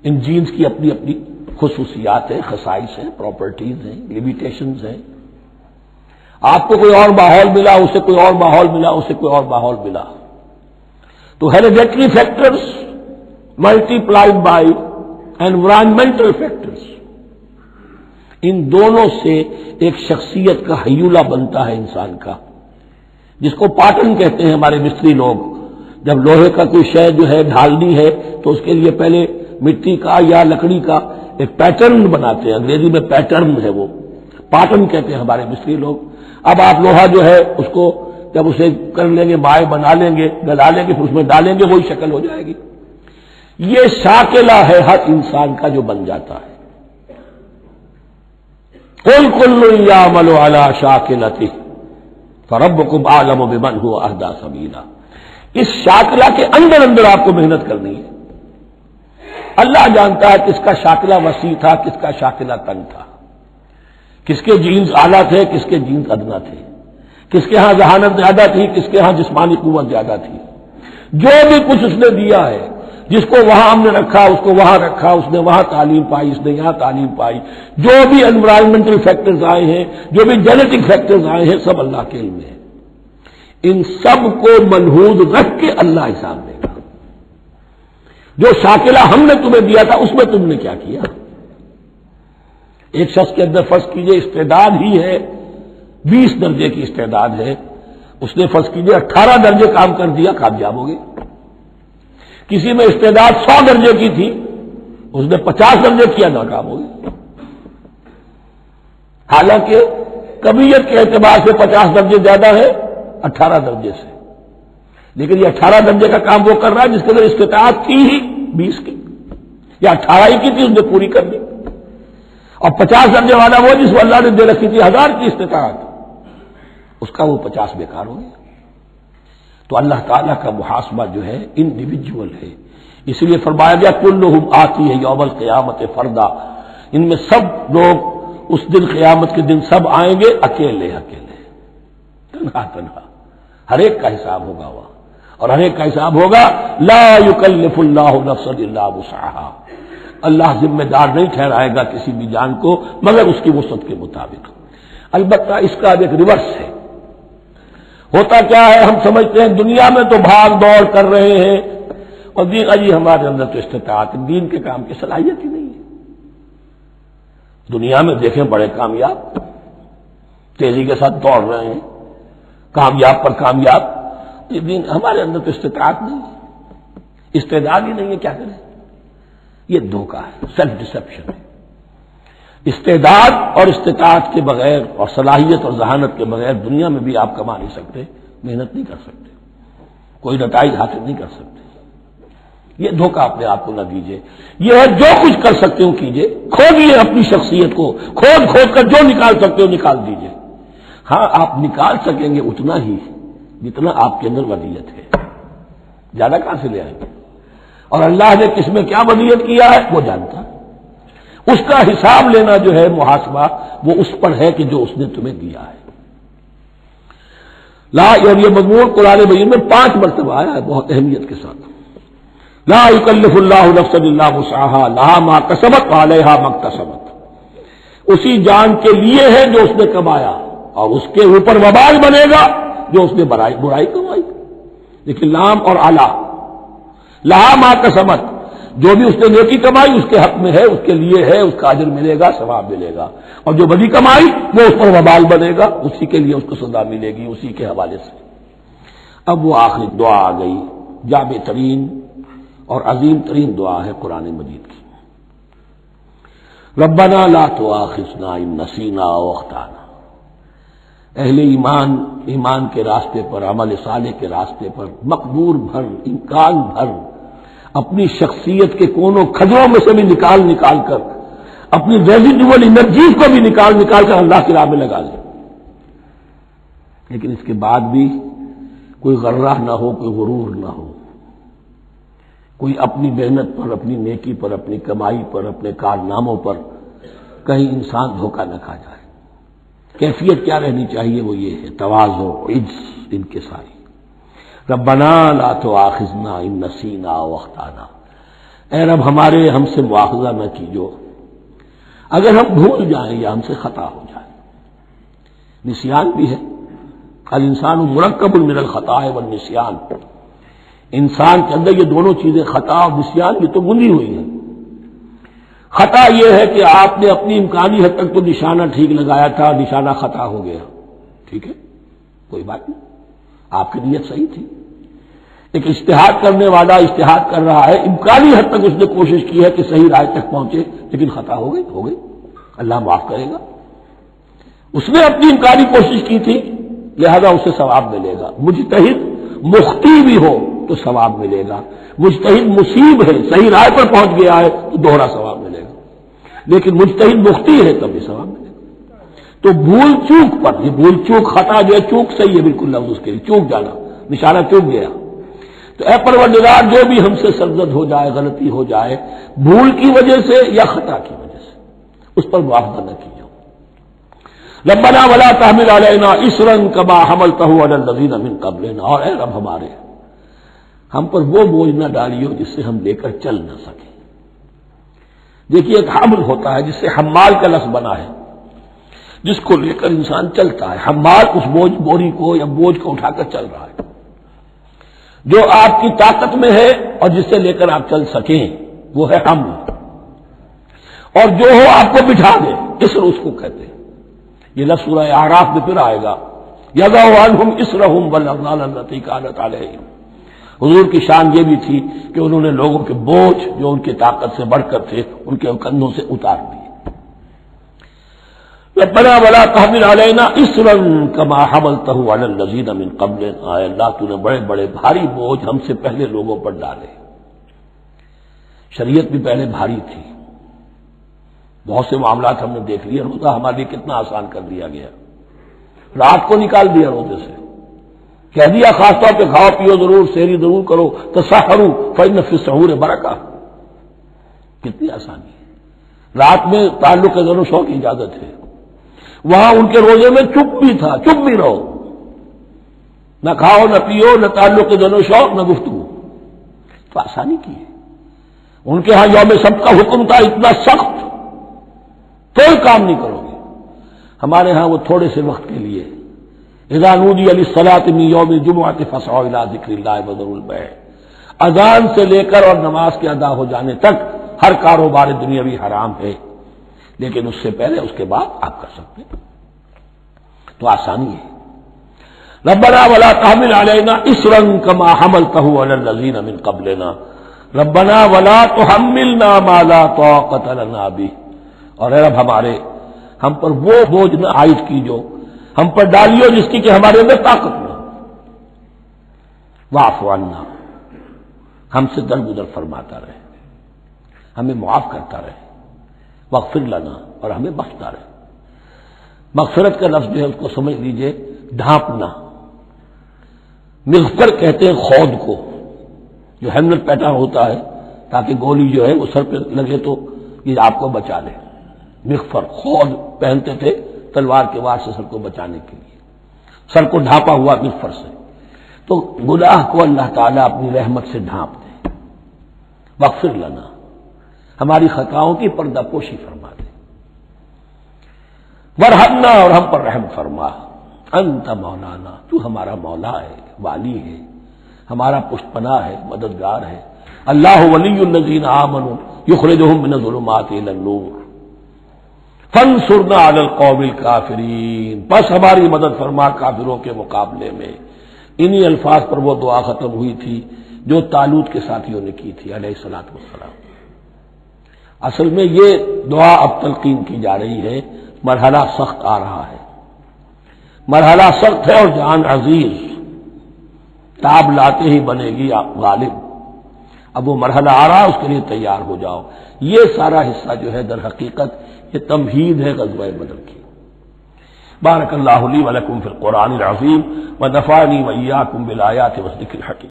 ان جینز کی اپنی اپنی خصوصیات ہیں، خصائص ہیں، پراپرٹیز ہیں، لیمیٹیشنز ہیں۔ آپ کو کوئی اور ماحول ملا، اسے کوئی اور ماحول ملا، اسے کوئی اور ماحول ملا، تو hereditary factors multiplied by environmental factors, ان دونوں سے ایک شخصیت کا ہیولہ بنتا ہے انسان کا، جس کو پاٹن کہتے ہیں ہمارے مستری لوگ۔ جب لوہے کا کوئی شے جو ہے ڈھالنی ہے تو اس کے لیے پہلے مٹی کا یا لکڑی کا ایک پیٹرن بناتے ہیں، انگریزی میں پیٹرن ہے، وہ پاٹن کہتے ہیں ہمارے مصری لوگ. اب آپ لوہا جو ہے اس کو جب اسے کر لیں گے، مائع بنا لیں گے، گلا لیں گے، پھر اس میں ڈالیں گے، وہی شکل ہو جائے گی. یہ شاکلہ ہے ہر انسان کا جو بن جاتا ہے. قل کل یعمل علی شاکلتہ فربکم اعلم بمن هو اہدی سبیلا. اس شاکلہ کے اندر اندر آپ کو محنت کرنی ہے. اللہ جانتا ہے کس کا شاکلہ وسیع تھا، کس کا شاکلہ تنگ تھا، کس کے جینز اعلیٰ تھے، کس کے جینز ادنا تھے، کس کے ہاں ذہانت زیادہ تھی، کس کے ہاں جسمانی قوت زیادہ تھی. جو بھی کچھ اس نے دیا ہے، جس کو وہاں ہم نے رکھا اس کو وہاں رکھا، اس نے وہاں تعلیم پائی، اس نے یہاں تعلیم پائی. جو بھی انوائرمنٹل فیکٹرز آئے ہیں، جو بھی جینیٹک فیکٹرز آئے ہیں، سب اللہ کے علم میں ہے. ان سب کو ملحوظ رکھ کے اللہ حساب دے گا. جو شاکلہ ہم نے تمہیں دیا تھا اس میں تم نے کیا کیا. ایک شخص کے اندر فرض کیجئے استعداد ہی ہے 20 درجے کی استعداد ہے، اس نے فرض کیجئے 18 درجے کام کر دیا، کامیاب ہو گئے. کسی میں استعداد 100 درجے کی تھی، اس نے 50 درجے کیا، ناکام ہو گئے. حالانکہ کمیت کے اعتبار سے 50 درجے زیادہ ہے 18 درجے سے، لیکن یہ 18 درجے کا کام وہ کر رہا ہے جس کے اندر استطاعت تھی ہی 20 کی، یا 18 ہی کی تھی، اس نے پوری کر دی. اور 50 درجے والا وہ جس کو اللہ نے دے رکھی تھی 1000 کی استطاعت، اس کا وہ 50 بیکار ہو گیا. تو اللہ تعالیٰ کا محاسبہ جو ہے انڈیویجول ہے. اس لیے فرمایا گیا کلہم آتی ہے یوم القیامت فردا. ان میں سب لوگ اس دن قیامت کے دن سب آئیں گے اکیلے اکیلے، تنہا تنہا. ہر ایک کا حساب ہوگا وہاں، اور ہر ایک کا حساب ہوگا لا یکلف اللہ نفسا الا وسعها. اللہ ذمہ دار نہیں ٹھہرائے گا کسی بھی جان کو مگر اس کی وسعت کے مطابق. البتہ اس کا ایک ریورس ہے. ہوتا کیا ہے، ہم سمجھتے ہیں دنیا میں تو بھاگ دوڑ کر رہے ہیں، اور دین اجی ہمارے اندر تو استطاعت دین کے کام کی صلاحیت ہی نہیں ہے. دنیا میں دیکھیں بڑے کامیاب تیزی کے ساتھ دوڑ رہے ہیں، کامیاب پر کامیاب. یہ دین ہمارے اندر تو استطاعت نہیں ہے، استعداد ہی نہیں ہے، کیا کریں. یہ دھوکہ ہے، سیلف ڈسپشن ہے. استعداد اور استطاعت کے بغیر اور صلاحیت اور ذہانت کے بغیر دنیا میں بھی آپ کما نہیں سکتے، محنت نہیں کر سکتے، کوئی نتائج حاصل نہیں کر سکتے. یہ دھوکہ اپنے آپ کو نہ دیجیے. یہ ہے جو کچھ کر سکتے ہو کیجیے، کھودیے اپنی شخصیت کو، کھود کر جو نکال سکتے ہو نکال دیجیے. ہاں آپ نکال سکیں گے اتنا ہی جتنا آپ کے اندر ودیت ہے، زیادہ کہاں سے لے آئیں گے. اور اللہ نے کس میں کیا ودیت کیا ہے وہ جانتا ہے. اس کا حساب لینا جو ہے محاسبہ وہ اس پر ہے کہ جو اس نے تمہیں دیا ہے. لا، اور یہ مضمون قرآن مجید میں 5 مرتبہ آیا ہے بہت اہمیت کے ساتھ. لا یکلف اللہ نفسا الا وسعها لها ما کسبت وعلیہا ما اکتسبت. اسی جان کے لیے ہے جو اس نے کمایا، اور اس کے اوپر وبال بنے گا جو اس نے برائی کمائی. لیکن لام اور اعلی، لہا ما کسبت، جو بھی اس نے نیکی کمائی اس کے حق میں ہے، اس کے لیے ہے، اس کا اجر ملے گا، ثواب ملے گا. اور جو بدی کمائی وہ اس پر وبال بنے گا، اسی کے لیے اس کو سزا ملے گی، اسی کے حوالے سے. اب وہ آخری دعا آ گئی، جامع ترین اور عظیم ترین دعا ہے قرآن مجید کی. ربنا لا تؤاخذنا ان نسینا او اخطانا. اہل ایمان کے راستے پر، عمل صالح کے راستے پر مقدور بھر، امکان بھر اپنی شخصیت کے کونوں کھجروں میں سے بھی نکال کر، اپنی ریزیڈول انرجیز کو بھی نکال کر اللہ کی راہ میں لگا لیں. لیکن اس کے بعد بھی کوئی غرہ نہ ہو، کوئی غرور نہ ہو، کوئی اپنی محنت پر، اپنی نیکی پر، اپنی کمائی پر، اپنے کارناموں پر کہیں انسان دھوکہ نہ کھا جائے. کیفیت کیا رہنی چاہیے وہ یہ ہے تواضع، عجز، انکساری. ربنا لا تؤاخذنا ان نسینا او اخطانا. اے رب ہم سے مواخذہ نہ کیجو اگر ہم بھول جائیں یا ہم سے خطا ہو جائے. نسیان بھی ہے، الانسان مرکب من الخطاء والنسیان. انسان کے اندر یہ دونوں چیزیں، خطا اور نسیان، یہ تو گندی ہوئی ہیں. خطا یہ ہے کہ آپ نے اپنی امکانی حد تک تو نشانہ ٹھیک لگایا تھا، نشانہ خطا ہو گیا، ٹھیک ہے، کوئی بات نہیں، آپ کی نیت صحیح تھی. ایک اجتہاد کرنے والا اجتہاد کر رہا ہے، امکانی حد تک اس نے کوشش کی ہے کہ صحیح رائے تک پہنچے، لیکن خطا ہو گئی، اللہ معاف کرے گا۔ اس نے اپنی امکانی کوشش کی تھی، لہذا اسے ثواب ملے گا۔ مجتہد مخطی بھی ہو تو ثواب ملے گا، مجتہد مصیب ہے، صحیح رائے پر پہنچ گیا ہے تو دوہرا ثواب ملے گا، لیکن مجتہد مخطی ہے تب بھی ثواب ملے گا۔ تو بھول چوک پر، یہ بھول چوک خطا جو ہے، چوک صحیح ہے بالکل لفظ اس کے لیے، چوک جانا، نشانہ چوک گیا۔ تو اے پروردگار، جو بھی ہم سے سرزد ہو جائے، غلطی ہو جائے، بھول کی وجہ سے یا خطا کی وجہ سے، اس پر معاوضہ نہ کیجیے۔ ربنا ولا تحمل علینا اصرا کما حملتہ علی الذین من قبلنا، اور اے رب ہمارے، ہم پر وہ بوجھ نہ ڈالیو جس سے ہم لے کر چل نہ سکیں۔ دیکھیے ایک حمل ہوتا ہے جس سے حمال کا لفظ بنا ہے، جس کو لے کر انسان چلتا ہے۔ حمال اس بوری کو یا بوجھ کو اٹھا کر چل رہا ہے، جو آپ کی طاقت میں ہے اور جس سے لے کر آپ چل سکیں، وہ ہے حمل۔ اور جو ہو آپ کو بٹھا دے، اسر اس کو کہتے ہیں۔ یہ لفظ سورہ اعراف میں پھر آئے گا، یضع عنہم اسرہم والاغلال التی کانت علیہم۔ حضور کی شان یہ بھی تھی کہ انہوں نے لوگوں کے بوجھ جو ان کی طاقت سے بڑھ کر تھے ان کے کندھوں سے اتار دیے۔ ربنا ولا تحمل علینا اصرا کما حملتہ علی الذین من قبلنا، اے اللہ تو نے بڑے بڑے بھاری بوجھ ہم سے پہلے لوگوں پر ڈالے۔ شریعت بھی پہلے بھاری تھی، بہت سے معاملات ہم نے دیکھ لیے، روزہ ہمارے لیے کتنا آسان کر دیا گیا، رات کو نکال دیا روزے سے، کہہ دیا خاص طور پہ کھاؤ پیو ضرور، سحری ضرور کرو، تسحروا فإن فی السحور برکہ، کتنی آسانی ہے۔ رات میں تعلق زن و شو کی اجازت ہے، وہاں ان کے روزے میں چپ بھی تھا، چپ بھی رہو، نہ کھاؤ نہ پیو، نہ تعلق زن و شو، نہ گفتگو، تو آسانی کی ہے۔ ان کے ہاں یوم سبت کا حکم تھا اتنا سخت، کوئی کام نہیں کرو گے۔ ہمارے ہاں وہ تھوڑے سے وقت کے لیے، اذا نودی للصلاۃ من یوم الجمعۃ فاسعوا الی ذکر اللہ وذروا البیع، اذان سے لے کر اور نماز کے ادا ہو جانے تک ہر کاروبار دنیاوی حرام ہے، لیکن اس سے پہلے اس کے بعد آپ کر سکتے ہیں، تو آسانی ہے۔ ربنا ولا تحمل علینا اصرا کما حملتہ علی الذین من قبلنا ربنا ولا تحملنا ما لا طاقۃ لنا بہ، اور اے رب ہمارے، ہم پر وہ بوجھ نہ عائد کیجو، ہم پر ڈالیو جس کی کہ ہمارے اندر طاقت نہ ہو۔ واعف عنا، ہم سے درگزر فرماتا رہے، ہمیں معاف کرتا رہے، واغفر لنا، اور ہمیں بخشتا رہے۔ مغفرت کا لفظ جو ہے اس کو سمجھ لیجئے ڈھانپنا، مغفر کہتے ہیں خود کو، جو ہیلمٹ پہنا ہوتا ہے تاکہ گولی جو ہے وہ سر پہ لگے تو یہ آپ کو بچا لے۔ مغفر خود پہنتے تھے تلوار کے وار سے سر کو بچانے کے لیے، سر کو ڈھانپا ہوا مغفر سے، تو گناہ کو اللہ تعالیٰ اپنی رحمت سے ڈھانپ دے۔ واغفر لنا، ہماری خطاؤں کی پردہ پوشی فرما دے۔ ورحمنا، اور ہم پر رحم فرما۔ انت مولانا، تو ہمارا مولا ہے، والی ہے، ہمارا پشت پناہ ہے، مددگار ہے۔ اللہ ولی الذین آمنوا یخرجہم من الظلمات الی النور فانصرنا علی القوم الکافرین، بس ہماری مدد فرما کافروں کے مقابلے میں۔ انہی الفاظ پر وہ دعا ختم ہوئی تھی جو طالوت کے ساتھیوں نے کی تھی علیہ الصلوۃ والسلام۔ اصل میں یہ دعا اب تلقین کی جا رہی ہے، مرحلہ سخت آ رہا ہے، مرحلہ سخت ہے اور جان عزیز، تاب لاتے ہی بنے گی آپ غالب۔ اب وہ مرحلہ آ رہا ہے، اس کے لیے تیار ہو جاؤ۔ یہ سارا حصہ جو ہے در حقیقت یہ تمہید ہے غزوہ بدر کی۔ بارک اللہ لی ولکم فی القرآن العظیم ونفعنی وإیاکم بالآیات والذکر الحکیم۔